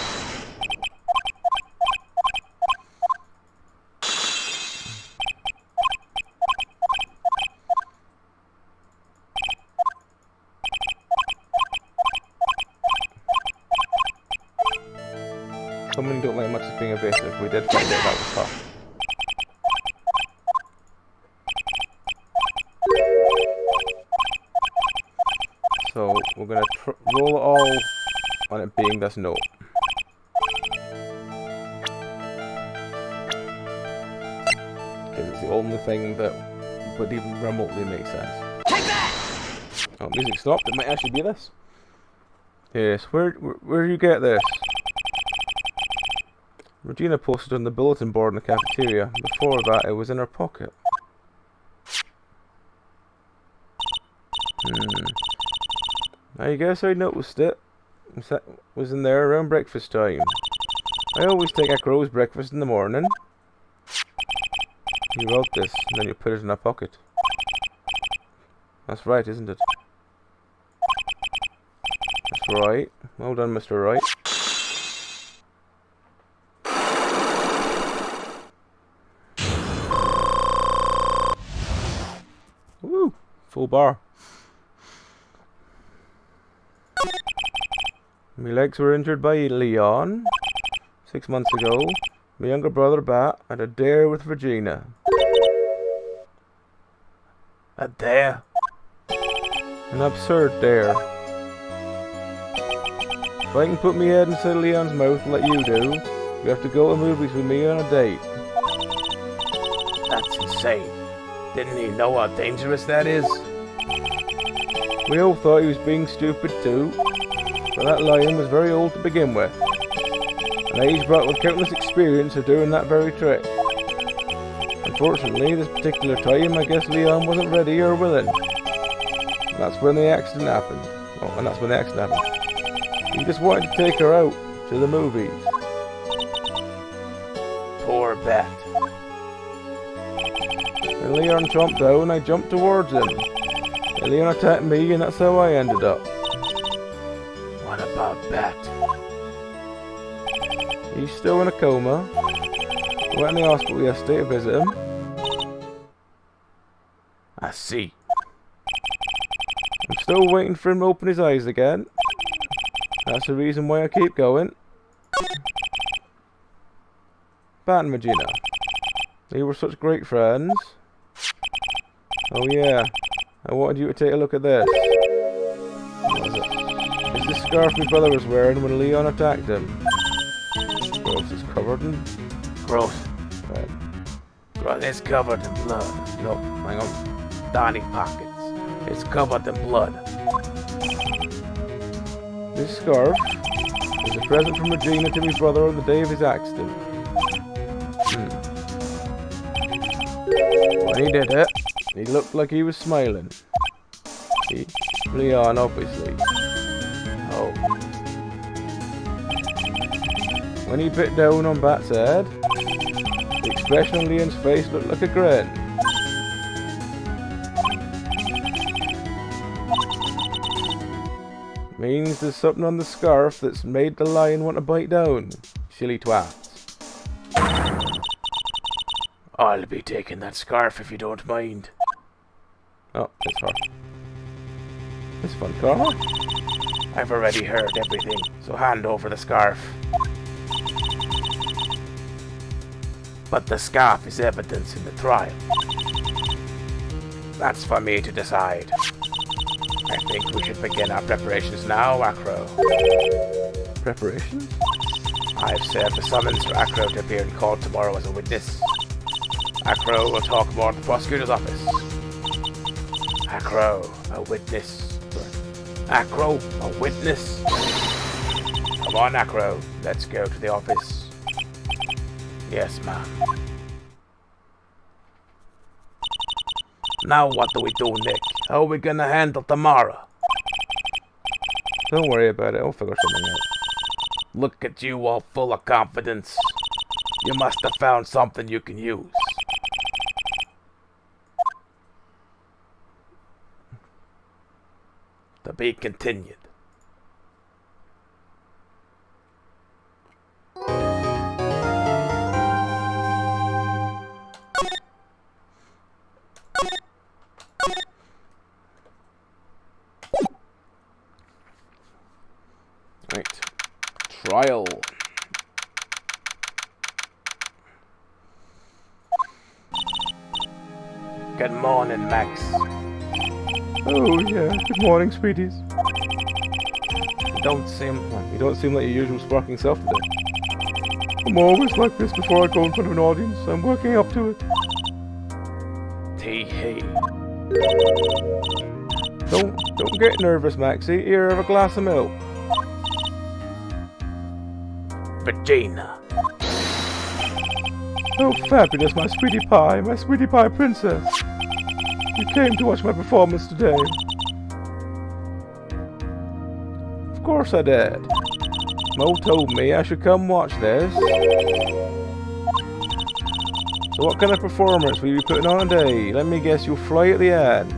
Someone don't like much as being evasive. We did find out that was her. So we're gonna roll it all on it being this note. Because it's the only thing that would even remotely make sense. Take that! Oh, music stopped. It might actually be this. Yes, where do you get this? Regina posted on the bulletin board in the cafeteria. Before that, it was in her pocket. I guess I noticed it. It was in there around breakfast time. I always take a crow's breakfast in the morning. You wrote this, and then you put it in a pocket. That's right, isn't it? That's right. Well done, Mr. Wright. Woo! Full bar. My legs were injured by Leon 6 months ago. My younger brother, Bat, had a dare with Regina. A dare? An absurd dare. If I can put my head inside Leon's mouth like you do, you have to go to movies with me on a date. That's insane. Didn't he know how dangerous that is? We all thought he was being stupid too, but that lion was very old to begin with. And age brought with countless experience of doing that very trick. Unfortunately, this particular time, I guess Leon wasn't ready or willing. And that's when the accident happened. Oh, and that's when the accident happened. He just wanted to take her out to the movies. Poor Bet. When Leon jumped down, I jumped towards him. And Leon attacked me, and that's how I ended up. What about Bet? He's still in a coma. I went in the hospital yesterday to visit him. I see. I'm still waiting for him to open his eyes again. That's the reason why I keep going. Bat and Regina. They were such great friends. Oh yeah, I wanted you to take a look at this. What is it? It's the scarf my brother was wearing when Leon attacked him. Gross, it's covered in... Gross. Right. Gross, it's covered in blood. No, hang on. Donny pockets. It's covered in blood. This scarf is a present from Regina to my brother on the day of his accident. When he did it, he looked like he was smiling. See? Leon, obviously. Oh. When he bit down on Bat's head, the expression on Leon's face looked like a grin. Means there's something on the scarf that's made the lion want to bite down. Silly twats. I'll be taking that scarf if you don't mind. Oh, it's her. It's fun, Carla. I've already heard everything, so hand over the scarf. But the scarf is evidence in the trial. That's for me to decide. I think we should begin our preparations now, Acro. Preparations? I've served a summons for Acro to appear in court tomorrow as a witness. Acro will talk more at the prosecutor's office. Acro, a witness. Acro, a witness. Come on, Acro. Let's go to the office. Yes, ma'am. Now what do we do, Nick? How are we gonna handle tomorrow? Don't worry about it. I'll figure something out. Look at you all full of confidence. You must have found something you can use. To be continued. Right. Trial. Good morning, Max. Oh yeah. Good morning, sweeties. You don't seem like your usual sparking self today. I'm always like this before I go in front of an audience. I'm working up to it. Tee-hee. Don't get nervous, Maxie. Here, have a glass of milk. Regina. Oh, fabulous, my sweetie pie princess. You came to watch my performance today. Of course I did. Mo told me I should come watch this. So what kind of performance will you be putting on today? Let me guess, you'll fly at the end.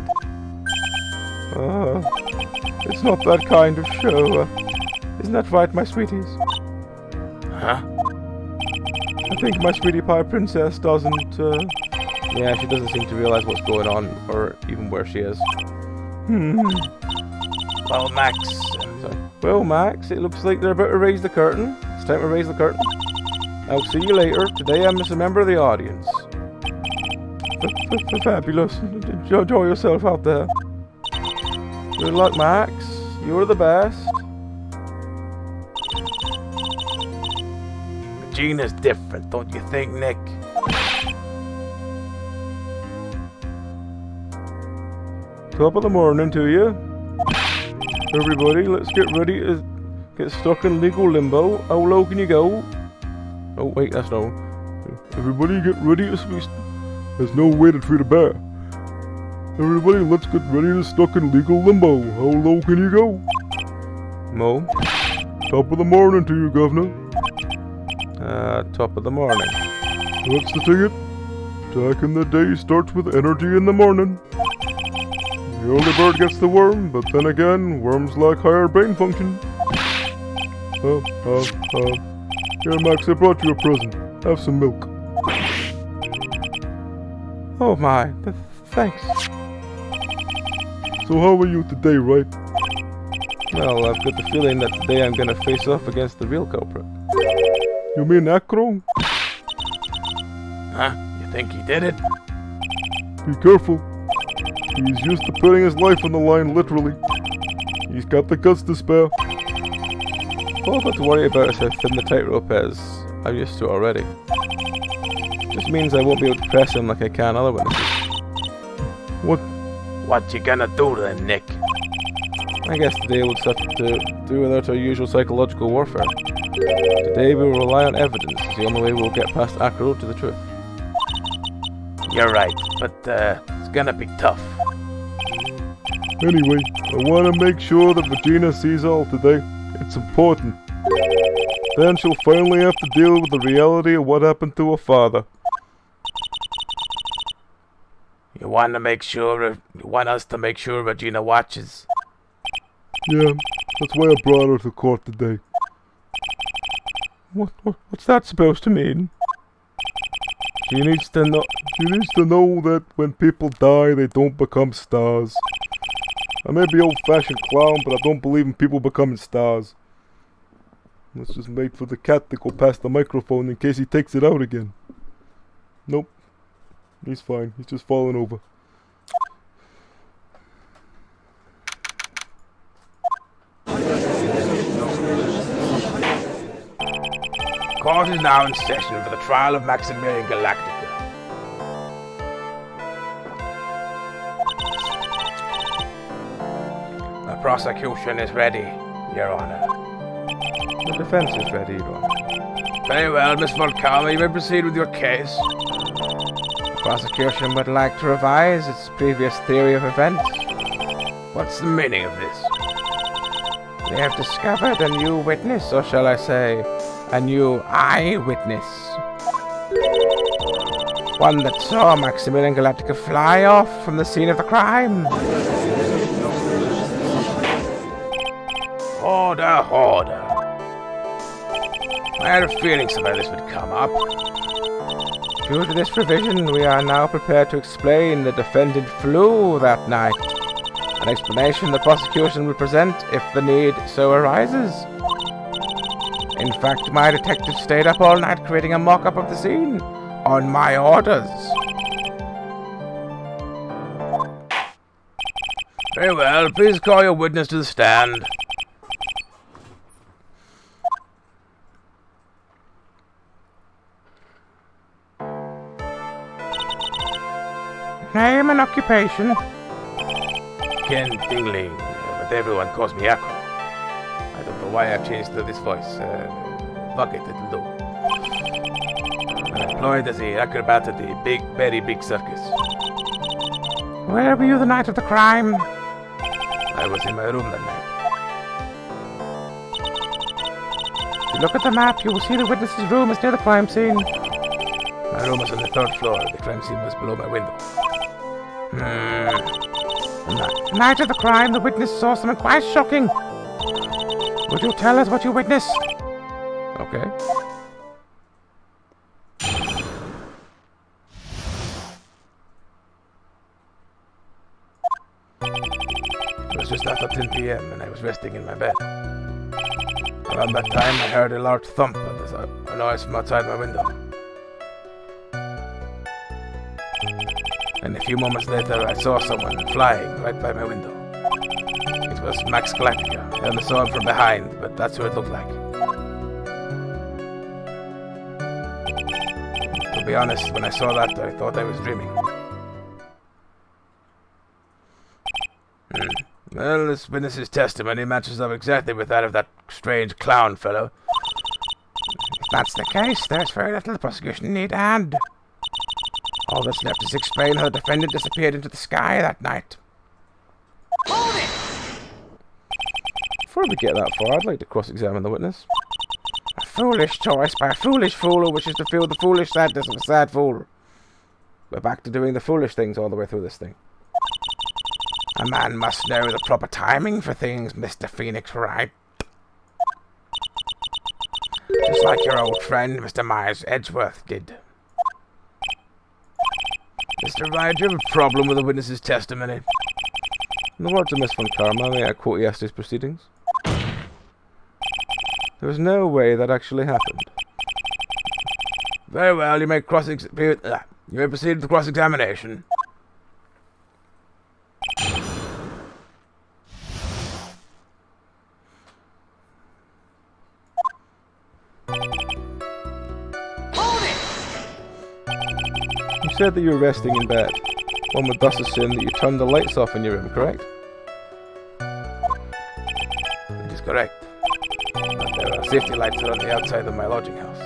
It's not that kind of show. Isn't that right, my sweeties? Huh? I think my sweetie pie princess doesn't, yeah, she doesn't seem to realize what's going on, or even where she is. Well, Max. Sorry. Well, Max, it looks like they're about to raise the curtain. It's time to raise the curtain. I'll see you later. Today I'm just a member of the audience. Fabulous. Enjoy yourself out there. Good luck, Max. You're the best. Regina's different, don't you think, Nick? Top of the morning to you. Everybody, let's get ready to get stuck in legal limbo. How low can you go? Oh, wait, that's no. Everybody get ready to speak. There's no way to treat a bear. Everybody, let's get ready to stuck in legal limbo. How low can you go? Mo? Top of the morning to you, Governor. Top of the morning. What's the ticket? Attack in the day starts with energy in the morning. The early bird gets the worm, but then again, worms lack higher brain function. Here, Max, I brought you a present. Have some milk. Oh my, thanks. So how are you today, Wright? Well, I've got the feeling that today I'm gonna face off against the real culprit. You mean Acro? Huh? You think he did it? Be careful. He's used to putting his life on the line, literally. He's got the guts to spare. All I've got to worry about is how thin the tightrope is. I'm used to it already. Just means I won't be able to press him like I can other witnesses. What you gonna do then, Nick? I guess today we'll just have to do without our usual psychological warfare. Today we will rely on evidence. It's the only way we'll get past Acro to the truth. You're right, but it's gonna be tough. Anyway, I want to make sure that Regina sees all today. It's important. Then she'll finally have to deal with the reality of what happened to her father. You want us to make sure Regina watches? Yeah, that's why I brought her to court today. What's that supposed to mean? She needs to know that when people die, they don't become stars. I may be old-fashioned clown, but I don't believe in people becoming stars. Let's just wait for the cat to go past the microphone in case he takes it out again. Nope. He's fine. He's just falling over. is now in session for the trial of Maximilian Galactica. The prosecution is ready, Your Honor. The defense is ready, Your Honor. Very well, Miss Volkama, you may proceed with your case. The prosecution would like to revise its previous theory of events. What's the meaning of this? We have discovered a new witness, or shall I say, a new eyewitness. One that saw Maximilian Galactica fly off from the scene of the crime. Order. I had a feeling some of this would come up. Due to this revision, we are now prepared to explain the defendant flew that night. An explanation the prosecution will present if the need so arises. In fact, my detective stayed up all night creating a mock-up of the scene, on my orders. Very well, please call your witness to the stand. Name and occupation. Ken Dingling, but everyone calls me Echo. I don't know why I've changed to this voice. Fuck it, it'll do. I'm employed as the acrobat at the very big circus. Where were you the night of the crime? I was in my room that night. If you look at the map, you will see the witness's room is near the crime scene. My room was on the 3rd floor. The crime scene was below my window. The night of the crime, the witness saw something quite shocking. Would you tell us what you witnessed? Okay. It was just after 10 p.m. and I was resting in my bed. Around that time, I heard a large thump and there's a noise from outside my window. And a few moments later, I saw someone flying right by my window. It was Max Galactica. I only saw him from behind, but that's what it looked like. To be honest, when I saw that, I thought I was dreaming. Well, this witness's testimony matches up exactly with that of that strange clown fellow. If that's the case, there's very little the prosecution need add. All that's left is to explain how the defendant disappeared into the sky that night. Hold it! Before we get that far, I'd like to cross-examine the witness. A foolish choice by a foolish fool who wishes to feel the foolish sadness of a sad fool. We're back to doing the foolish things all the way through this thing. A man must know the proper timing for things, Mr. Phoenix Wright. Just like your old friend, Mr. Myers Edgeworth, did. Mr. Wright, do you have a problem with the witness's testimony? In the words of Miss Von Karma, may I quote yesterday's proceedings? There was no way that actually happened. Very well, you may proceed with the cross-examination. You said that you were resting in bed. One would thus assume that you turned the lights off in your room, correct? It is correct. But there are safety lights on the outside of my lodging house.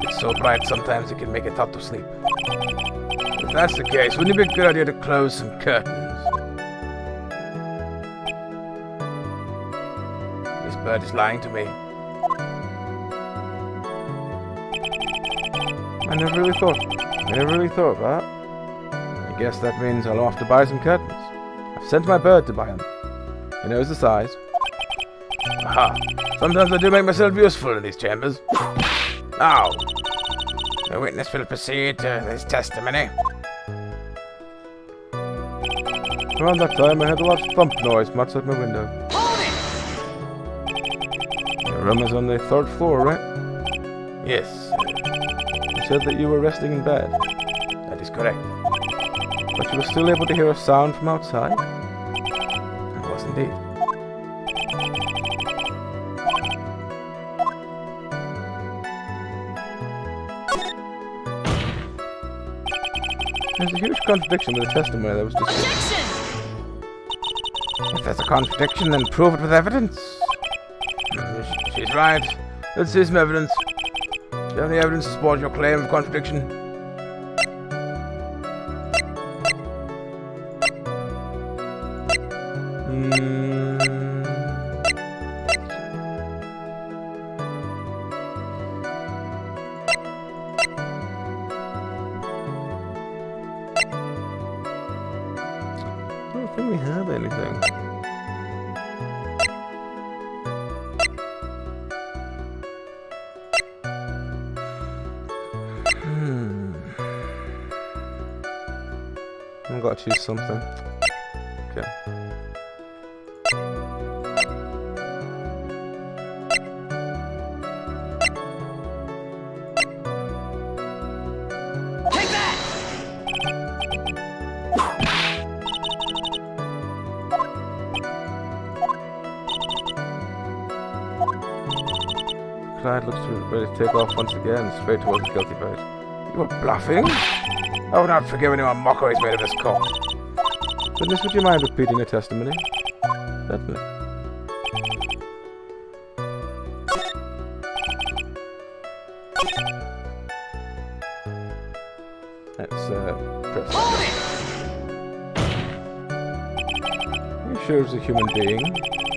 It's so bright sometimes it can make it hard to sleep. If that's the case, wouldn't it be a good idea to close some curtains? This bird is lying to me. I never really thought of that. I guess that means I'll have to buy some curtains. I've sent my bird to buy them. He knows the size. Aha. Sometimes I do make myself useful in these chambers. Now, the witness will proceed to his testimony. Around that time, I heard a large thump noise from outside my window. Your room is on the 3rd floor, right? Yes. You said that you were resting in bed. That is correct. But you were still able to hear a sound from outside? I was indeed. There's a huge contradiction with the testimony that was just... Objection! If there's a contradiction, then prove it with evidence. She's right. Let's see some evidence. Do you have any evidence to support your claim of contradiction? I don't think we have anything. I've got to choose something. Okay. Take that! Clyde looks ready to take off once again, straight towards the guilty verdict. You were bluffing? I would not forgive anyone mockeries made of this court. Witness, would you mind repeating your testimony? Certainly. Let's press. Hold it! Are you sure it was a human being?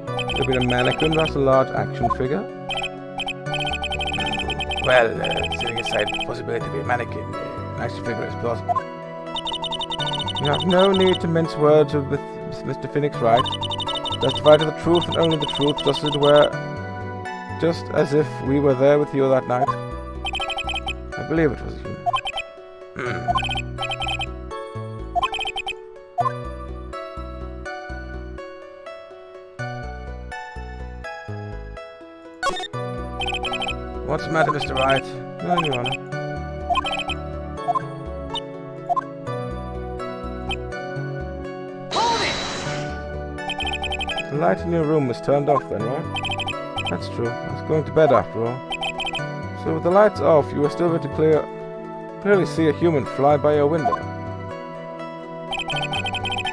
Could have been a mannequin, perhaps a large action figure? Well, setting aside the possibility to be a mannequin, an action figure is plausible. You have no need to mince words with Mr. Phoenix Wright. Testify to the truth and only the truth, just as if we were there with you that night. I believe it was a human. What's the matter, Mr. Wright? No, Your Honor. Hold it! The light in your room was turned off then, right? That's true. I was going to bed after all. So with the lights off, you were still able to clearly see a human fly by your window.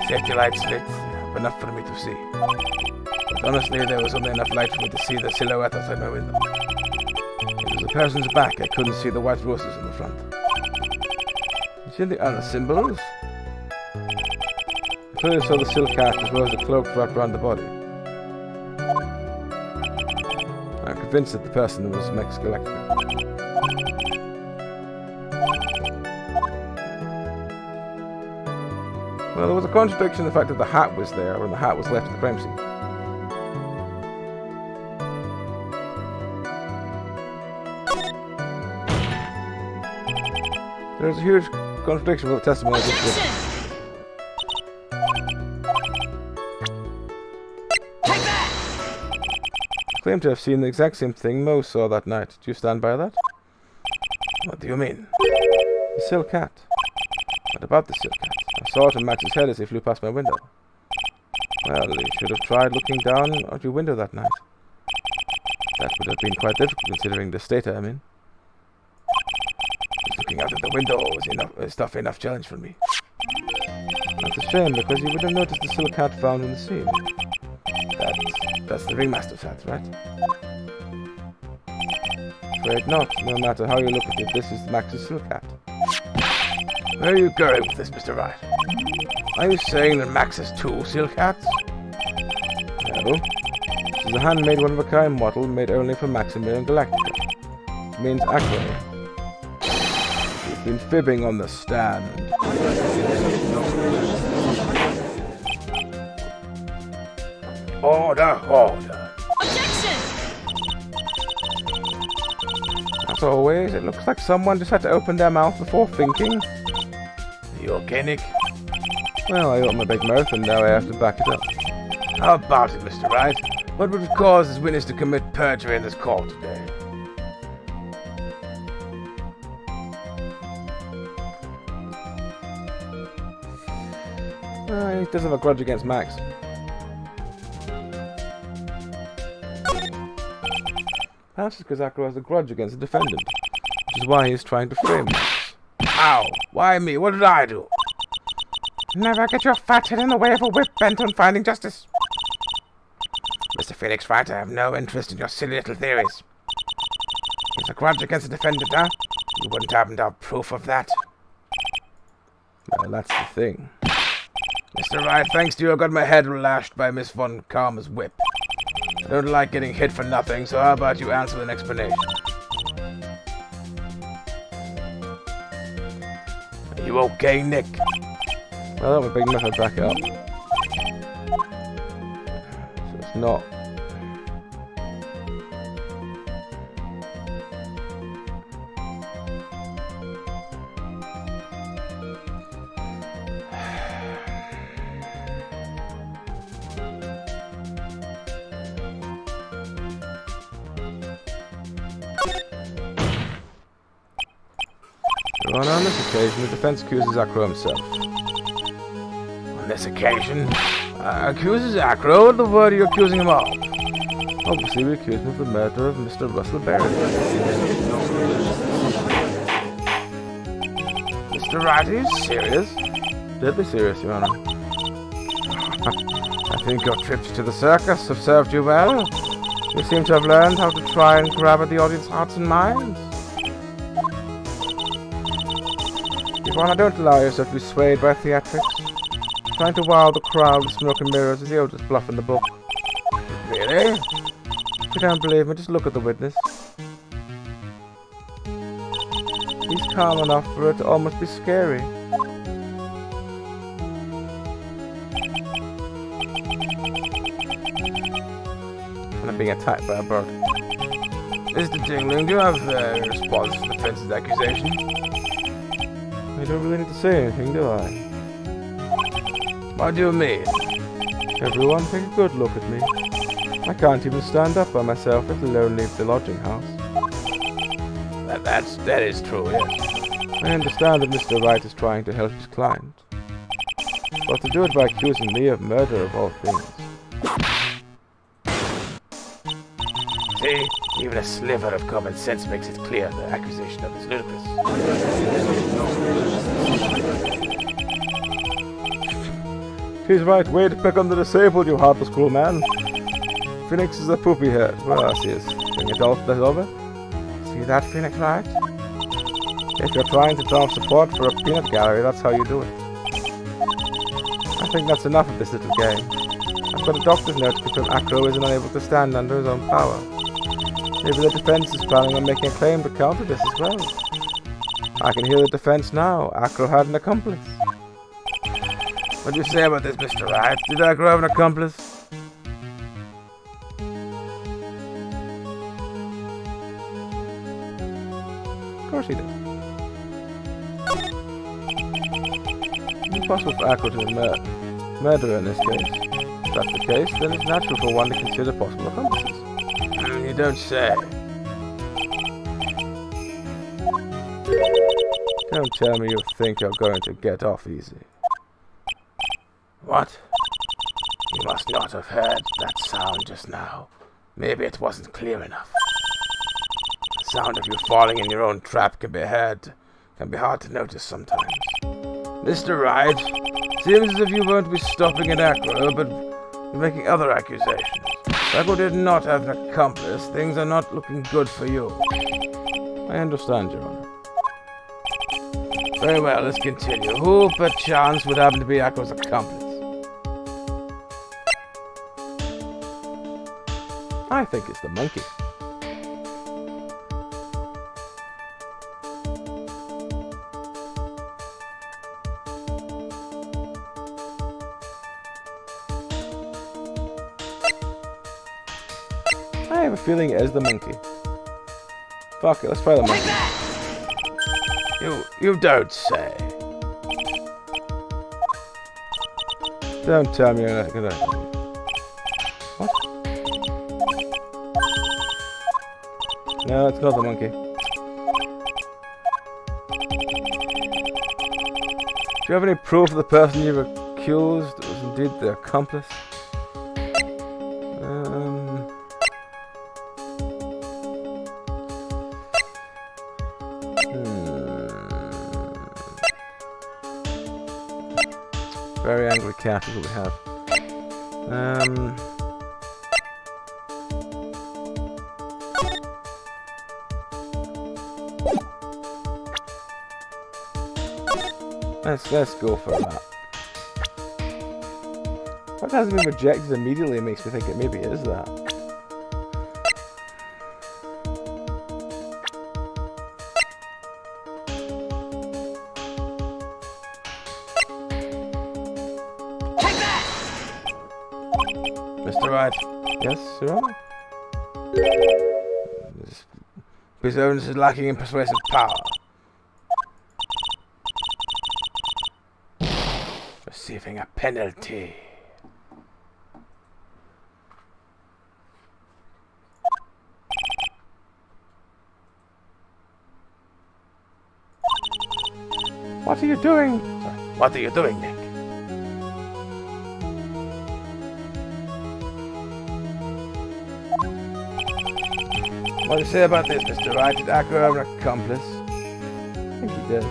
Safety lights lit up enough for me to see. But honestly, there was only enough light for me to see the silhouette outside my window. It was a person's back. I couldn't see the white roses in the front. You see the other symbols? I clearly saw the silk hat as well as the cloak wrapped around the body. I'm convinced that the person was Max Galactica. Well, there was a contradiction in the fact that the hat was there when the hat was left at the crime scene. There's a huge contradiction with the testimony of this Objection! Take that! claim to have seen the exact same thing Mo saw that night. Do you stand by that? What do you mean? The silk hat. What about the silk hat? I saw it on Max's head as he flew past my window. Well, you should have tried looking down out your window that night. That would have been quite difficult considering the state I'm in. Looking out of the window was tough enough challenge for me. That's a shame, because you would have noticed the silk hat found in the scene. That's the ringmaster's hat, right? Afraid not. No matter how you look at it, this is Max's silk hat. Where are you going with this, Mr. Wright? Are you saying that Max has two silk hats? No. This is a handmade one-of-a-kind model made only for Maximilian Galactica. It means Aqua. You've been fibbing on the stand. Order, order. Objection! As always, it looks like someone just had to open their mouth before thinking. Are you okay, Nick? Well, I opened my big mouth and now I have to back it up. How about it, Mr. Wright? What would have caused this witness to commit perjury in this court today? He doesn't have a grudge against Max. Perhaps it's because Akro has a grudge against the defendant, which is why he is trying to frame Max. How? Why me? What did I do? Never get your fat head in the way of a whip bent on finding justice. Mr. Phoenix Wright, I have no interest in your silly little theories. It's a grudge against the defendant, huh? You wouldn't happen to have proof of that? Well, that's the thing. Mr. Wright, thanks to you, I got my head lashed by Miss Von Karma's whip. I don't like getting hit for nothing, so how about you answer with an explanation? Are you okay, Nick? Well, that would be enough to back up. So it's not. Your Honor, on this occasion, the defense accuses Acro himself. On this occasion? Accuses Acro? What the word are you accusing him of? Obviously, we accuse him of the murder of Mr. Russell Berry. Mr. Wright, are you serious? Deadly serious, Your Honor. I think your trips to the circus have served you well. You seem to have learned how to try and grab at the audience's hearts and minds. Your Honor, don't allow yourself to be swayed by theatrics. Trying to wow the crowd with smoke and mirrors is the oldest bluff in the book. Really? If you don't believe me, just look at the witness. He's calm enough for it to almost be scary. I'm being attacked by a bird. Mr. Tingling, do you have a response to the defense's accusation? I don't really need to say anything, do I? What do you mean? Everyone, take a good look at me. I can't even stand up by myself, let alone leave the lodging house. That is true, yes. I understand that Mr. Wright is trying to help his client. But to do it by accusing me of murder of all things. See? Even a sliver of common sense makes it clear the accusation of is ludicrous. He's right, way to pick on the disabled, you heartless cruel man. Phoenix is a poopy head. Well, I see his bring it all over. See that, Phoenix Wright? If you're trying to draw support for a peanut gallery, that's how you do it. I think that's enough of this little game. I've got a doctor's note to confirm Acro isn't unable to stand under his own power. Maybe the defense is planning on making a claim to counter this as well. I can hear the defense now. Acro had an accomplice. What do you say about this, Mr. Wright? Did Acro have an accomplice? Of course he did. It's impossible for Acro to be murderer in this case. If that's the case, then it's natural for one to consider possible accomplices. You don't say. Don't tell me you think you're going to get off easy. What? You must not have heard that sound just now. Maybe it wasn't clear enough. The sound of you falling in your own trap can be hard to notice sometimes. Mr. Wright, seems as if you won't be stopping at Acro, but making other accusations. Acro did not have an accomplice. Things are not looking good for you. I understand, Your Honor. Very well, let's continue. Who, perchance, would happen to be Acro's accomplice? I think it's the monkey. I have a feeling it is the monkey. Fuck it, let's try the monkey. You don't say. Don't tell me you're not gonna... What? No, it's not the monkey. Do you have any proof of the person you've accused was indeed the accomplice? Very angry cat is what we have. Let's go for that. If it hasn't been rejected immediately, it makes me think it maybe is that. Mr. Wright. Yes, Sir? His evidence is lacking in persuasive power. Receiving a penalty. What are you doing? Sorry, what are you doing, Nick? What do you say about this, Mr. Wright? Did Akro have an accomplice? I think he did.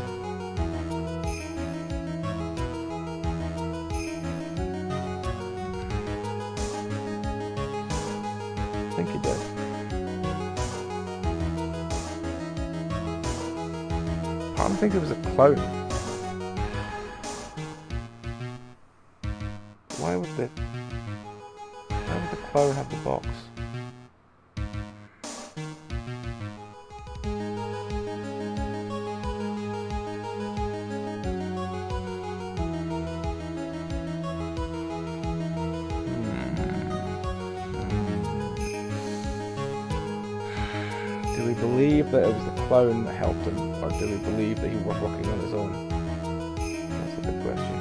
I think he did. I don't think it was a clone. Why would the clone have the box? Do we believe that it was the clone that helped him, or do we believe that he was working on his own? That's a good question.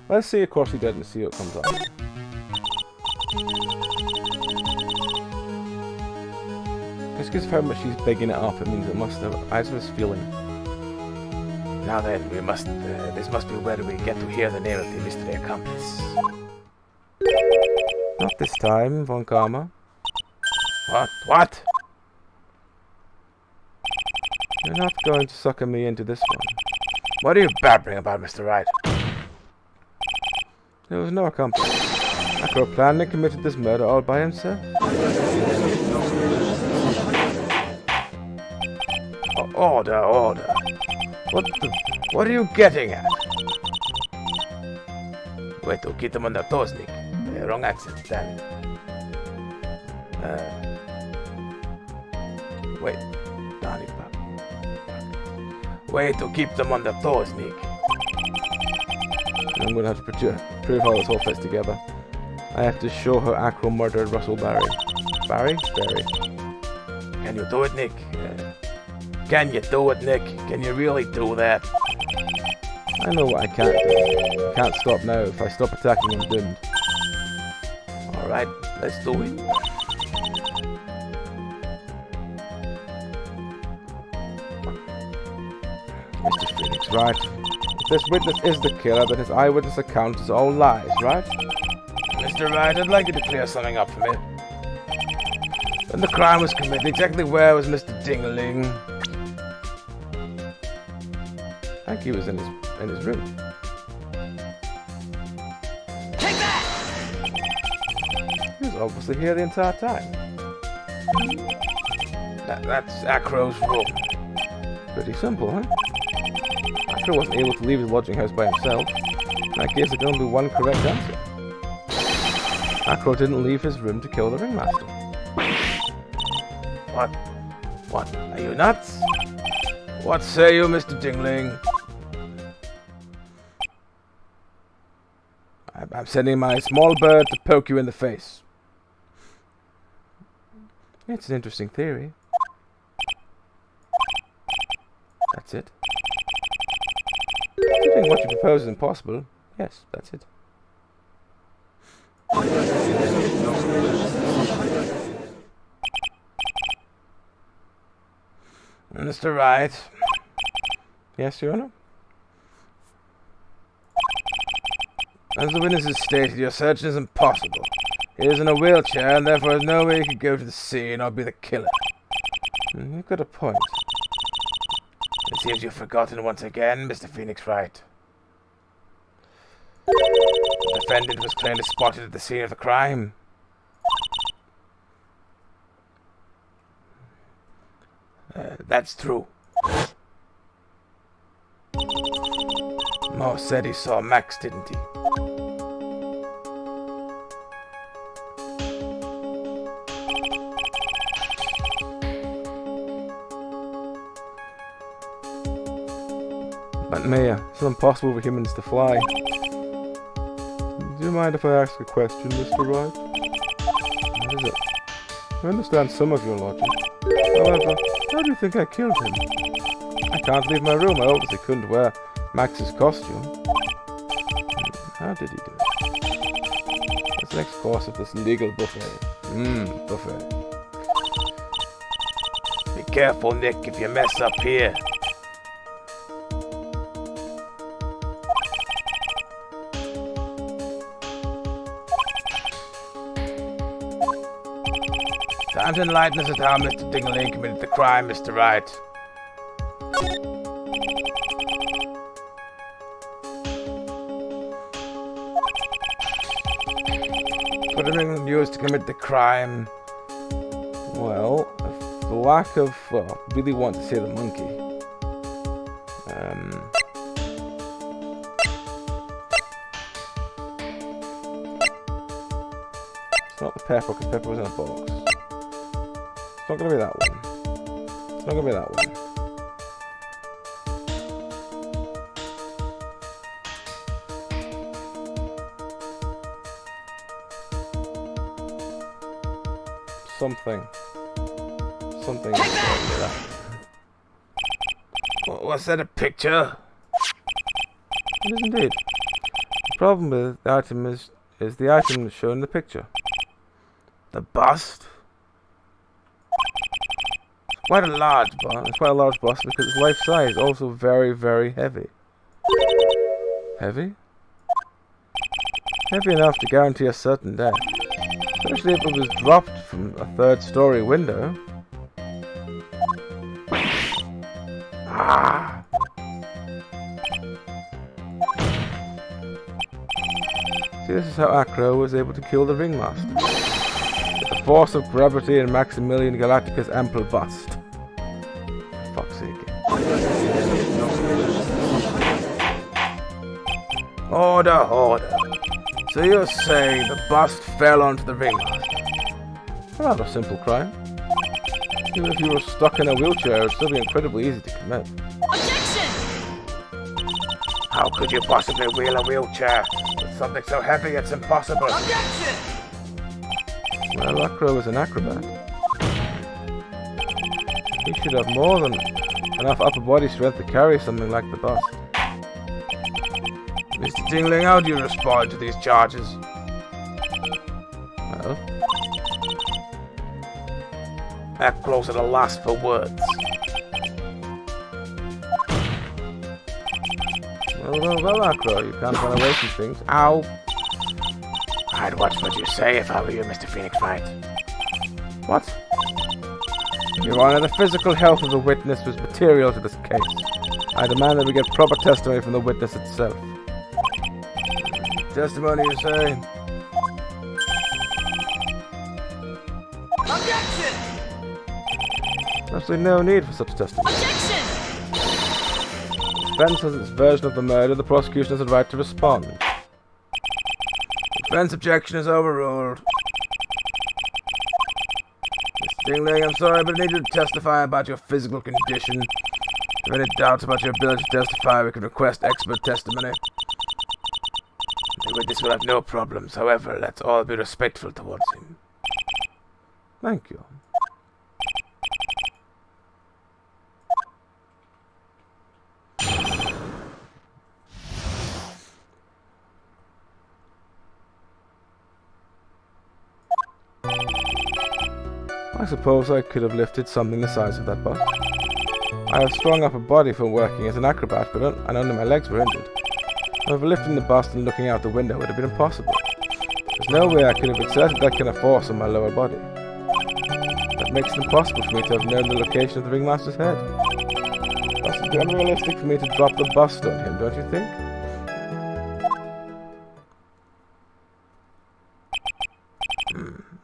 Let's see, of course he did, and see what comes up. Just because of how much she's bigging it up, it means it must have. I have this feeling. Now then, we must. This must be where we get to hear the name of the mystery accomplice. Not this time, Von Karma. What? What? You're not going to sucker me into this one. What are you babbling about, Mr. Wright? There was no accomplice. Akro planned and committed this murder all by himself. Order, order. What are you getting at? Wait, to keep them on their toes, Nick. Wrong accent, damn it. Wait. Donnie Pop. Wait, to keep them on their toes, Nick. I'm going to have to prove how this all fits together. I have to show how Akro murdered Russell Barry. Barry? Barry. Can you do it, Nick? Can you do it, Nick? Can you really do that? I know what I can't do. I can't stop now. If I stop attacking, I'm doomed. Alright, let's do it. Mr. Phoenix, right? If this witness is the killer, then his eyewitness account is all lies, right? Mr. Wright, I'd like you to clear something up for me. When the crime was committed, exactly where was Mr. Dingling? I think he was in his room. Take that! He was obviously here the entire time. That's Akro's room. Pretty simple, huh? Akro wasn't able to leave his lodging house by himself. In that case, there can only be one correct answer. Akro didn't leave his room to kill the ringmaster. What? What? Are you nuts? What say you, Mr. Dingling? I'm sending my small bird to poke you in the face. It's an interesting theory. That's it. Considering what you propose is impossible, yes, that's it. Mr. Wright. Yes, Your Honor? As the witnesses stated, your search is impossible. He is in a wheelchair, and therefore there's no way he could go to the scene or be the killer. You've got a point. It seems you've forgotten once again, Mr. Phoenix Wright. The defendant was clearly spotted at the scene of the crime. That's true. Mo said he saw Max, didn't he? But Mia, it's impossible for humans to fly. Do you mind if I ask a question, Mr. Wright? What is it? I understand some of your logic. However, how do you think I killed him? I can't leave my room. I obviously couldn't wear Max's costume. How did he do it? What's the next course of this legal buffet? Buffet. Be careful, Nick, if you mess up here. Time to enlighten us as to how Mr. Ding-a-ling committed the crime, Mr. Wright. What did England use to commit the crime? Well, the lack of... Well, I really want to say the monkey. It's not the pepper, because pepper was in a box. It's not going to be that one. It's not going to be that one. Something. Was that a picture? It is indeed. The problem with the item is the item shown in the picture. The bust? It's quite a large bust. It's quite a large bust because it's life size. Also very, very heavy. Heavy? Heavy enough to guarantee a certain death. Especially if it was dropped from a third-story window. Ah! See, this is how Acro was able to kill the Ringmaster. With the force of gravity and Maximilian Galactica's ample bust. For fuck's sake. Order. So you're saying the bust fell onto the Ringmaster? A rather simple crime. Even if you were stuck in a wheelchair, it would still be incredibly easy to commit. Objection! How could you possibly wheel a wheelchair with something so heavy it's impossible? Objection! Well, Acro is an acrobat. He should have more than enough upper body strength to carry something like the bust. Mr. Ding-a-ling, how do you respond to these charges? Well, Acro's at a loss for words. Well, Acro, you can't run away from things. Ow! I'd watch what you say if I were you, Mr. Phoenix Wright. What? Your Honor, the physical health of the witness was material to this case. I demand that we get proper testimony from the witness itself. Testimony, you say? Objection! Absolutely no need for such testimony. Objection! The defense has its version of the murder, the prosecution has a right to respond. Defense objection is overruled. Mr. Ding-a-ling, I'm sorry, but I need you to testify about your physical condition. If you have any doubts about your ability to testify, we can request expert testimony. The witness will have no problems. However, let's all be respectful towards him. Thank you. I suppose I could have lifted something the size of that bust. I have strong upper body from working as an acrobat, but and only my legs were injured. However, lifting the bust and looking out the window would have been impossible. There's no way I could have exerted that kind of force on my lower body. That makes it impossible for me to have known the location of the ringmaster's head. Thus, it would be unrealistic for me to drop the bust on him, don't you think?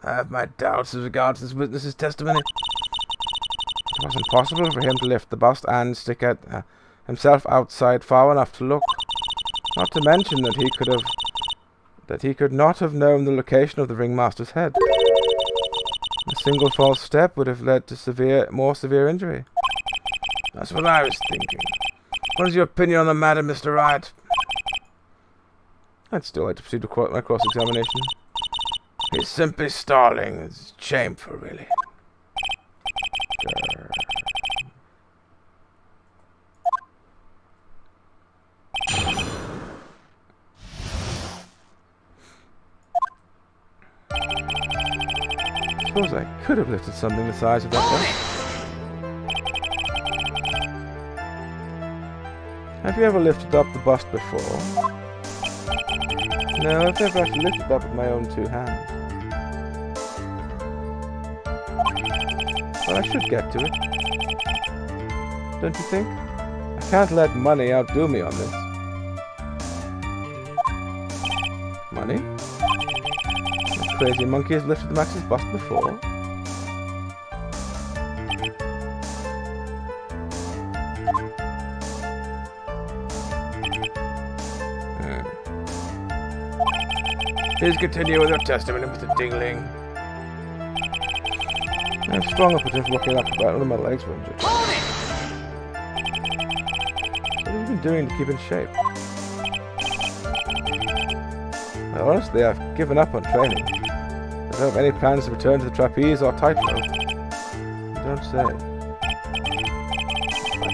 I have my doubts as regards this witness's testimony. It was impossible for him to lift the bust and stick himself outside far enough to look. Not to mention that he could not have known the location of the ringmaster's head. A single false step would have led to more severe injury. That's what I was thinking. What is your opinion on the matter, Mr. Wright? I'd still like to proceed with my cross-examination. He's simply stalling. It's shameful, really. I suppose I could have lifted something the size of that bust. Have you ever lifted up the bust before? No, I've never actually lifted it up with my own two hands. But I should get to it. Don't you think? I can't let money outdo me on this. Money? The crazy monkey has lifted Max's bust before. Please continue with your testimony, Mr. Dingling. I have strong opportunity for walking up the battle and my legs were injured. What have you been doing to keep in shape? Well, honestly, I've given up on training. I don't have any plans to return to the trapeze or tightrope. You don't say.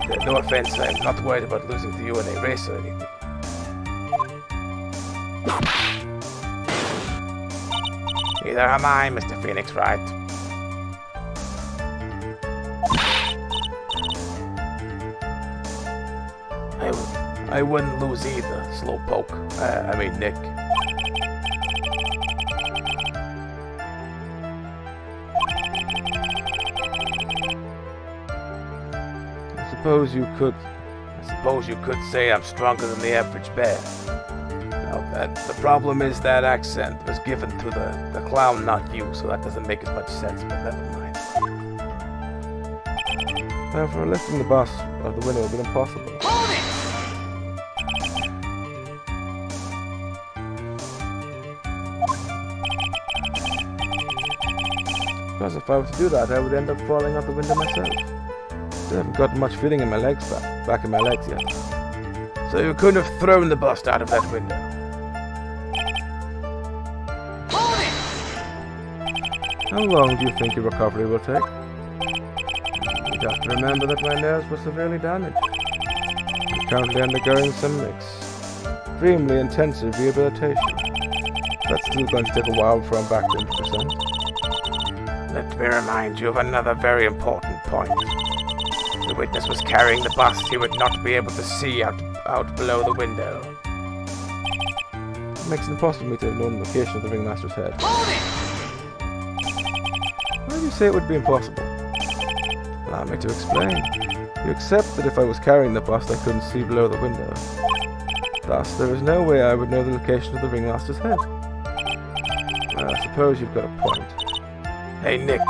But, no offense, I'm not worried about losing to you in a race or anything. Neither am I, Mr. Phoenix Wright. I wouldn't lose either, Slowpoke. I mean, Nick. I suppose you could say I'm stronger than the average bear. Now, the problem is that accent was given to the clown, not you, so that doesn't make as much sense, but never mind. However, lifting the bus out of the window would have been impossible. Because if I were to do that, I would end up falling out the window myself. Still haven't got much feeling in my legs back in my legs yet. So you couldn't have thrown the bust out of that window? How long do you think your recovery will take? You have to remember that my nerves were severely damaged. I'm currently undergoing some extremely intensive rehabilitation. That's still going to take a while before I'm back to 100%. Let me remind you of another very important point. The witness was carrying the bust. He would not be able to see out below the window. It makes it impossible for me to have known the location of the ringmaster's head. Why do you say it would be impossible? Allow me to explain. You accept that if I was carrying the bust, I couldn't see below the window. Thus, there is no way I would know the location of the ringmaster's head. Well, I suppose you've got a point. Hey, Nick.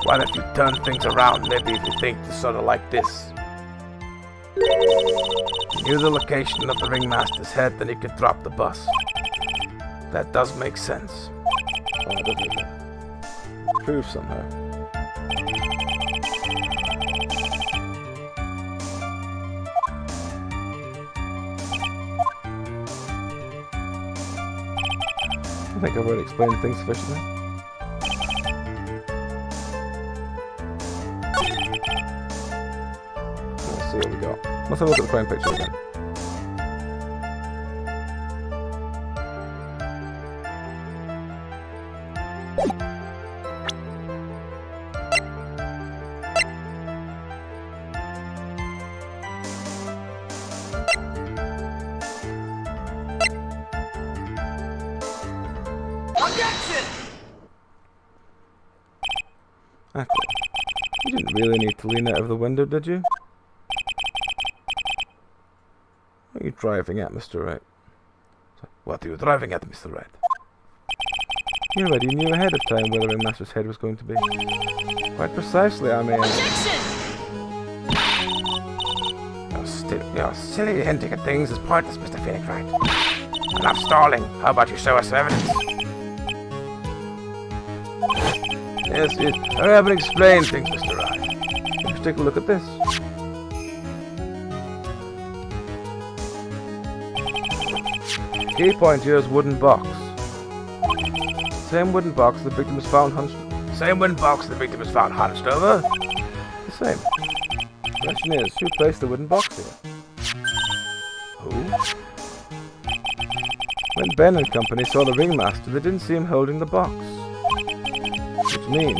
What if you turn things around? Maybe if you think sort of like this. If you knew the location of the ringmaster's head, then he could drop the bus. That does make sense. Oh, it doesn't. Prove somehow. I think I've already explained things sufficiently. Let's see what we got. Let's have a look at the frame picture again. Objection! Actually, you didn't really need to lean out of the window, did you? What are you driving at, Mr. Wright? What are you driving at, Mr. Wright? You already knew ahead of time where the ringmaster's head was going to be. Quite precisely, I mean. Objection! Your silly hinting at things is pointless, Mr. Phoenix Wright. Enough stalling. How about you show us some evidence? Yes, hurry up and explain things, Mr. Wright. Let's take a look at this. Key point here is wooden box. Same wooden box the victim was found hunched. Same wooden box the victim was found hunched over? The same. The question is, who placed the wooden box here? Who? When Ben and company saw the ringmaster, they didn't see him holding the box. Which means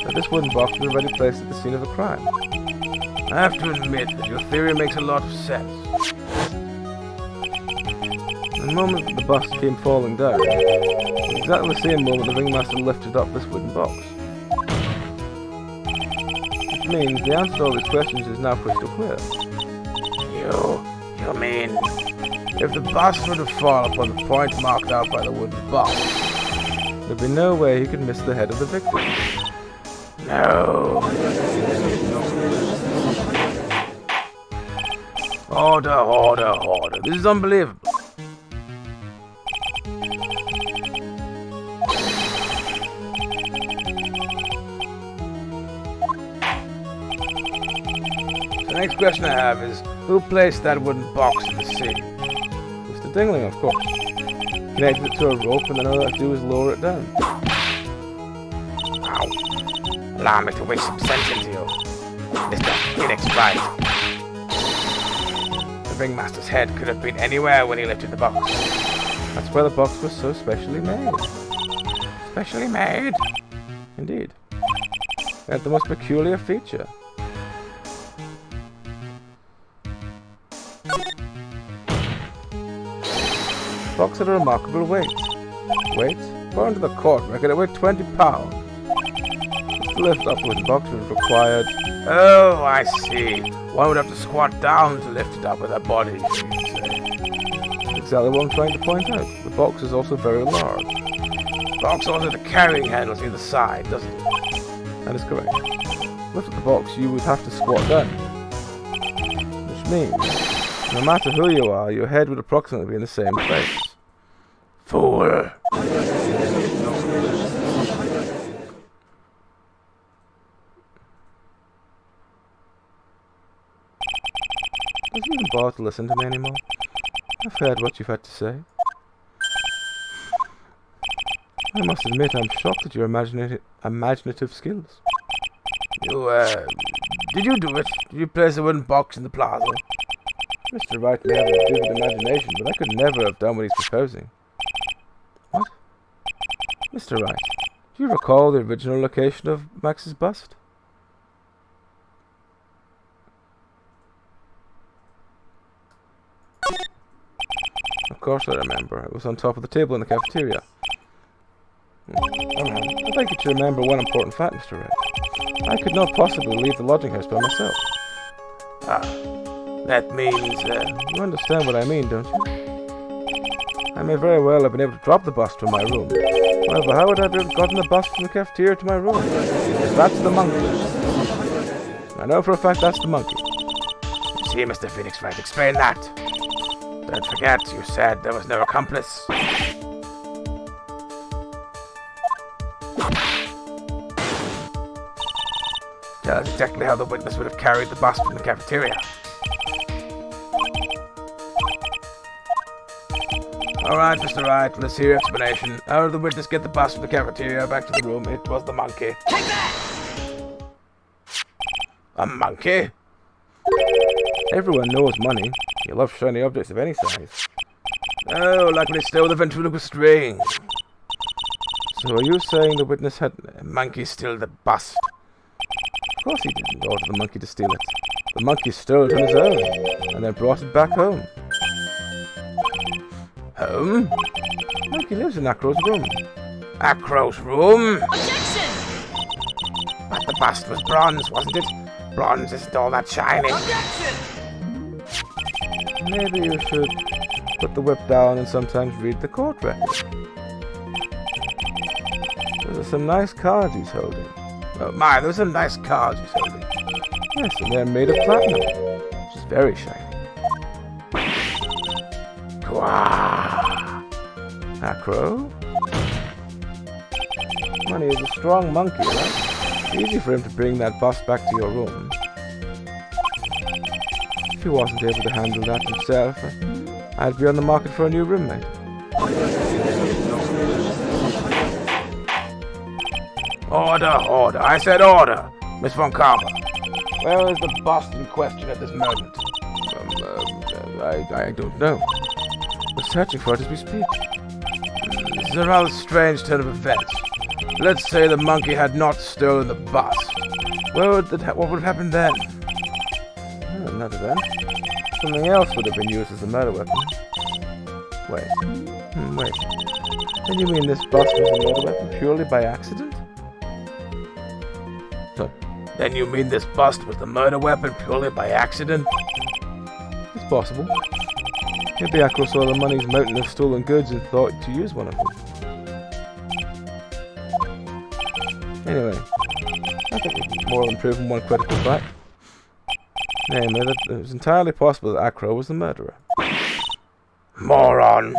that this wooden box was already placed at the scene of the crime. I have to admit that your theory makes a lot of sense. The moment that the bust came falling down, was exactly the same moment the ringmaster lifted up this wooden box. Which means the answer to all these questions is now crystal clear. You mean, if the bust were to fall upon the point marked out by the wooden box, There'd be no way he could miss the head of the victim. no. Order. This is unbelievable. The next question I have is, who placed that wooden box in the sea? Mr. Dingling, of course. Connected it to a rope, and then all I have to do is lower it down. Ow. Allow me to wish some sense into you, Mr. Phoenix Wright. The ringmaster's head could have been anywhere when he lifted the box. That's why the box was so specially made. Specially made? Indeed. It had the most peculiar feature. The box had a remarkable weight. Weight? According to the court record, it weighed 20 pounds. To lift up with the box was required. Oh, I see. One would have to squat down to lift it up with their body, so you say. Exactly what I'm trying to point out. The box is also very large. The box also has the carrying handles either side, doesn't it? That is correct. To lift up the box, you would have to squat down. Which means, no matter who you are, your head would approximately be in the same place. Fool. Doesn't even bother to listen to me anymore. I've heard what you've had to say. I must admit I'm shocked at your imaginative skills. Did you do it? Did you place a wooden box in the plaza? Mr. Wright may have a vivid imagination, but I could never have done what he's proposing. What? Mr. Wright, do you recall the original location of Max's bust? Of course I remember. It was on top of the table in the cafeteria. I'd like you to remember one important fact, Mr. Wright. I could not possibly leave the lodging house by myself. That means, You understand what I mean, don't you? I may very well have been able to drop the bust from my room. However, how would I have gotten the bust from the cafeteria to my room? That's the monkey. I know for a fact that's the monkey. see, Mr. Phoenix Wright, explain that. Don't forget, you said there was no accomplice. Tell us exactly how the witness would have carried the bust from the cafeteria. Alright, Mr. Wright, let's hear your explanation. How did the witness get the bust from the cafeteria back to the room? It was the monkey. Take that! A monkey? Everyone knows money. You love shiny objects of any size. Oh, like when he stole the ventriloquist string. So are you saying the witness had... The monkey stole the bust. Of course he didn't order the monkey to steal it. The monkey stole it on his own, and then brought it back home. Home? The monkey lives in Acro's room. Acro's room? Objection! But the bust was bronze, wasn't it? Bronze isn't all that shiny. Objection! Maybe you should put the whip down and sometimes read the court record. Those are some nice cards he's holding. Oh my, those are nice cards he's holding. Yes, and they're made of platinum, which is very shiny. Quah! Acro? Money is a strong monkey, right? It's easy for him to bring that bust back to your room. If he wasn't able to handle that himself, I'd be on the market for a new roommate. Order, order. I said order. Miss Von Karma. Where is the bust in question at this moment? I don't know. We're searching for it as we speak. This is a rather strange turn of events. Let's say the monkey had not stolen the bust. What would have happened then? Oh, not then. Something else would have been used as a murder weapon. Wait. Wait. Then you mean this bust was a murder weapon purely by accident? So, then you mean this bust was the murder weapon purely by accident? It's possible. Maybe Akro saw the money's mountain of stolen goods and thought to use one of them. Anyway, I think we've more than proven one critical fact. Namely, that it was entirely possible that Akro was the murderer. Moron!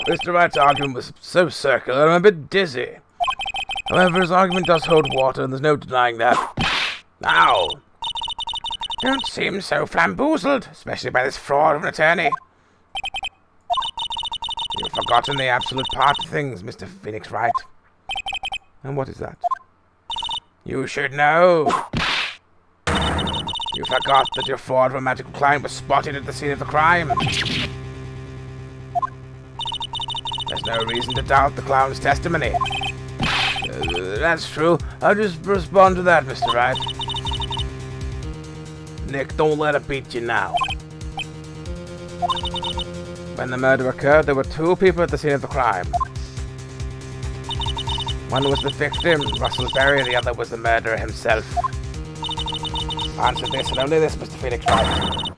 Mr. Wright's argument was so circular, I'm a bit dizzy. However, his argument does hold water, and there's no denying that. Now, don't seem so flamboozled, especially by this fraud of an attorney. You've forgotten the absolute part of things, Mr. Phoenix Wright. And what is that? You should know. You forgot that your fraud of a magical client was spotted at the scene of the crime. There's no reason to doubt the clown's testimony. That's true. I'll just respond to that, Mr. Wright. Nick, don't let it beat you now. When the murder occurred, there were two people at the scene of the crime. One was the victim, Russell Berry, the other was the murderer himself. Answer this and only this, Mr. Phoenix Wright.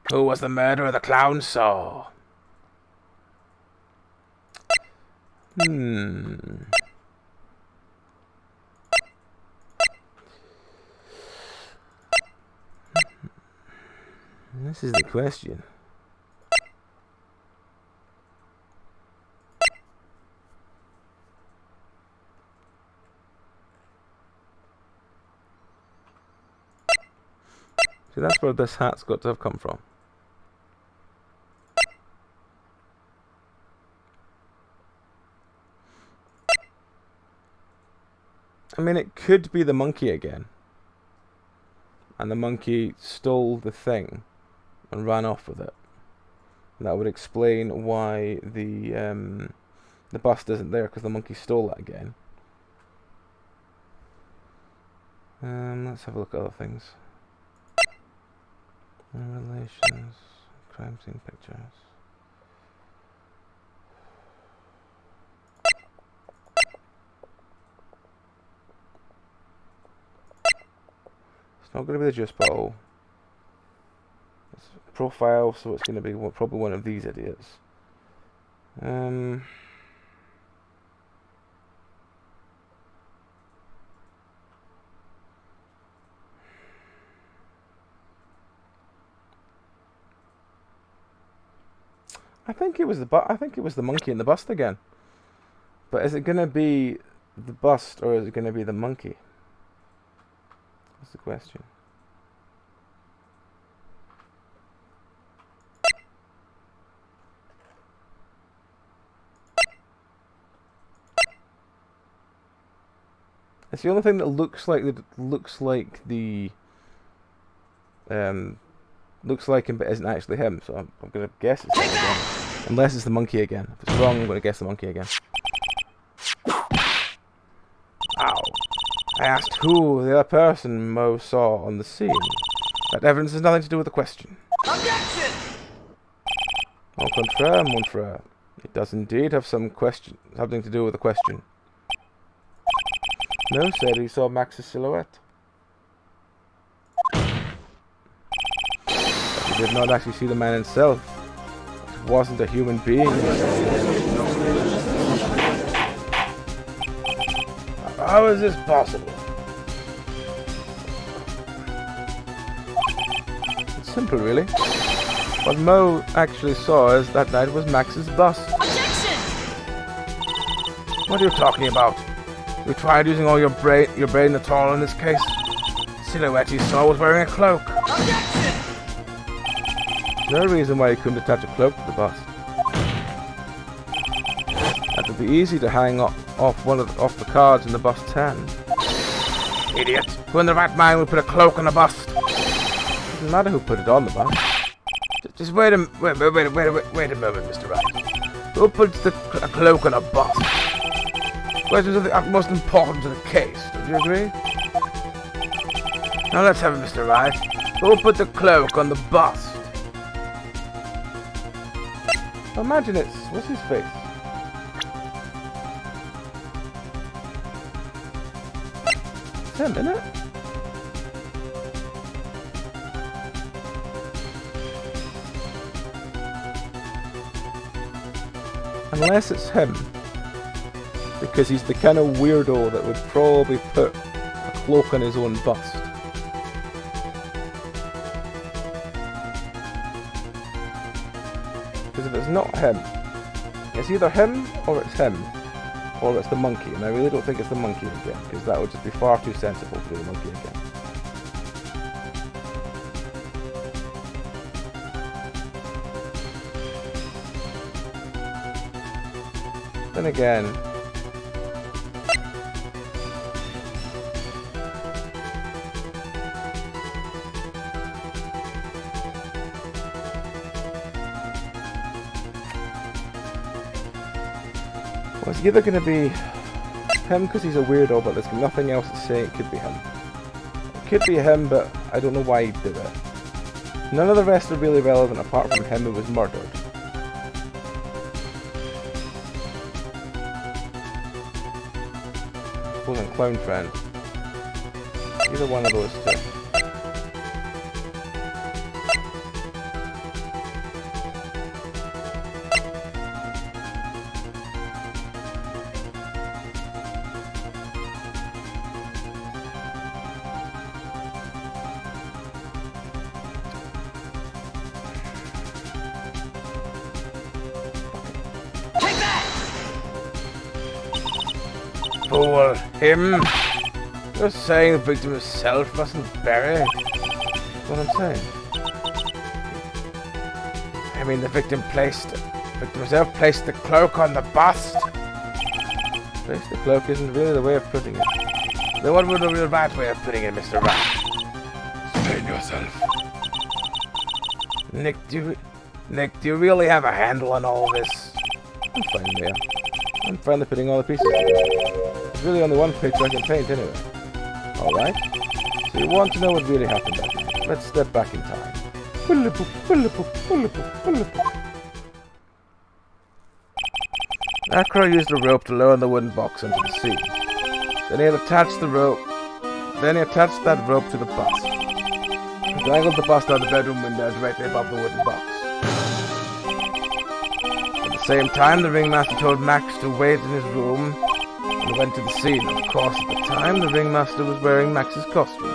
Who was the murderer the clown saw? This is the question. See, that's where this hat's got to have come from. I mean, it could be the monkey again. And the monkey stole the thing and ran off with it. And that would explain why the bust isn't there, because the monkey stole it again. Let's have a look at other things. Relations, crime scene pictures. It's not going to be the juice bottle. It's a profile, so it's going to be probably one of these idiots. I think it was the monkey and the bust again. But is it going to be the bust or is it going to be the monkey? That's the question. It's the only thing that looks like him but isn't actually him, so I'm going to guess it's him again. Unless it's the monkey again. If it's wrong, I'm going to guess the monkey again. Ow. I asked who the other person Mo saw on the scene. That evidence has nothing to do with the question. Objection! Au contraire, mon frère. It does indeed have something to do with the question. No, said he saw Max's silhouette. But he did not actually see the man himself. It wasn't a human being. How is this possible? It's simple, really. What Mo actually saw is that night was Max's bust. Objection! What are you talking about? You tried using all your brain at all in this case? The silhouette you saw was wearing a cloak. Objection! No reason why you couldn't attach a cloak to the bust. That would be easy to hang off the cards in the bust's hand. Idiot. Who in the right mind would put a cloak on a bust? Doesn't matter who put it on the bust. Just wait a moment, Mr. Wright. Who puts a cloak on a bust? Questions of the utmost importance to the case. Don't you agree? Now let's have it, Mr. Wright. Who put the cloak on the bust? Imagine what's his face? It's him, isn't it? Unless it's him. Because he's the kind of weirdo that would probably put a cloak on his own bust. Because if it's not him, it's either him or it's him. Or it's the monkey. And I really don't think it's the monkey again. Because that would just be far too sensible to be the monkey again. Then again, well, it's either going to be him because he's a weirdo, but there's nothing else to say it could be him. It could be him, but I don't know why he did it. None of the rest are really relevant apart from him who was murdered. And clown friend. Either one of those two. Take that! Fool him. You're saying the victim himself wasn't buried? That's what I'm saying. I mean, the victim himself placed the cloak on the bust. Place the cloak isn't really the way of putting it. Then what would be the right way of putting it, Mr. Wright? Explain yourself. Nick, do you really have a handle on all this? I'm fine there. I'm finally putting all the pieces together. There's really only one picture I can paint anyway. Alright? So you want to know what really happened that night. Let's step back in time. Acro used a rope to lower the wooden box into the sea. Then he attached that rope to the bust. He dangled the bust out the bedroom window directly above the wooden box. At the same time, the ringmaster told Max to wait in his room and went to the scene. Of course, at the time, the ringmaster was wearing Max's costume.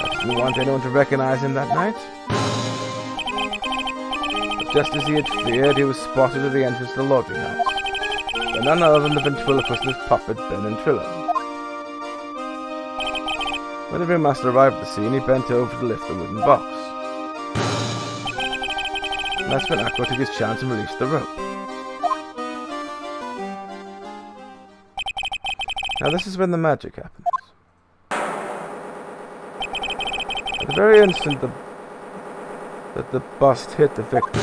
Max didn't want anyone to recognize him that night. But just as he had feared, he was spotted at the entrance to the lodging house. By none other than the ventriloquist and his puppet, Ben and Trillo. When the ringmaster arrived at the scene, he bent over to lift the wooden box. And that's when Aqua took his chance and released the rope. Now this is when the magic happens. At the very instant that the bust hit the victim,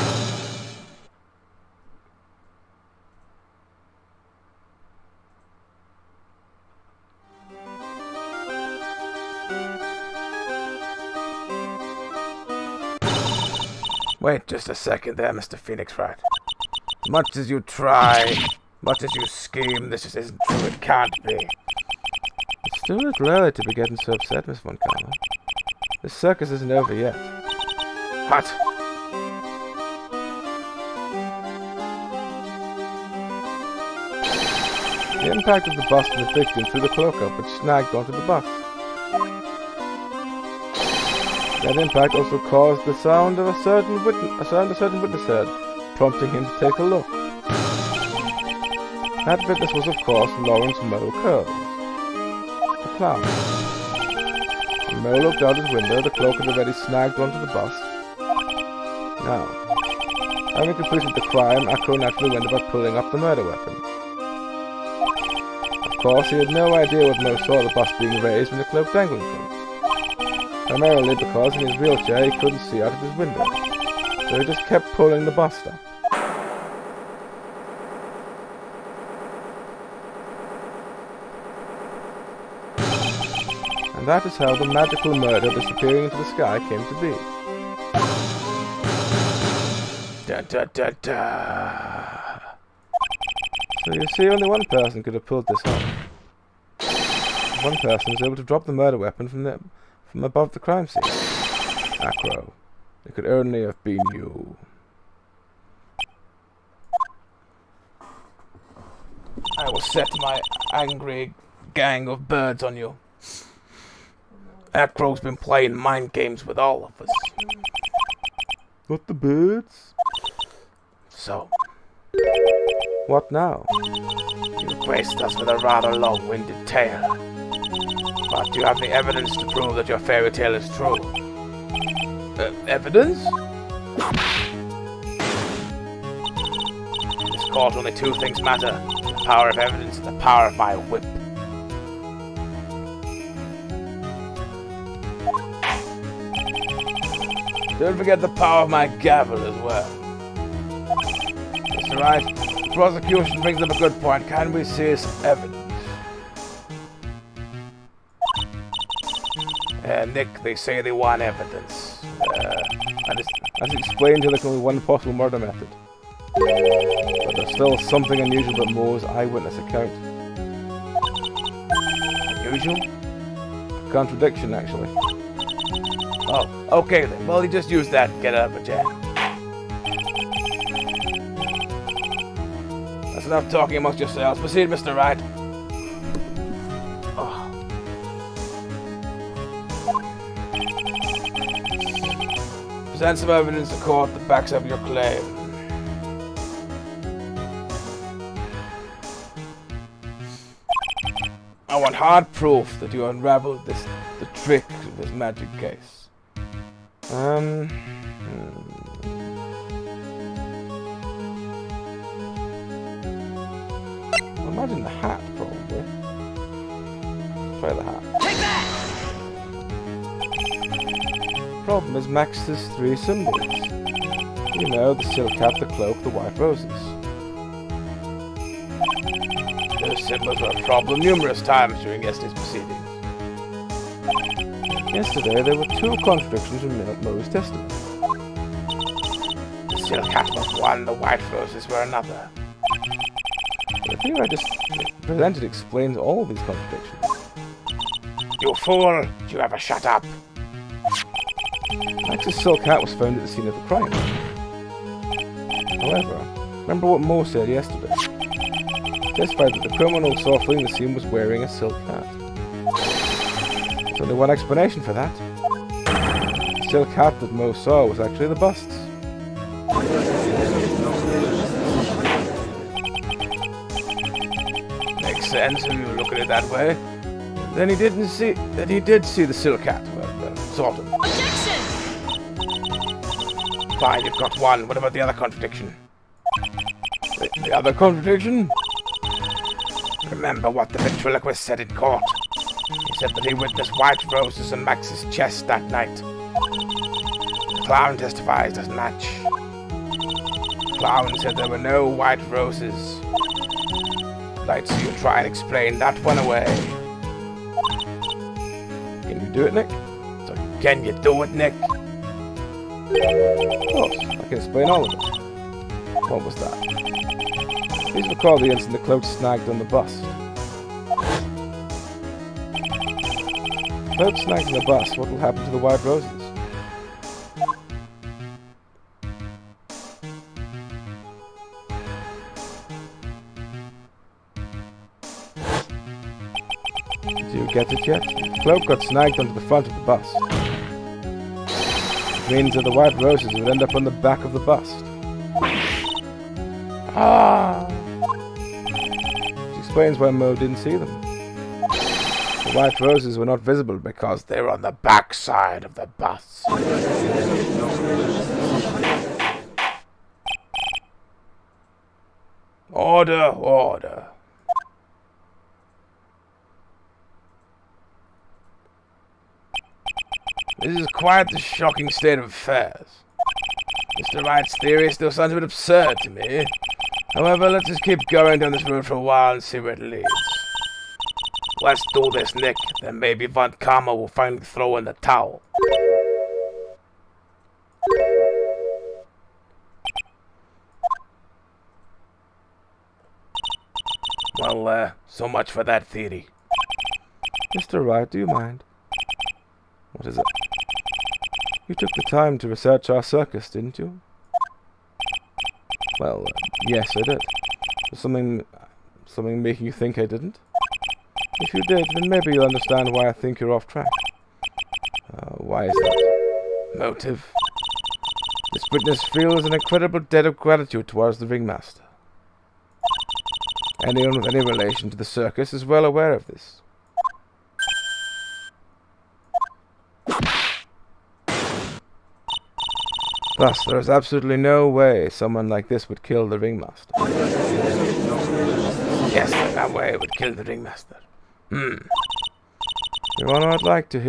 Wait just a second there, Mr. Phoenix Wright. Much as you try, much as you scheme, this just isn't true. It can't be. It's still a little early to be getting so upset, Miss Von Karma. This circus isn't over yet. What? The impact of the bus and the victim threw the cloak up, which snagged onto the bus. That impact also caused the sound of a certain witness heard, prompting him to take a look. That witness was, of course, Lawrence Moe Curls, the clown. When Moe looked out his window, the cloak had already snagged onto the bus. Now, having completed the crime, Akko naturally went about pulling up the murder weapon. Of course, he had no idea what Moe saw the bus being raised and the cloak dangling from it. Primarily because in his wheelchair he couldn't see out of his window, so he just kept pulling the bus up. And that is how the magical murder disappearing into the sky came to be. Da da da da. So you see, only one person could have pulled this off. One person was able to drop the murder weapon from above the crime scene. Akko, it could only have been you. I will set my angry gang of birds on you. Akko's been playing mind games with all of us. Not the birds? So, What now? you graced us with a rather long-winded tale. But do you have any evidence to prove that your fairy tale is true? Evidence? In this court, only two things matter. The power of evidence and the power of my whip. Don't forget the power of my gavel as well. Mr. Wright, the prosecution brings up a good point. Can we see some evidence? Nick, they say they want evidence. As explained, there can only one possible murder method. But there's still something unusual about Moe's eyewitness account. Unusual? Contradiction, actually. Oh, okay then. Well, you just use that and get out of a jam. That's enough talking amongst yourselves. Proceed, Mr. Wright. Present some evidence to court that backs up your claim. I want hard proof that you unraveled the trick of this magic case. Imagine the hat, probably. Try the hat. Take that! Problem is Max's three symbols. You know, the silk hat, the cloak, the white roses. Those symbols were a problem numerous times during yesterday's proceedings. Yesterday, there were two contradictions in Moe's testimony. The silk hat was one, the white roses were another. The theory I just presented explains all of these contradictions. You fool! Did you ever shut up? Max's silk hat was found at the scene of the crime. However, remember what Moe said yesterday. He testified that the criminal saw fleeing the scene was wearing a silk hat. There's only one explanation for that. The silk hat that Moe saw was actually the bust's. Makes sense if you look at it that way. Then he did see the silk hat. Well, sort of. Objection! Fine, you've got one. What about the other contradiction? The other contradiction? Remember what the ventriloquist said in court. He said that he witnessed white roses on Max's chest that night. The clown testifies doesn't match. The clown said there were no white roses. I'd like to see you try and explain that one away. Can you do it, Nick? So can you do it, Nick? Of course, I can explain all of it. What was that? Please recall the incident the cloak snagged on the bus. Cloak snagged on the bus, what will happen to the white roses? Did you get it yet? The cloak got snagged onto the front of the bus. It means that the white roses would end up on the back of the bust. Ah! Which explains why Mo didn't see them. The white roses were not visible because they were on the back side of the bus. Order, order. This is quite the shocking state of affairs. Mr. Wright's theory still sounds a bit absurd to me. However, let's just keep going down this road for a while and see where it leads. Let's do this, Nick. Then maybe Von Karma will finally throw in the towel. Well, so much for that theory. Mr. Wright, do you mind? What is it? You took the time to research our circus, didn't you? Well, yes, I did. Was something making you think I didn't? If you did, then maybe you'll understand why I think you're off track. Why is that? Motive. This witness feels an incredible debt of gratitude towards the ringmaster. Anyone with any relation to the circus is well aware of this. Thus, there is absolutely no way someone like this would kill the ringmaster. Yes, that way it would kill the ringmaster. Your Honor, I'd like you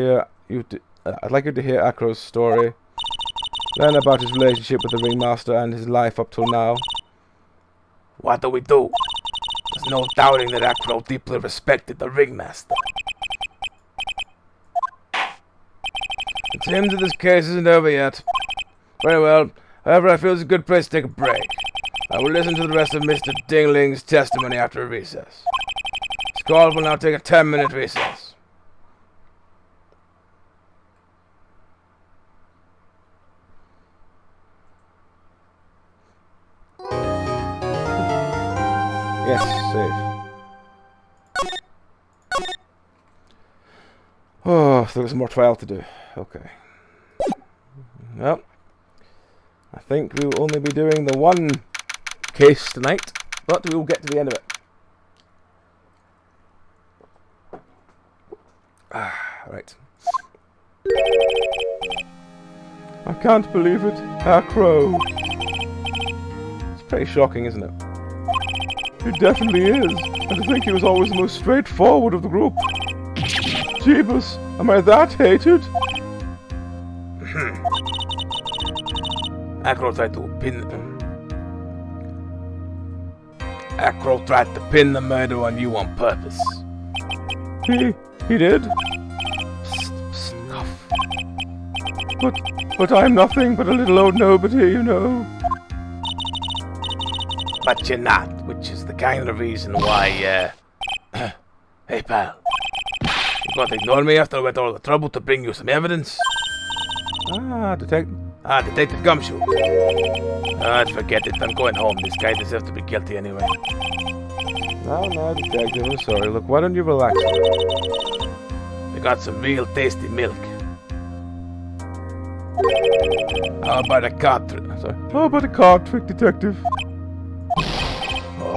to hear Acro's story. Learn about his relationship with the ringmaster and his life up till now. What do we do? There's no doubting that Acro deeply respected the ringmaster. The terms of this case isn't over yet. Very well. However, I feel it's a good place to take a break. I will listen to the rest of Mr. Dingling's testimony after a recess. This call will now take a 10-minute recess. Yes, save. Oh, so there's more trial to do. Okay. Well, I think we will only be doing the one case tonight, but we will get to the end of it. Right. I can't believe it. Acro. It's pretty shocking, isn't it? It definitely is. And I think he was always the most straightforward of the group. Jeebus, am I that hated? Acro tried to pin the murder on you on purpose. He did? Psst, cough. But I'm nothing but a little old nobody, you know. But you're not, which is the kind of reason why, Hey, pal. You got to ignore me after I went all the trouble to bring you some evidence? Detective Gumshoe. Forget it. I'm going home. This guy deserves to be guilty anyway. No, Detective. I'm sorry. Look, why don't you relax? We got some real tasty milk. How about a card trick? Sorry. How about a card trick, Detective?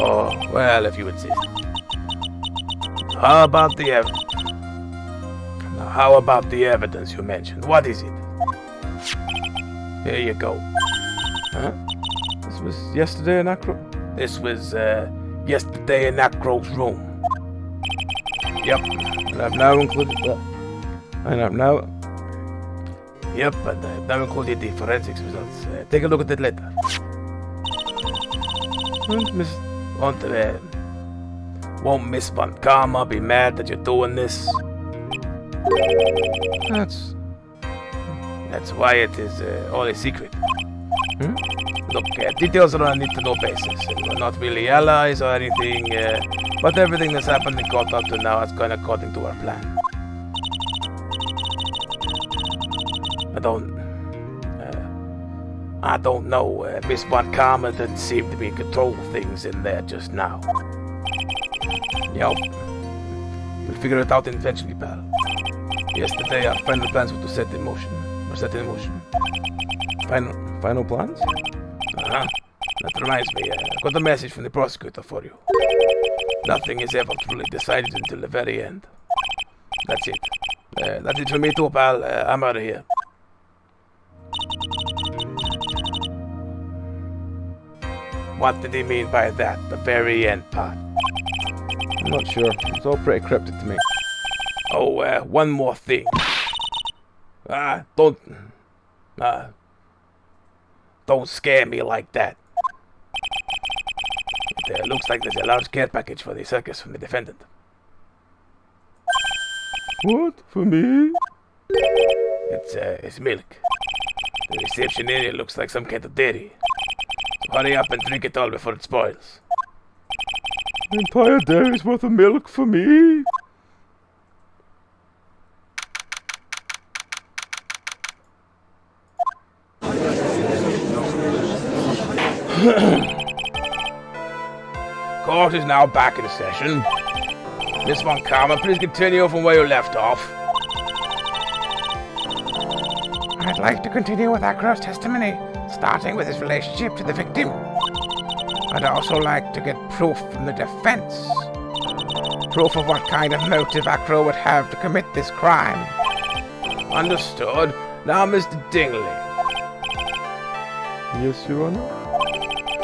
Oh, well, if you insist. How about the evidence you mentioned? What is it? Here you go. Huh? This was yesterday in Acro? This was, yesterday in Acro's room. Yep. And I've now included that. Yep, and I've now included the forensics results. Take a look at it later. Won't Miss Von Karma be mad that you're doing this? That's why it is all a secret. Look, details are on a need-to-know basis. We're not really allies or anything, but everything that's happened in court up to now has gone according to our plan. I don't know. Miss Von Karma didn't seem to be in control of things in there just now. We'll figure it out eventually, pal. Yesterday, our final plans were to set in motion. Final plans? That reminds me, I got a message from the prosecutor for you. Nothing is ever truly decided until the very end. That's it. That's it for me too, pal. I'm out of here. What did he mean by that? The very end part? I'm not sure. It's all pretty cryptic to me. Oh, one more thing. Don't scare me like that. It looks like there's a large care package for the circus from the defendant. What? For me? It's milk. The reception area looks like some kind of dairy. So hurry up and drink it all before it spoils. An entire dairy's worth of milk for me? Court is now back in session. Miss Von Karma, please continue from where you left off. I'd like to continue with Acro's testimony, starting with his relationship to the victim. I'd also like to get proof from the defense. Proof of what kind of motive Acro would have to commit this crime. Understood. Now, Mr. Dingley. Yes, Your Honor?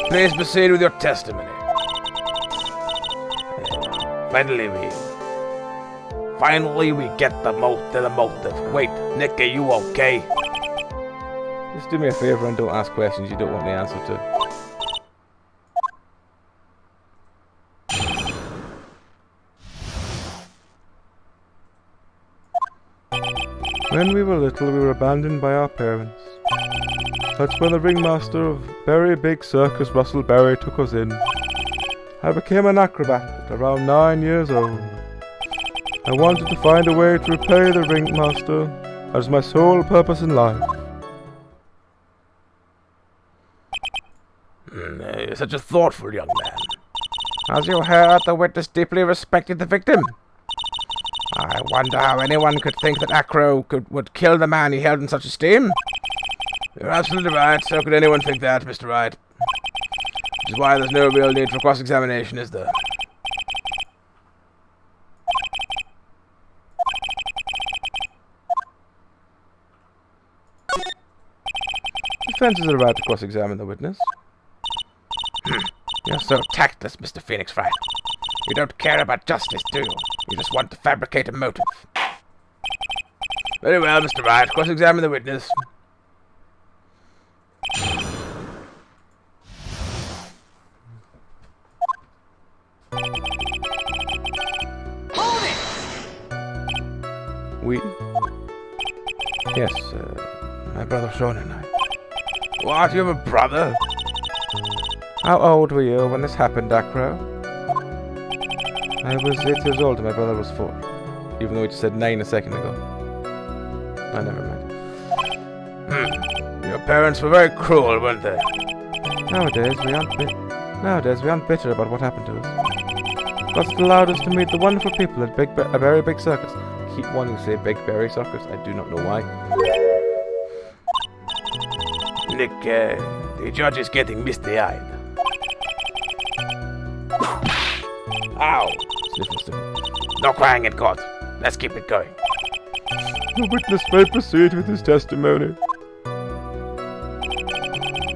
Please proceed with your testimony. Finally we get the motive. Wait, Nick, are you okay? Just do me a favor and don't ask questions you don't want the answer to. When we were little, we were abandoned by our parents. That's when the ringmaster of Very Big Circus, Russell Berry, took us in. I became an acrobat at around 9 years old. I wanted to find a way to repay the ringmaster. That was my sole purpose in life. You're such a thoughtful young man. As you heard, the witness deeply respected the victim. I wonder how anyone could think that Acro would kill the man he held in such esteem. You're absolutely right. So could anyone think that, Mr. Wright? Which is why there's no real need for cross-examination, is there? Defense is about to cross-examine the witness. You're so tactless, Mr. Phoenix Wright. You don't care about justice, do you? You just want to fabricate a motive. Very well, Mr. Wright. Cross-examine the witness. Hold it! We? Yes, my brother Sean and I. What? You have a brother? How old were you when this happened, Acro? I was 8 years old and my brother was 4. Even though he just said 9 a second ago. I never mind. Your parents were very cruel, weren't they? Nowadays we aren't bitter about what happened to us. But it allowed us to meet the wonderful people at a very big circus. I keep wanting to say Big Berry Circus. I do not know why. Nick, the judge is getting misty-eyed. Ow! No crying in court. Let's keep it going. The witness may proceed with his testimony.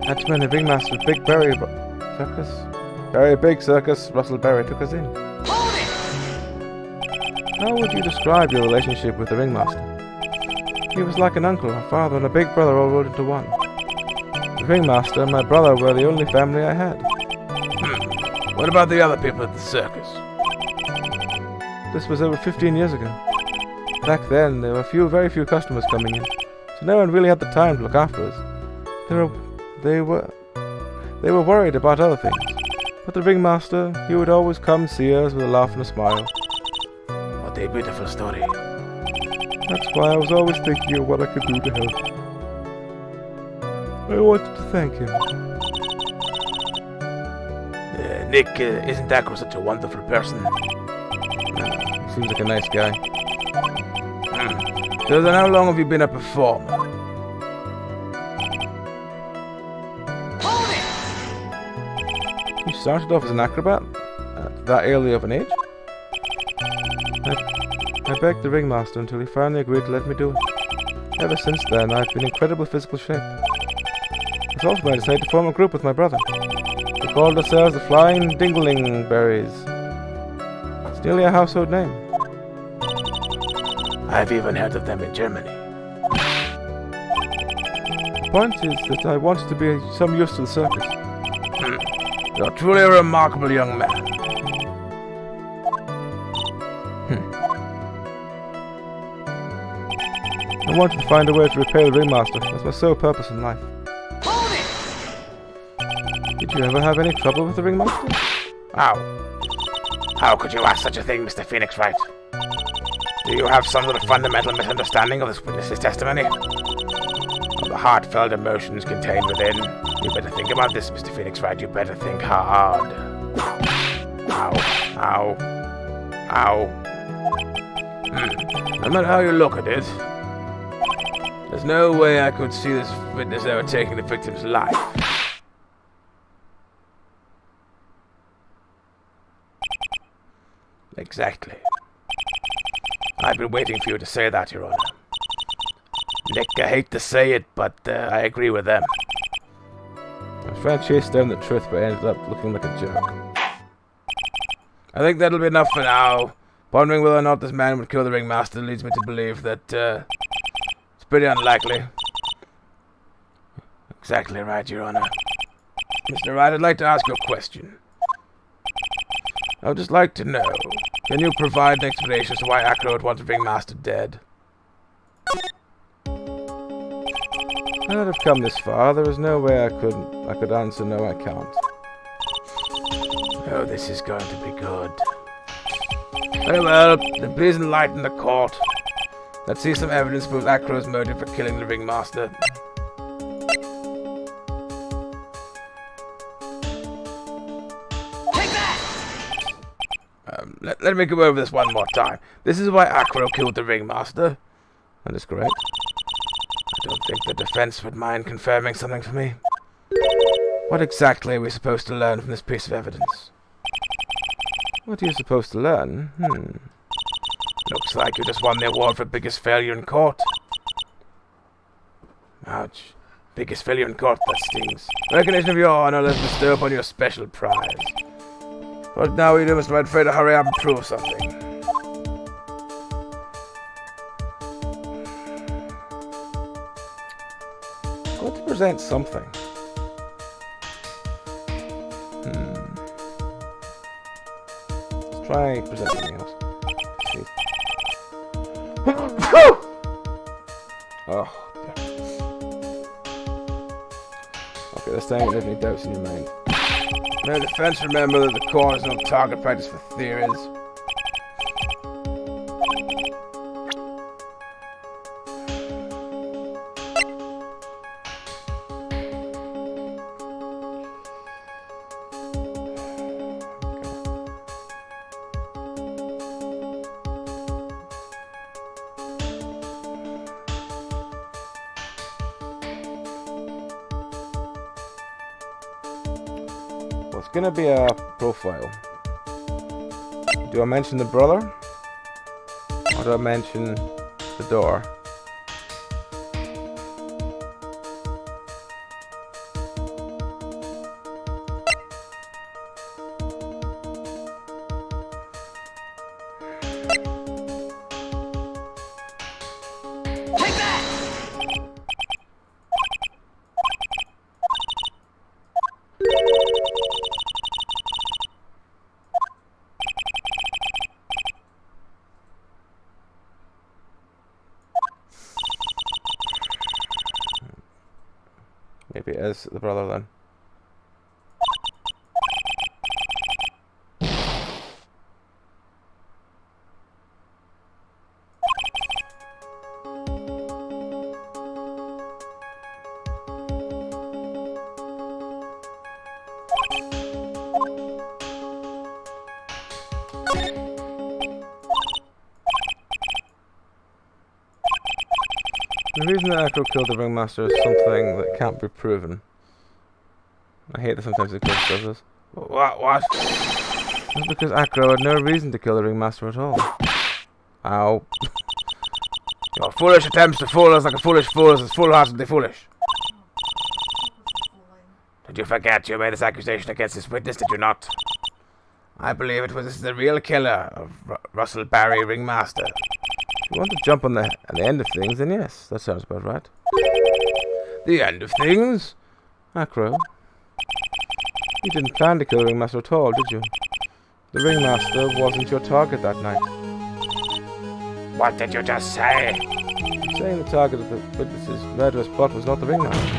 That's when the ringmaster of Very Big Circus, Russell Berry took us in. Hold it! How would you describe your relationship with the ringmaster? He was like an uncle, a father, and a big brother all rolled into one. The ringmaster and my brother were the only family I had. What about the other people at the circus? This was over 15 years ago. Back then, there were very few customers coming in, so no one really had the time to look after us. They were worried about other things. But the ringmaster, he would always come see us with a laugh and a smile. What a beautiful story. That's why I was always thinking of what I could do to help. I wanted to thank him. Nick, isn't Akro such a wonderful person? Seems like a nice guy. So then how long have you been a performer? Hold it! You started off as an acrobat? At that early of an age? I begged the ringmaster until he finally agreed to let me do it. Ever since then, I've been in incredible physical shape. It's also when I decided to form a group with my brother. We called ourselves the Flying Dinglingberries. It's nearly a household name. I've even heard of them in Germany. The point is that I wanted to be of some use to the circus. You're truly a remarkable young man. I wanted to find a way to repay the ringmaster. That's my sole purpose in life. Hold it! Did you ever have any trouble with the ringmaster? How could you ask such a thing, Mr. Phoenix Wright? Do you have some sort of fundamental misunderstanding of this witness's testimony? Of the heartfelt emotions contained within? You better think about this, Mr. Phoenix Wright. You better think hard. Ow. No matter how you look at it, there's no way I could see this witness ever taking the victim's life. Exactly. I've been waiting for you to say that, Your Honor. Nick, I hate to say it, but I agree with them. I was trying to chase down the truth, but I ended up looking like a jerk. I think that'll be enough for now. Pondering whether or not this man would kill the ringmaster leads me to believe that it's pretty unlikely. Exactly right, Your Honor. Mr. Wright, I'd like to ask you a question. I would just like to know, can you provide an explanation as to why Akro would want the ringmaster dead? Now that I've come this far, there is no way I could answer no, I can't. Oh, this is going to be good. Very well, then please enlighten the court. Let's see some evidence proves Akro's motive for killing the ringmaster. Take that! Let me go over this one more time. This is why Akro killed the ringmaster. That is correct. I don't think the defense would mind confirming something for me. What exactly are we supposed to learn from this piece of evidence? What are you supposed to learn? Looks like you just won the award for biggest failure in court. Ouch. Biggest failure in court, that stings. Recognition of your honor, let's bestow upon you a special prize. But now we do, Mr. Wright, afraid to hurry up and prove something. Got to present something. Let's try present something else. See. Oh, dear. Okay, this time you don't have any doubts in your mind. May the defense remember that the court is no target practice for theories. Well, it's gonna be a profile. Do I mention the brother? Or do I mention the door? Take that! Maybe it is the brother then. The reason that Echo killed the ringmaster is something that can't be proven. I hate that sometimes the ghost does this. What? That's because Acro had no reason to kill the ringmaster at all. Ow. Your foolish attempts to fool us like a foolish fool is as foolhardily foolish. Did you forget you made this accusation against this witness, did you not? I believe it was the real killer of Russell Barry, ringmaster. If you want to jump on the end of things, then yes, that sounds about right. The end of things? Acro, you didn't plan to kill the ringmaster at all, did you? The ringmaster wasn't your target that night. What did you just say? I'm saying the target of the witness's murderous plot was not the ringmaster.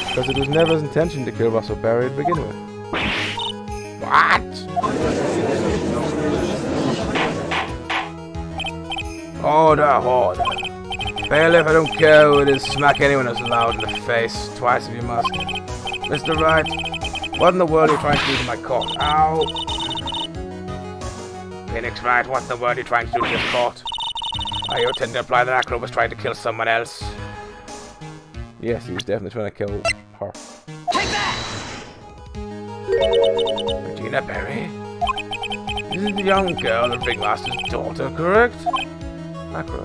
Because it was never his intention to kill Russell Barry to begin with. What? Order. Bailiff, I don't care who it is, smack anyone who's loud in the face, twice if you must. Mr. Wright, what in the world are you trying to do to my court? Ow! Phoenix Wright, what in the world are you trying to do to this court? Are you intending to imply that Acro was trying to kill someone else? Yes, he was definitely trying to kill her. Take that! Regina Berry? This is the young girl, the ringmaster's daughter, correct? Acro,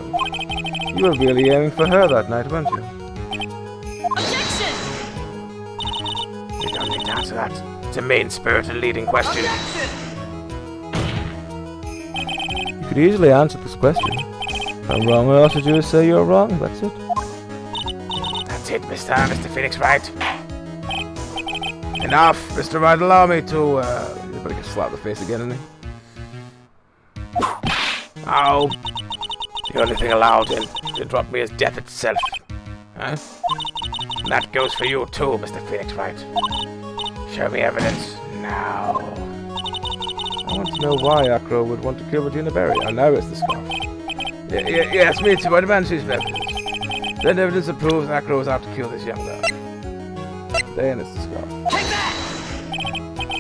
you were really aiming for her that night, weren't you? Objection! You don't need to answer that. It's a mean-spirited leading question. Objection! You could easily answer this question. If I'm wrong, all I have to do is say you're wrong, that's it. That's it, Mr. Phoenix Wright. Enough, Mr. Wright, allow me to, He's about to get slapped in the face again, isn't he? Ow. The only thing allowed to interrupt me is death itself. Huh? And that goes for you too, Mr. Phoenix Wright. Show me evidence now. I want to know why Acro would want to kill Regina Berry. I know it's the scarf. Yes, me too. I demand she's evidence. Then evidence that proves Acro was out to kill this young girl. Then it's the scarf. Take that!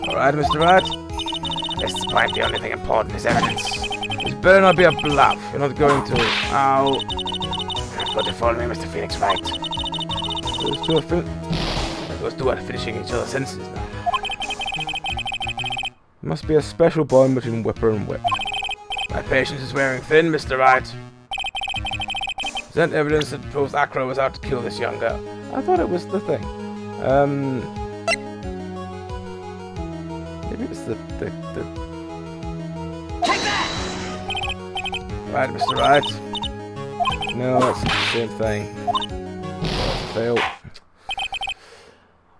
Alright, Mr. Wright. At this point, the only thing important is evidence. This better not be a bluff. You're not going to... Ow. You're not going to fool me, Mr. Phoenix Wright. Those two are Those two are finishing each other's sentences now. Must be a special bond between Whipper and Whip. My patience is wearing thin, Mr. Wright. Present evidence that proves Acro was out to kill this young girl. I thought it was the thing. Maybe it's the Take that! Right, Mr. Wright. No, that's the same thing. Fail.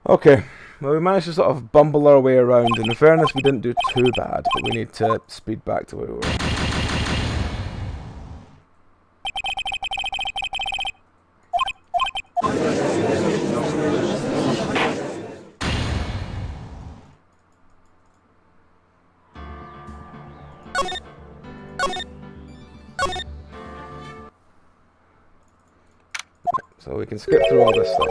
Okay. Well, we managed to sort of bumble our way around, and in fairness, we didn't do too bad, but we need to speed back to where we were. So we can skip through all this stuff.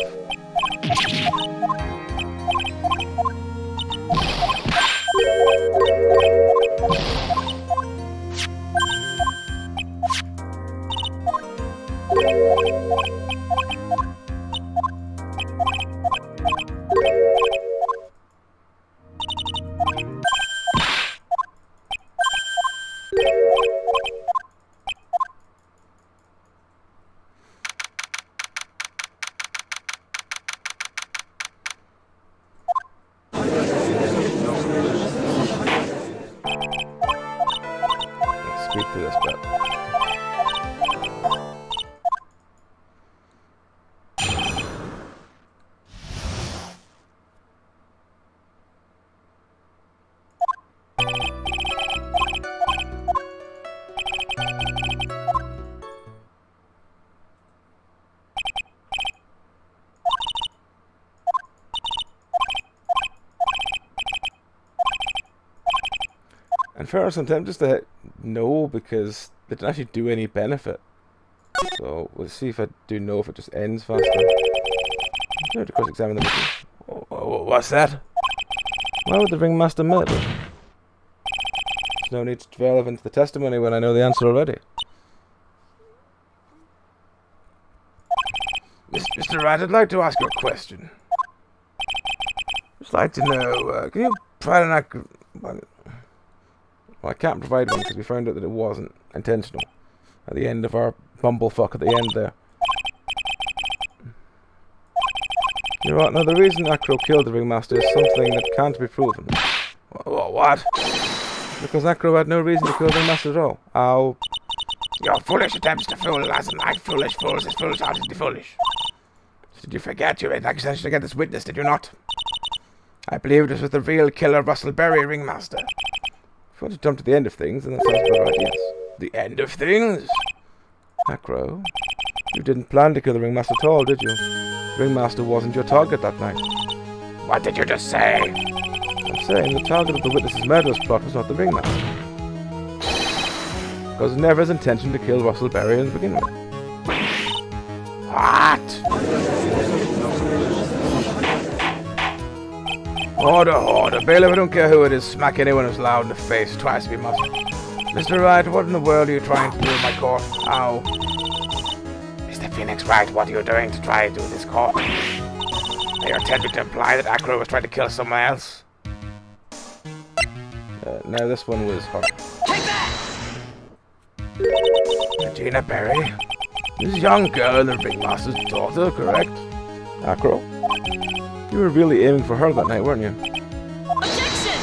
Speed through this bit. In fairness, I'm tempted just to hit no, because they didn't actually do any benefit. So we'll see if I do know if it just ends faster. I'm going to cross-examine the machine. What's that? Why would the ringmaster murder? There's no need to delve into the testimony when I know the answer already. Mr. Wright, I'd like to ask you a question. Just like to know, can you provide an Well, I can't provide one because we found out that it wasn't intentional. At the end of our bumblefuck at the end there. You're right. Now, the reason Acro killed the ringmaster is something that can't be proven. What? Because Acro had no reason to kill the ringmaster at all. Ow. Your foolish attempts to fool us and like foolish fools is foolishly foolish. Did you forget you made accusation against this witness, did you not? I believe it was the real killer Russell Berry ringmaster. If you want to jump to the end of things, then that sounds about right, yes. The end of things? Acro, you didn't plan to kill the ringmaster at all, did you? The ringmaster wasn't your target that night. What did you just say? I'm saying the target of the witness's murderous plot was not the ringmaster. Because it was never his intention to kill Russell Berry in the beginning. What? Order. Bailiff, I don't care who it is. Smack anyone who's loud in the face twice if you must. Mr. Wright, what in the world are you trying to do in my court? Ow. Mr. Phoenix Wright, what are you doing to try to do this court? Are you attempting to imply that Acro was trying to kill someone else? No, this one was hard. Take that! Regina Berry? This young girl and the ringmaster's daughter, correct? Acro? You were really aiming for her that night, weren't you? Objection!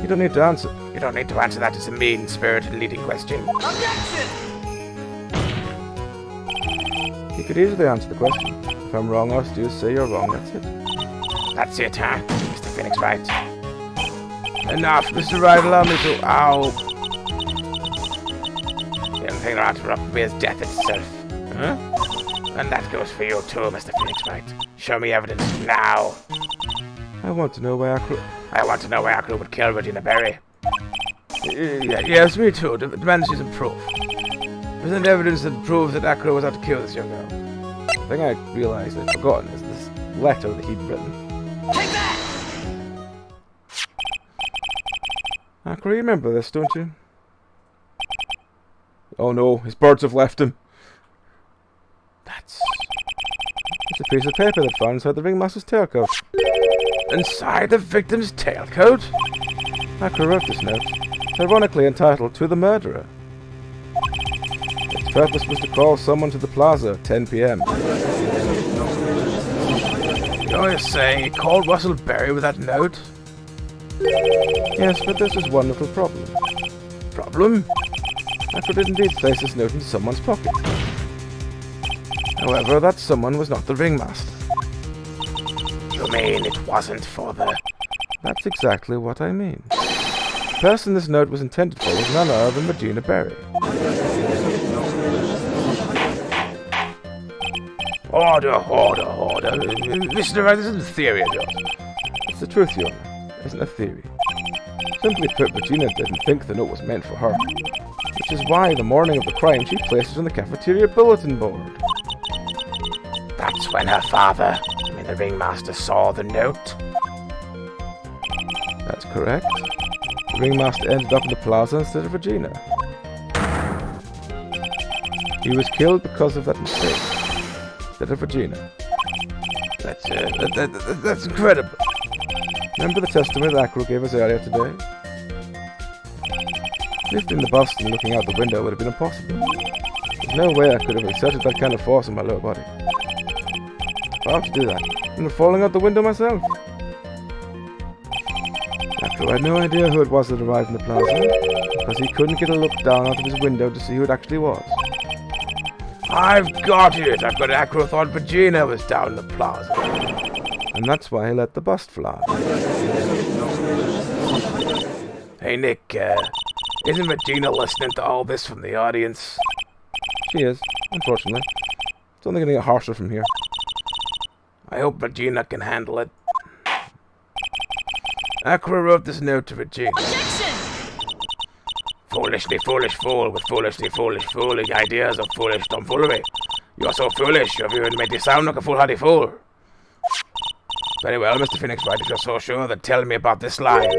You don't need to answer. You don't need to answer that. It's a mean-spirited leading question. Objection! You could easily answer the question. If I'm wrong, I'll just say you're wrong, that's it. That's it, huh? Mr. Phoenix Wright. Enough, Mr. Wright, allow me to... Ow. The only thing that interrupt me is death itself. Huh? And that goes for you too, Mr. Phoenix Wright. Show me evidence now. I want to know why Acro... I want to know why Acro would kill Regina Berry. Yes, me too. Demand some proof. There's evidence that proves that Acro was out to kill this young girl. The thing I realised I'd forgotten is this letter that he'd written. Take that! Acro, you remember this, don't you? Oh no, his birds have left him. It's a piece of paper that found inside the ringmaster's tailcoat. Inside the victim's tailcoat? Acro wrote this note. It's ironically entitled, To the Murderer. Its purpose was to call someone to the plaza at 10 p.m. You're saying he called Russell Berry with that note? Yes, but this is one little problem. Problem? Acro did indeed place this note into someone's pocket. However, that someone was not the ringmaster. You mean it wasn't for the... That's exactly what I mean. The person this note was intended for was none other than Regina Berry. Order. Mr. Wright, this isn't a theory of yours. It's the truth, Your Honor. It isn't a theory. Simply put, Regina didn't think the note was meant for her. Which is why, the morning of the crime, she placed it on the cafeteria bulletin board. That's when her father, the ringmaster, saw the note. That's correct. The ringmaster ended up in the plaza instead of Regina. He was killed because of that mistake, instead of Regina. That's incredible. Remember the testimony that Acro gave us earlier today? Lifting the bust and looking out the window would have been impossible. There's no way I could have exerted that kind of force on my lower body. I'll have to do that. I'm falling out the window myself. Acro had no idea who it was that arrived in the plaza, because he couldn't get a look down out of his window to see who it actually was. I've got it. I've got Acro thought Regina was down the plaza. And that's why he let the bust fly. Hey, Nick, isn't Regina listening to all this from the audience? She is, unfortunately. It's only going to get harsher from here. I hope Regina can handle it. Acro wrote this note to Regina. Objection! foolishly foolish fool with foolishly foolish ideas of foolish tomfoolery. You are so foolish, you have even made you sound like a foolhardy fool. Very well, Mr. Phoenix Wright, if you're so sure, then tell me about this line.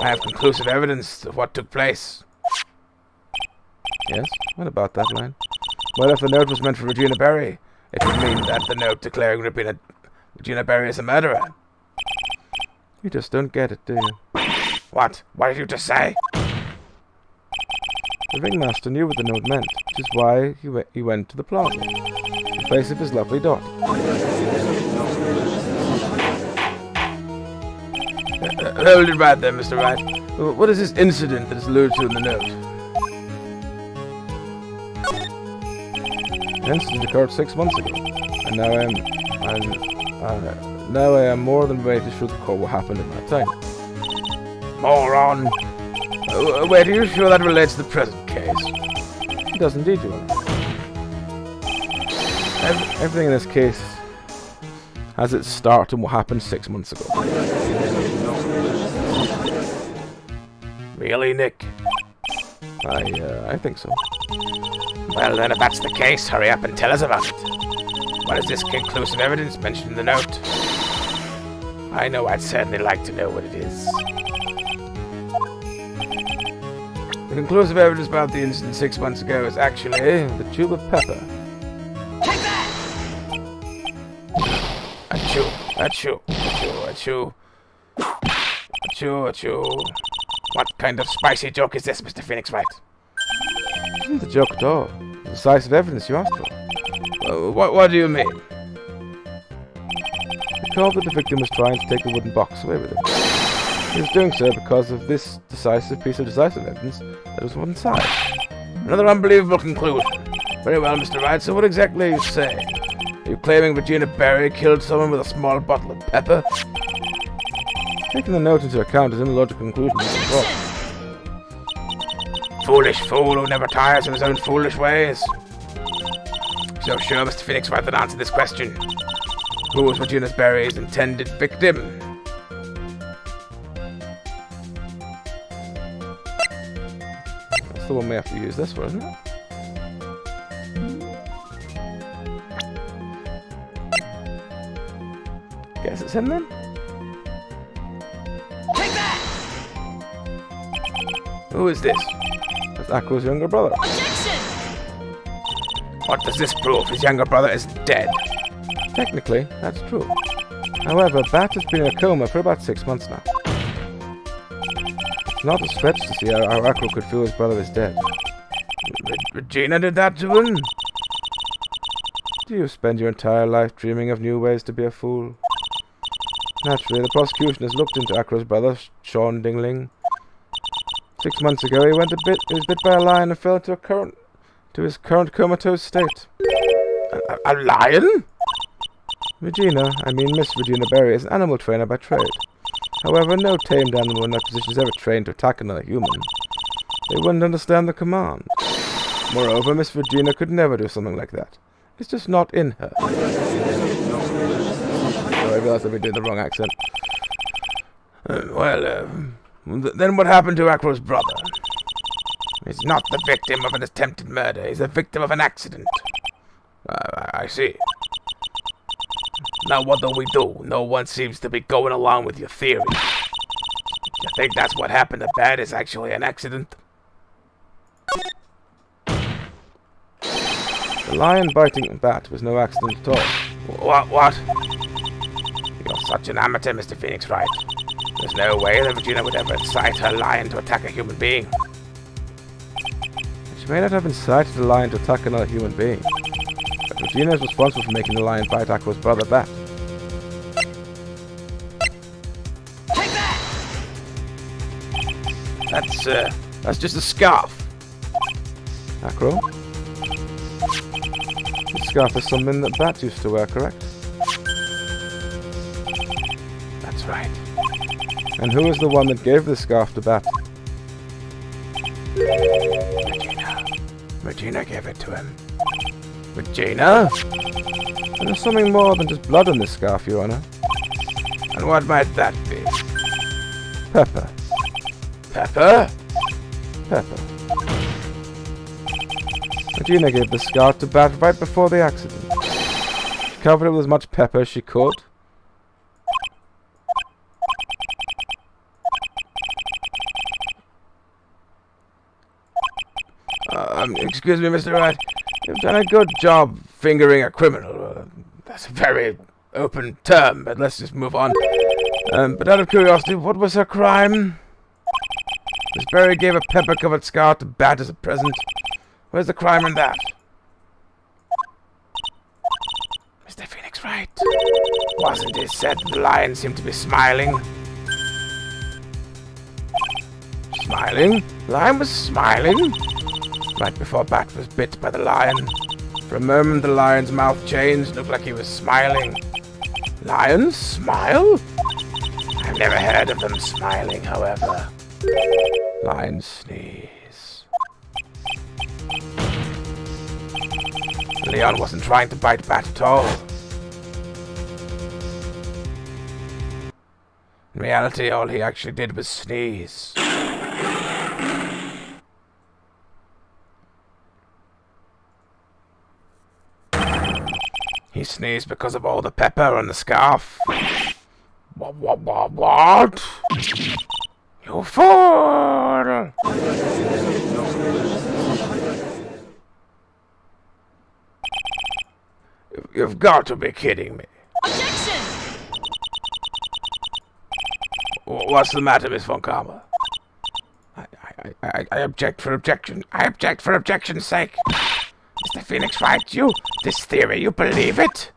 I have conclusive evidence of what took place. Yes? What about that line? Well, if the note was meant for Regina Berry, it would mean that the note declaring Regina Berry as a murderer. You just don't get it, do you? What? What did you just say? The ringmaster knew what the note meant, which is why he went to the plaza, in place of his lovely daughter. Hold it right there, Mr. Wright. What is this incident that is alluded to in the note? The incident occurred 6 months ago, and now I am more than ready to show the court what happened in that time. Moron! Wait, are you sure that relates to the present case? It does indeed, Your Honor. Everything in this case has its start in what happened 6 months ago. Really, Nick? I think so. Well, then, if that's the case, hurry up and tell us about it. What is this conclusive evidence mentioned in the note? I know I'd certainly like to know what it is. The conclusive evidence about the incident 6 months ago is actually The tube of pepper. Take that! Achoo, achoo, achoo, achoo, achoo, achoo. What kind of spicy joke is this, Mr. Phoenix Wright? It isn't a joke at all. The decisive evidence you asked for. what do you mean? Recall that the victim was trying to take the wooden box away with him. He was doing so because of this decisive piece of decisive evidence that was one side. Another unbelievable conclusion. Very well, Mr. Wright, so what exactly are you saying? Are you claiming Regina Berry killed someone with a small bottle of pepper? Taking the note into account is an illogical conclusion. Foolish fool who never tires of his own foolish ways. So sure, Mr. Phoenix Wright, that answer this question. Who was Regina Berry's intended victim? That's the one we have to use this for, isn't it? Guess it's him then? Take that! Who is this? That's Akro's younger brother. Objection! What does this prove? His younger brother is dead. Technically, that's true. However, Bat has been in a coma for about 6 months now. It's not a stretch to see how Akro could feel his brother is dead. Regina did that to him? Do you spend your entire life dreaming of new ways to be a fool? Naturally, the prosecution has looked into Akro's brother, Sean Dingling. 6 months ago, he was bit by a lion and fell into his current comatose state. A lion? Regina, Miss Regina Berry, is an animal trainer by trade. However, no tamed animal in that position is ever trained to attack another human. They wouldn't understand the command. Moreover, Miss Regina could never do something like that. It's just not in her. Oh, I realized I've been doing the wrong accent. Then what happened to Akro's brother? He's not the victim of an attempted murder. He's the victim of an accident. I see. Now what do we do? No one seems to be going along with your theory. You think that's what happened to Bat is actually an accident? The lion biting Bat was no accident at all. What? You're such an amateur, Mr. Phoenix Wright. There's no way that Regina would ever incite her lion to attack a human being. She may not have incited the lion to attack another human being, but Regina is responsible for making the lion bite Akro's brother Bat. Take that! That's just a scarf. Akro? This scarf is something that Bat used to wear, correct? That's right. And who was the one that gave the scarf to Bat? Regina gave it to him. Regina? And there's something more than just blood on this scarf, Your Honor. And what might that be? Pepper. Pepper? Pepper. Regina gave the scar to Bat right before the accident. She covered it with as much pepper as she could. Excuse me, Mr. Wright. You've done a good job fingering a criminal. That's a very open term, but let's just move on. But out of curiosity, what was her crime? Miss Berry gave a pepper-covered scar to Bat as a present. Where's the crime in that? Mr. Phoenix Wright, wasn't it said the lion seemed to be smiling? Smiling? The lion was smiling? Right before Bat was bit by the lion. For a moment, the lion's mouth changed, looked like he was smiling. Lions smile? I've never heard of them smiling, however. Lions sneeze. Leon wasn't trying to bite Bat at all. In reality, all he actually did was sneeze. He sneezed because of all the pepper on the scarf. What? You fool! You've got to be kidding me. Objection! What's the matter, Miss Von Karma? I object for objection. I object for objection's sake. Mr. Phoenix Wright, this theory, you believe it?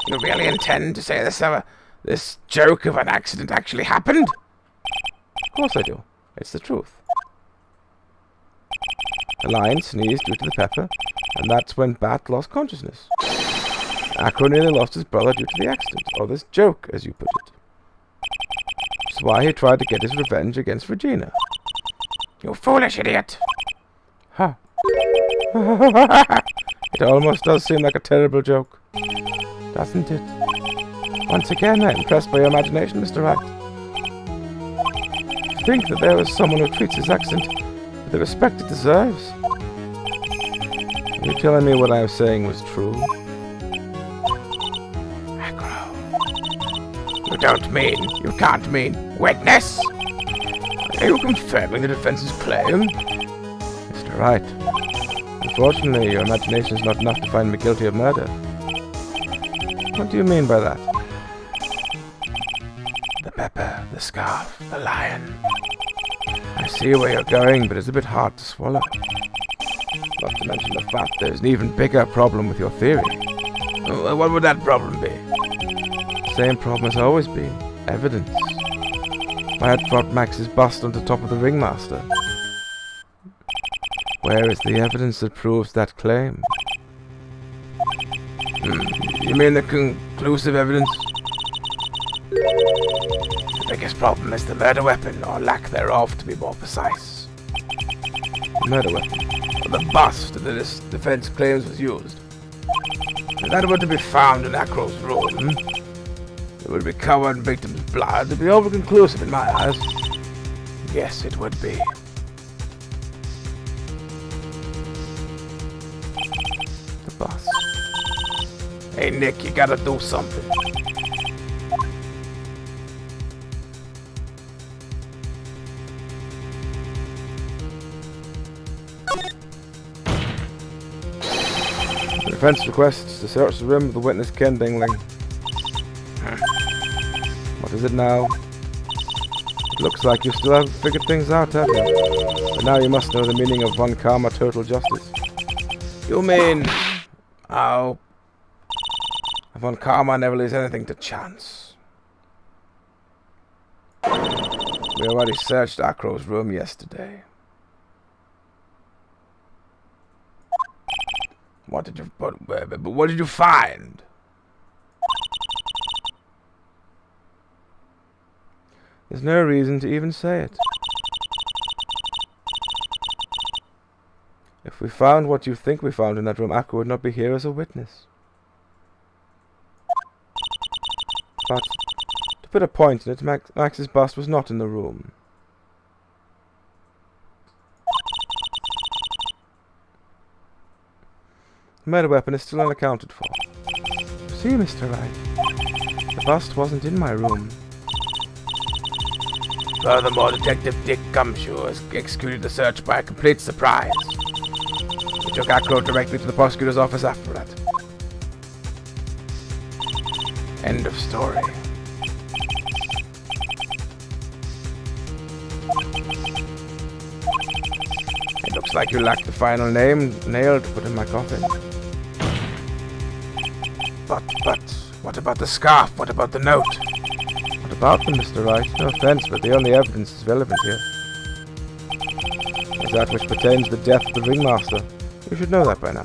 You really intend to say this joke of an accident actually happened? Of course I do. It's the truth. The lion sneezed due to the pepper, and that's when Bat lost consciousness. Acro nearly lost his brother due to the accident, or this joke, as you put it. Which is why he tried to get his revenge against Regina. You foolish idiot! Ha! It almost does seem like a terrible joke, doesn't it? Once again, I'm impressed by your imagination, Mr. Wright. To think that there is someone who treats his accent with the respect it deserves. Are you telling me what I was saying was true? Acro. You can't mean witness? Are you confirming the defense's claim? Mr. Wright, unfortunately, your imagination is not enough to find me guilty of murder. What do you mean by that? The pepper, the scarf, the lion. I see where you're going, but it's a bit hard to swallow. Not to mention the fact there's an even bigger problem with your theory. What would that problem be? Same problem has always been. Evidence. I had brought Max's bust onto top of the ringmaster. Where is the evidence that proves that claim? You mean the conclusive evidence? The biggest problem is the murder weapon, or lack thereof, to be more precise. Murder weapon? Or the bust that this defense claims was used. If that were to be found in Acro's room, it would be covered in victim's blood. It would be over-conclusive in my eyes. Yes, it would be. The bust. Hey, Nick, you gotta do something. The defense requests to search the room of the witness Ken Dingling. What is it now? It looks like you still haven't figured things out, have you? But now you must know the meaning of Von Karma total justice. You mean... Oh... Von Karma never leaves anything to chance. We already searched Acro's room yesterday. What did you find? There's no reason to even say it. If we found what you think we found in that room, Acro would not be here as a witness. But, to put a point in it, Max's bust was not in the room. The murder weapon is still unaccounted for. See, Mr. Wright. The bust wasn't in my room. Furthermore, Detective Dick Gumshoe has executed the search by a complete surprise. We took Acro directly to the prosecutor's office after that. End of story. It looks like you lack the final nail to put in my coffin. But, what about the scarf? What about the note? What about them, Mr. Wright? No offense, but the only evidence is relevant here is that which pertains to the death of the ringmaster. You should know that by now.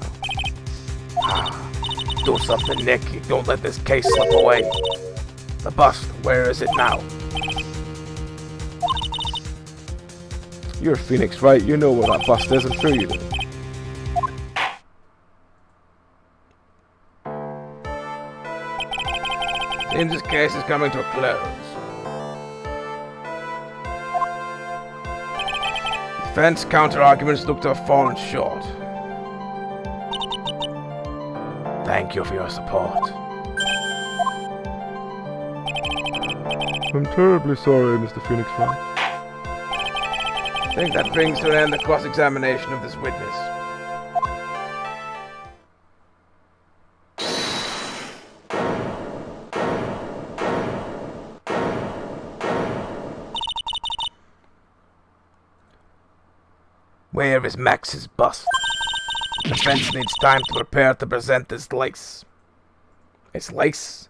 Do something, Nick. Don't let this case slip away. The bust, where is it now? You're Phoenix, right? You know where that bust is, I'm sure you do. Seems this case is coming to a close. Defense counter-arguments look to have fallen short. Thank you for your support. I'm terribly sorry, Mr. Phoenix Wright. I think that brings to an end the cross-examination of this witness. Where is Max's bust? The defense needs time to prepare to present this lace. It's lace?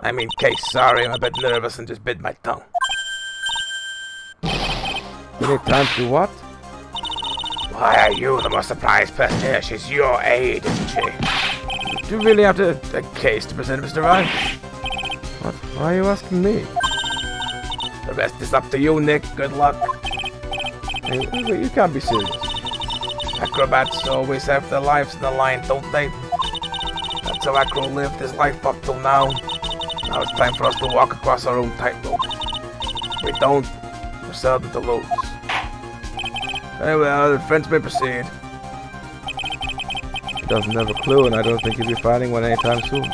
I mean case, sorry, I'm a bit nervous and just bit my tongue. You need time to do what? Why are you the most surprised person here? She's your aide, isn't she? Do you really have a case to present, Mr. Wright? What? Why are you asking me? The rest is up to you, Nick. Good luck. Hey, you can't be serious. Acrobats always have their lives on the line, don't they? That's how Acro lived his life up till now. Now it's time for us to walk across our own tightrope. We don't, we're certain to lose. Very well, the friends may proceed. He doesn't have a clue, and I don't think he'll be finding one anytime soon.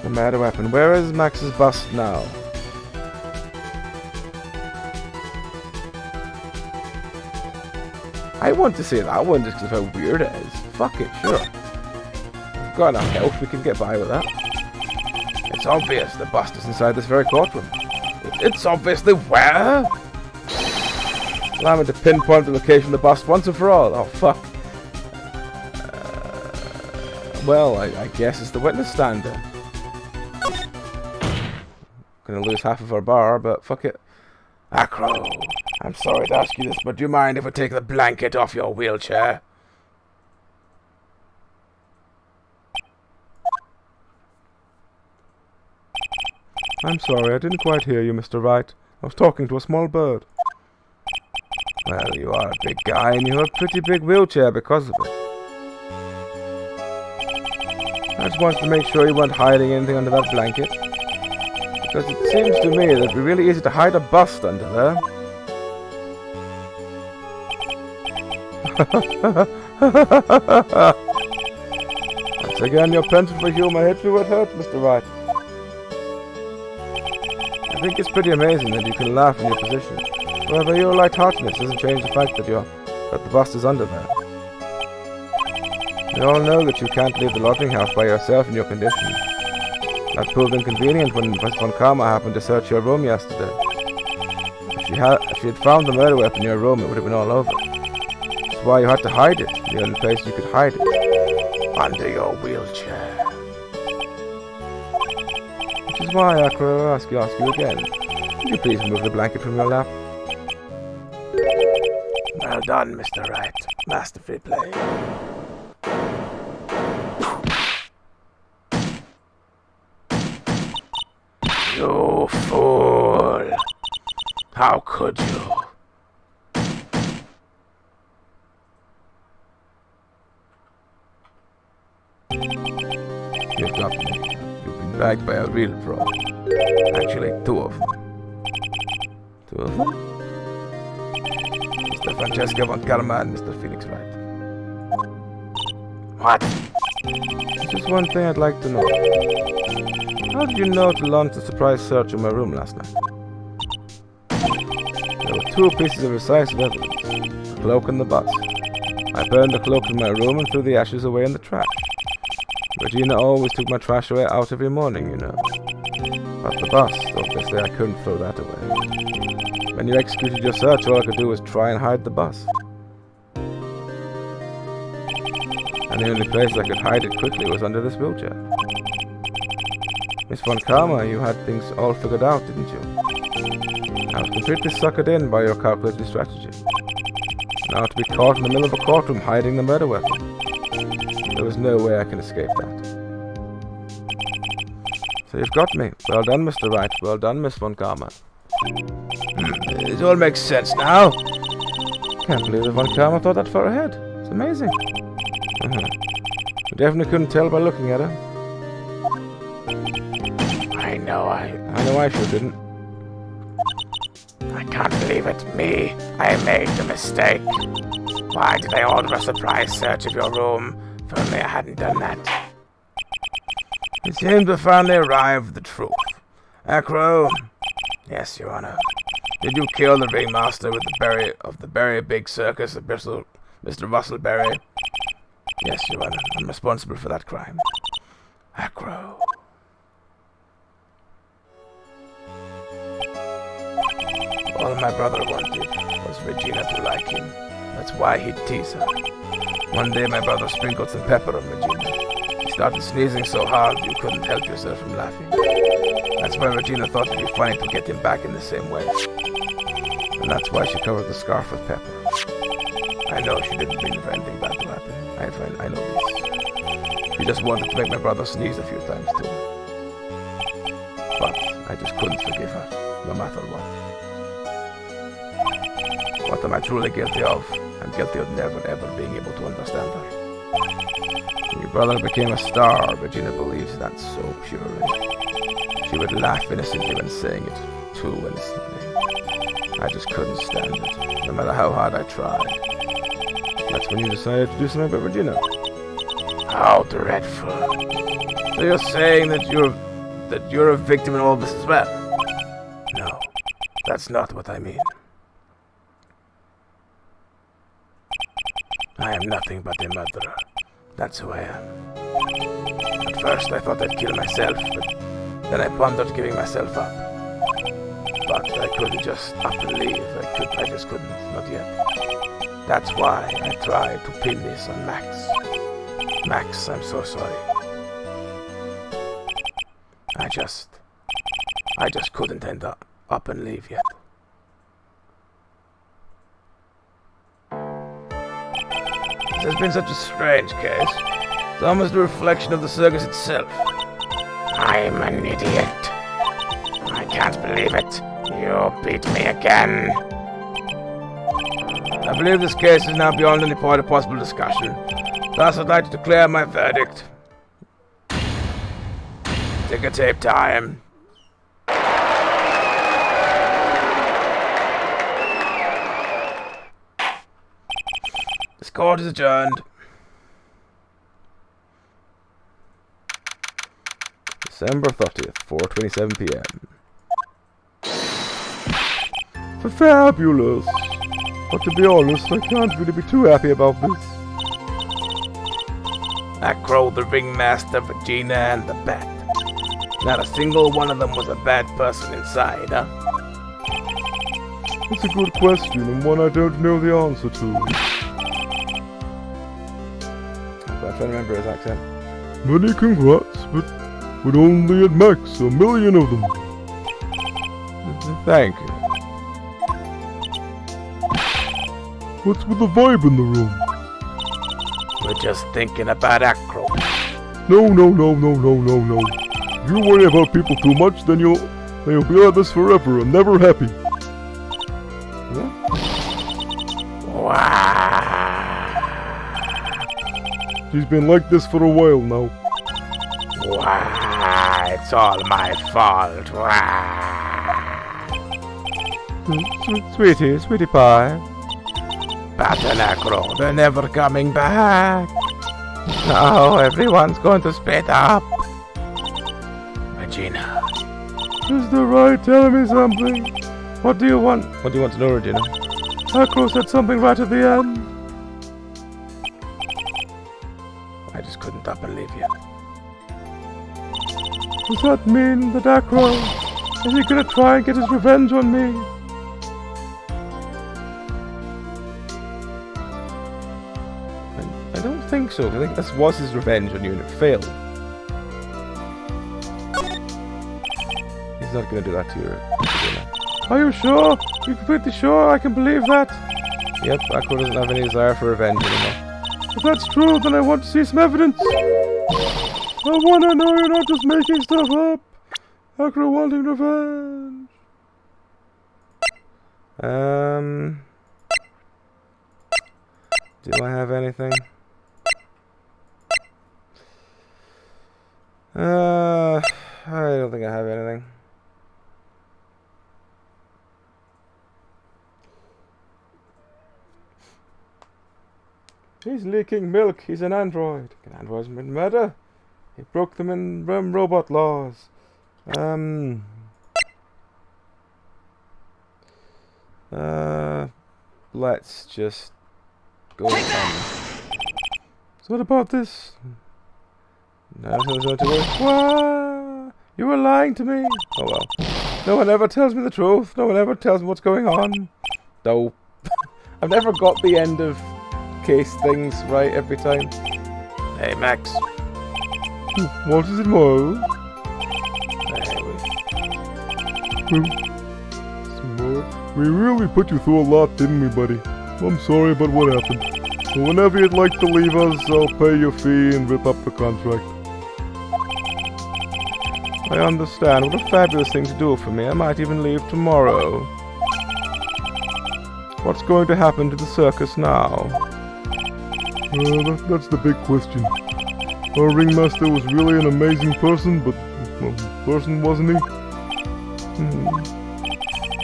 The murder weapon. Where is Max's bust now? I want to see that one just because of how weird it is. Fuck it, sure. We've got enough health, we can get by with that. It's obvious the bust is Inside this very courtroom. It's obviously where? Allow me to pinpoint the location of the bust once and for all. Oh, fuck. Well, I guess it's the witness stand then. Gonna lose half of our bar, but fuck it. Acro, I'm sorry to ask you this, but do you mind if I take the blanket off your wheelchair? I'm sorry, I didn't quite hear you, Mr. Wright. I was talking to a small bird. Well, you are a big guy, and you have a pretty big wheelchair because of it. I just wanted to make sure you weren't hiding anything under that blanket. Because it seems to me that it'd be really easy to hide a bust under there. Once again, your penchant for humor hit me where it hurts, Mr. Wright. I think it's pretty amazing that you can laugh in your position. However, your lightheartedness doesn't change the fact that the bust is under there. We all know that you can't leave the lodging house by yourself in your condition. That proved inconvenient when Miss Von Karma happened to search your room yesterday. If she had found the murder weapon in your room, it would have been all over. That's why you had to hide it. The only place you could hide it. Under your wheelchair. Which is why, Acro, I ask you again. Could you please remove the blanket from your lap? Well done, Mr. Wright. Masterfully played. You fool! How could you? You've got me. You've been backed by a real pro. Actually, two of them. Two of them? Mr. Francesco von Karma and Mr. Felix Wright. What? There's just one thing I'd like to know. How did you know to launch a surprise search in my room last night? There were two pieces of decisive evidence. The cloak and the bus. I burned the cloak in my room and threw the ashes away in the trash. Regina always took my trash away out every morning, you know. But the bus, obviously I couldn't throw that away. When you executed your search, all I could do was try and hide the bus. And the only place I could hide it quickly was under this wheelchair. Miss Von Karma, you had things all figured out, didn't you? I was completely suckered in by your calculated strategy. Now to be caught in the middle of a courtroom hiding the murder weapon. There was no way I can escape that. So you've got me. Well done, Mr. Wright. Well done, Miss Von Karma. It all makes sense now. Can't believe that Von Karma thought that far ahead. It's amazing. You definitely couldn't tell by looking at her. I know I sure didn't. I can't believe it. Me. I made the mistake. Why did I order a surprise search of your room? If only I hadn't done that. It seems we finally arrived at the truth. Acro. Yes, Your Honor. Did you kill the ringmaster with the Berry Big Circus of Bristol, Mr. Russell Berry? Yes, Your Honor. I'm responsible for that crime. Acro. All my brother wanted was Regina to like him. That's why he'd tease her. One day my brother sprinkled some pepper on Regina. She started sneezing so hard you couldn't help yourself from laughing. That's why Regina thought it'd be funny to get him back in the same way. And that's why she covered the scarf with pepper. I know she didn't mean for anything bad to happen. I know this. She just wanted to make my brother sneeze a few times too. But I just couldn't forgive her, no matter what. What am I truly guilty of? I'm guilty of never ever being able to understand her. When your brother became a star, Regina believes that so purely. She would laugh innocently when saying it, too innocently. I just couldn't stand it, no matter how hard I tried. That's when you decided to do something about Regina. How dreadful. So you're saying that you're a victim in all this as well? No, that's not what I mean. I am nothing but a murderer. That's who I am. At first I thought I'd kill myself, but then I pondered giving myself up. But I couldn't just up and leave. I just couldn't, not yet. That's why I tried to pin this on Max. Max, I'm so sorry. I just couldn't end up and leave yet. This has been such a strange case. It's almost a reflection of the circus itself. I'm an idiot. I can't believe it. You beat me again. I believe this case is now beyond any point of possible discussion. Thus, I'd like to declare my verdict. Ticker tape time. This court is adjourned. December 30th, 4:27 p.m. Fabulous! But to be honest, I can't really be too happy about this. Acro, the ringmaster, Regina, and the bat. Not a single one of them was a bad person inside, huh? That's a good question, and one I don't know the answer to. I'm trying to remember his accent. Many congrats, but only at max 1 million of them. Thank you. What's with the vibe in the room? We're just thinking about Acro. No. If you worry about people too much, then you'll be like this forever and never happy. Wow. She's been like this for a while now. Wow. why it's all my fault. Sweetie pie. Patanacro, they're never coming back. No, everyone's going to split up. Regina. Mr. Wright, tell me something. What do you want? What do you want to know, Regina? Acro said something right at the end. I just couldn't believe you. Does that mean that Acro is he gonna try and get his revenge on me? I don't think so. I think this was his revenge on you and it failed. He's not going to do that to you. Are you sure? You completely sure? I can believe that. Yep, Akko doesn't have any desire for revenge anymore. If that's true, then I want to see some evidence. I want to know you're not just making stuff up. Akro wanting revenge. Do I have anything? I don't think I have anything. He's leaking milk. He's an android. Can androids commit murder? He broke them in robot laws. Let's just go on. So what about this? No, don't worry. What? You were lying to me. Oh well. No one ever tells me the truth. No one ever tells me what's going on. No. I've never got the end of case things right every time. Hey, Max. What is it, Mo? We really put you through a lot, didn't we, buddy? I'm sorry about what happened. But whenever you'd like to leave us, I'll pay your fee and rip up the contract. I understand. What a fabulous thing to do for me. I might even leave tomorrow. What's going to happen to the circus now? That's the big question. Our ringmaster was really an amazing person, but person wasn't he?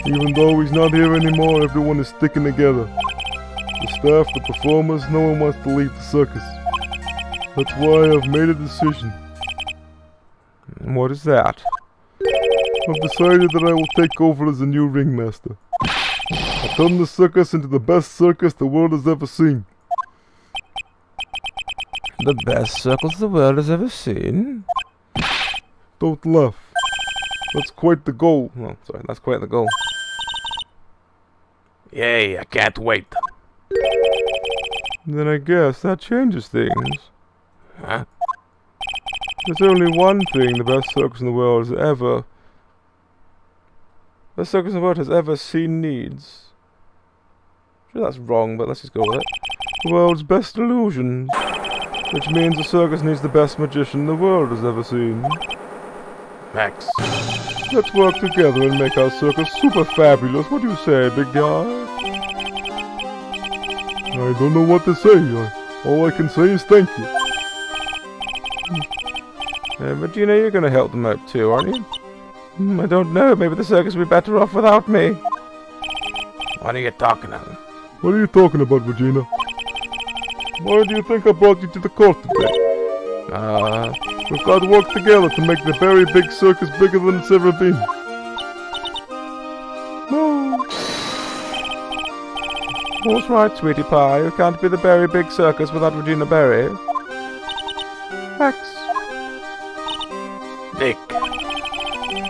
Even though he's not here anymore, everyone is sticking together. The staff, the performers, no one wants to leave the circus. That's why I've made a decision. What is that? I've decided that I will take over as the new ringmaster. I've turned the circus into the best circus the world has ever seen. The best circus the world has ever seen? Don't laugh. That's quite the goal. Oh, sorry, that's quite the goal. Yay, I can't wait. Then I guess that changes things. Huh? There's only one thing the best circus in the world has ever... The circus in the world has ever seen needs. I'm sure that's wrong, but let's just go with it. The world's best illusions. Which means the circus needs the best magician the world has ever seen. Max. Let's work together and make our circus super fabulous. What do you say, big guy? I don't know what to say. All I can say is thank you. But you know you're going to help them out too, aren't you? I don't know. Maybe the circus will be better off without me. What are you talking about? What are you talking about, Regina? Why do you think I brought you to the court today? We've got to work together to make the very big circus bigger than it's ever been. No. All's right, sweetie pie. You can't be the very big circus without Regina Berry. Max. Nick.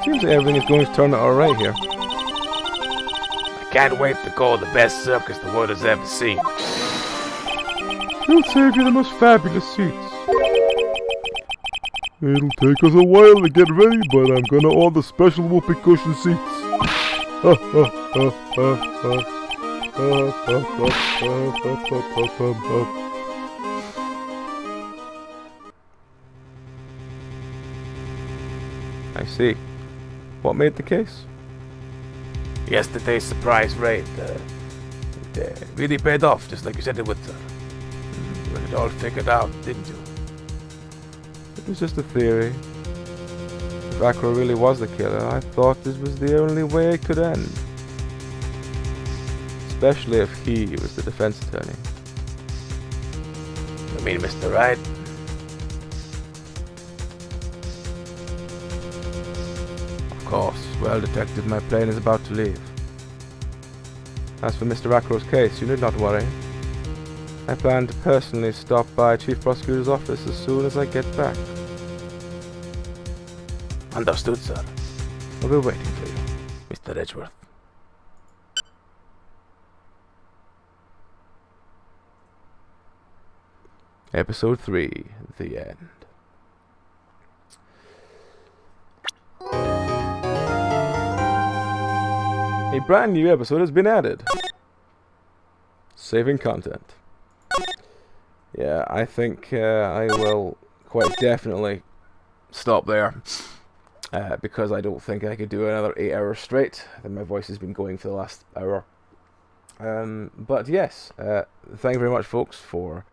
Seems like everything is going to turn out alright here. I can't wait to call the best circus the world has ever seen. We'll save you the most fabulous seats. It'll take us a while to get ready, but I'm gonna order special whoopee cushion seats. I see. What made the case? Yesterday's surprise raid really paid off, just like you said it would. You had it all figured out, didn't you? It was just a theory. Vakro really was the killer, I thought this was the only way it could end. Especially if he was the defense attorney. You mean Mr. Wright? Of course. Well, Detective, my plane is about to leave. As for Mr. Vakro's case, you need not worry. I plan to personally stop by Chief Prosecutor's office as soon as I get back. Understood, sir. I'll be waiting for you. Mr. Edgeworth. Episode 3, The End. A brand new episode has been added. Saving content. Yeah, I think I will quite definitely stop there. Because I don't think I could do another 8 hours straight. I think my voice has been going for the last hour. But yes, thank you very much, folks, for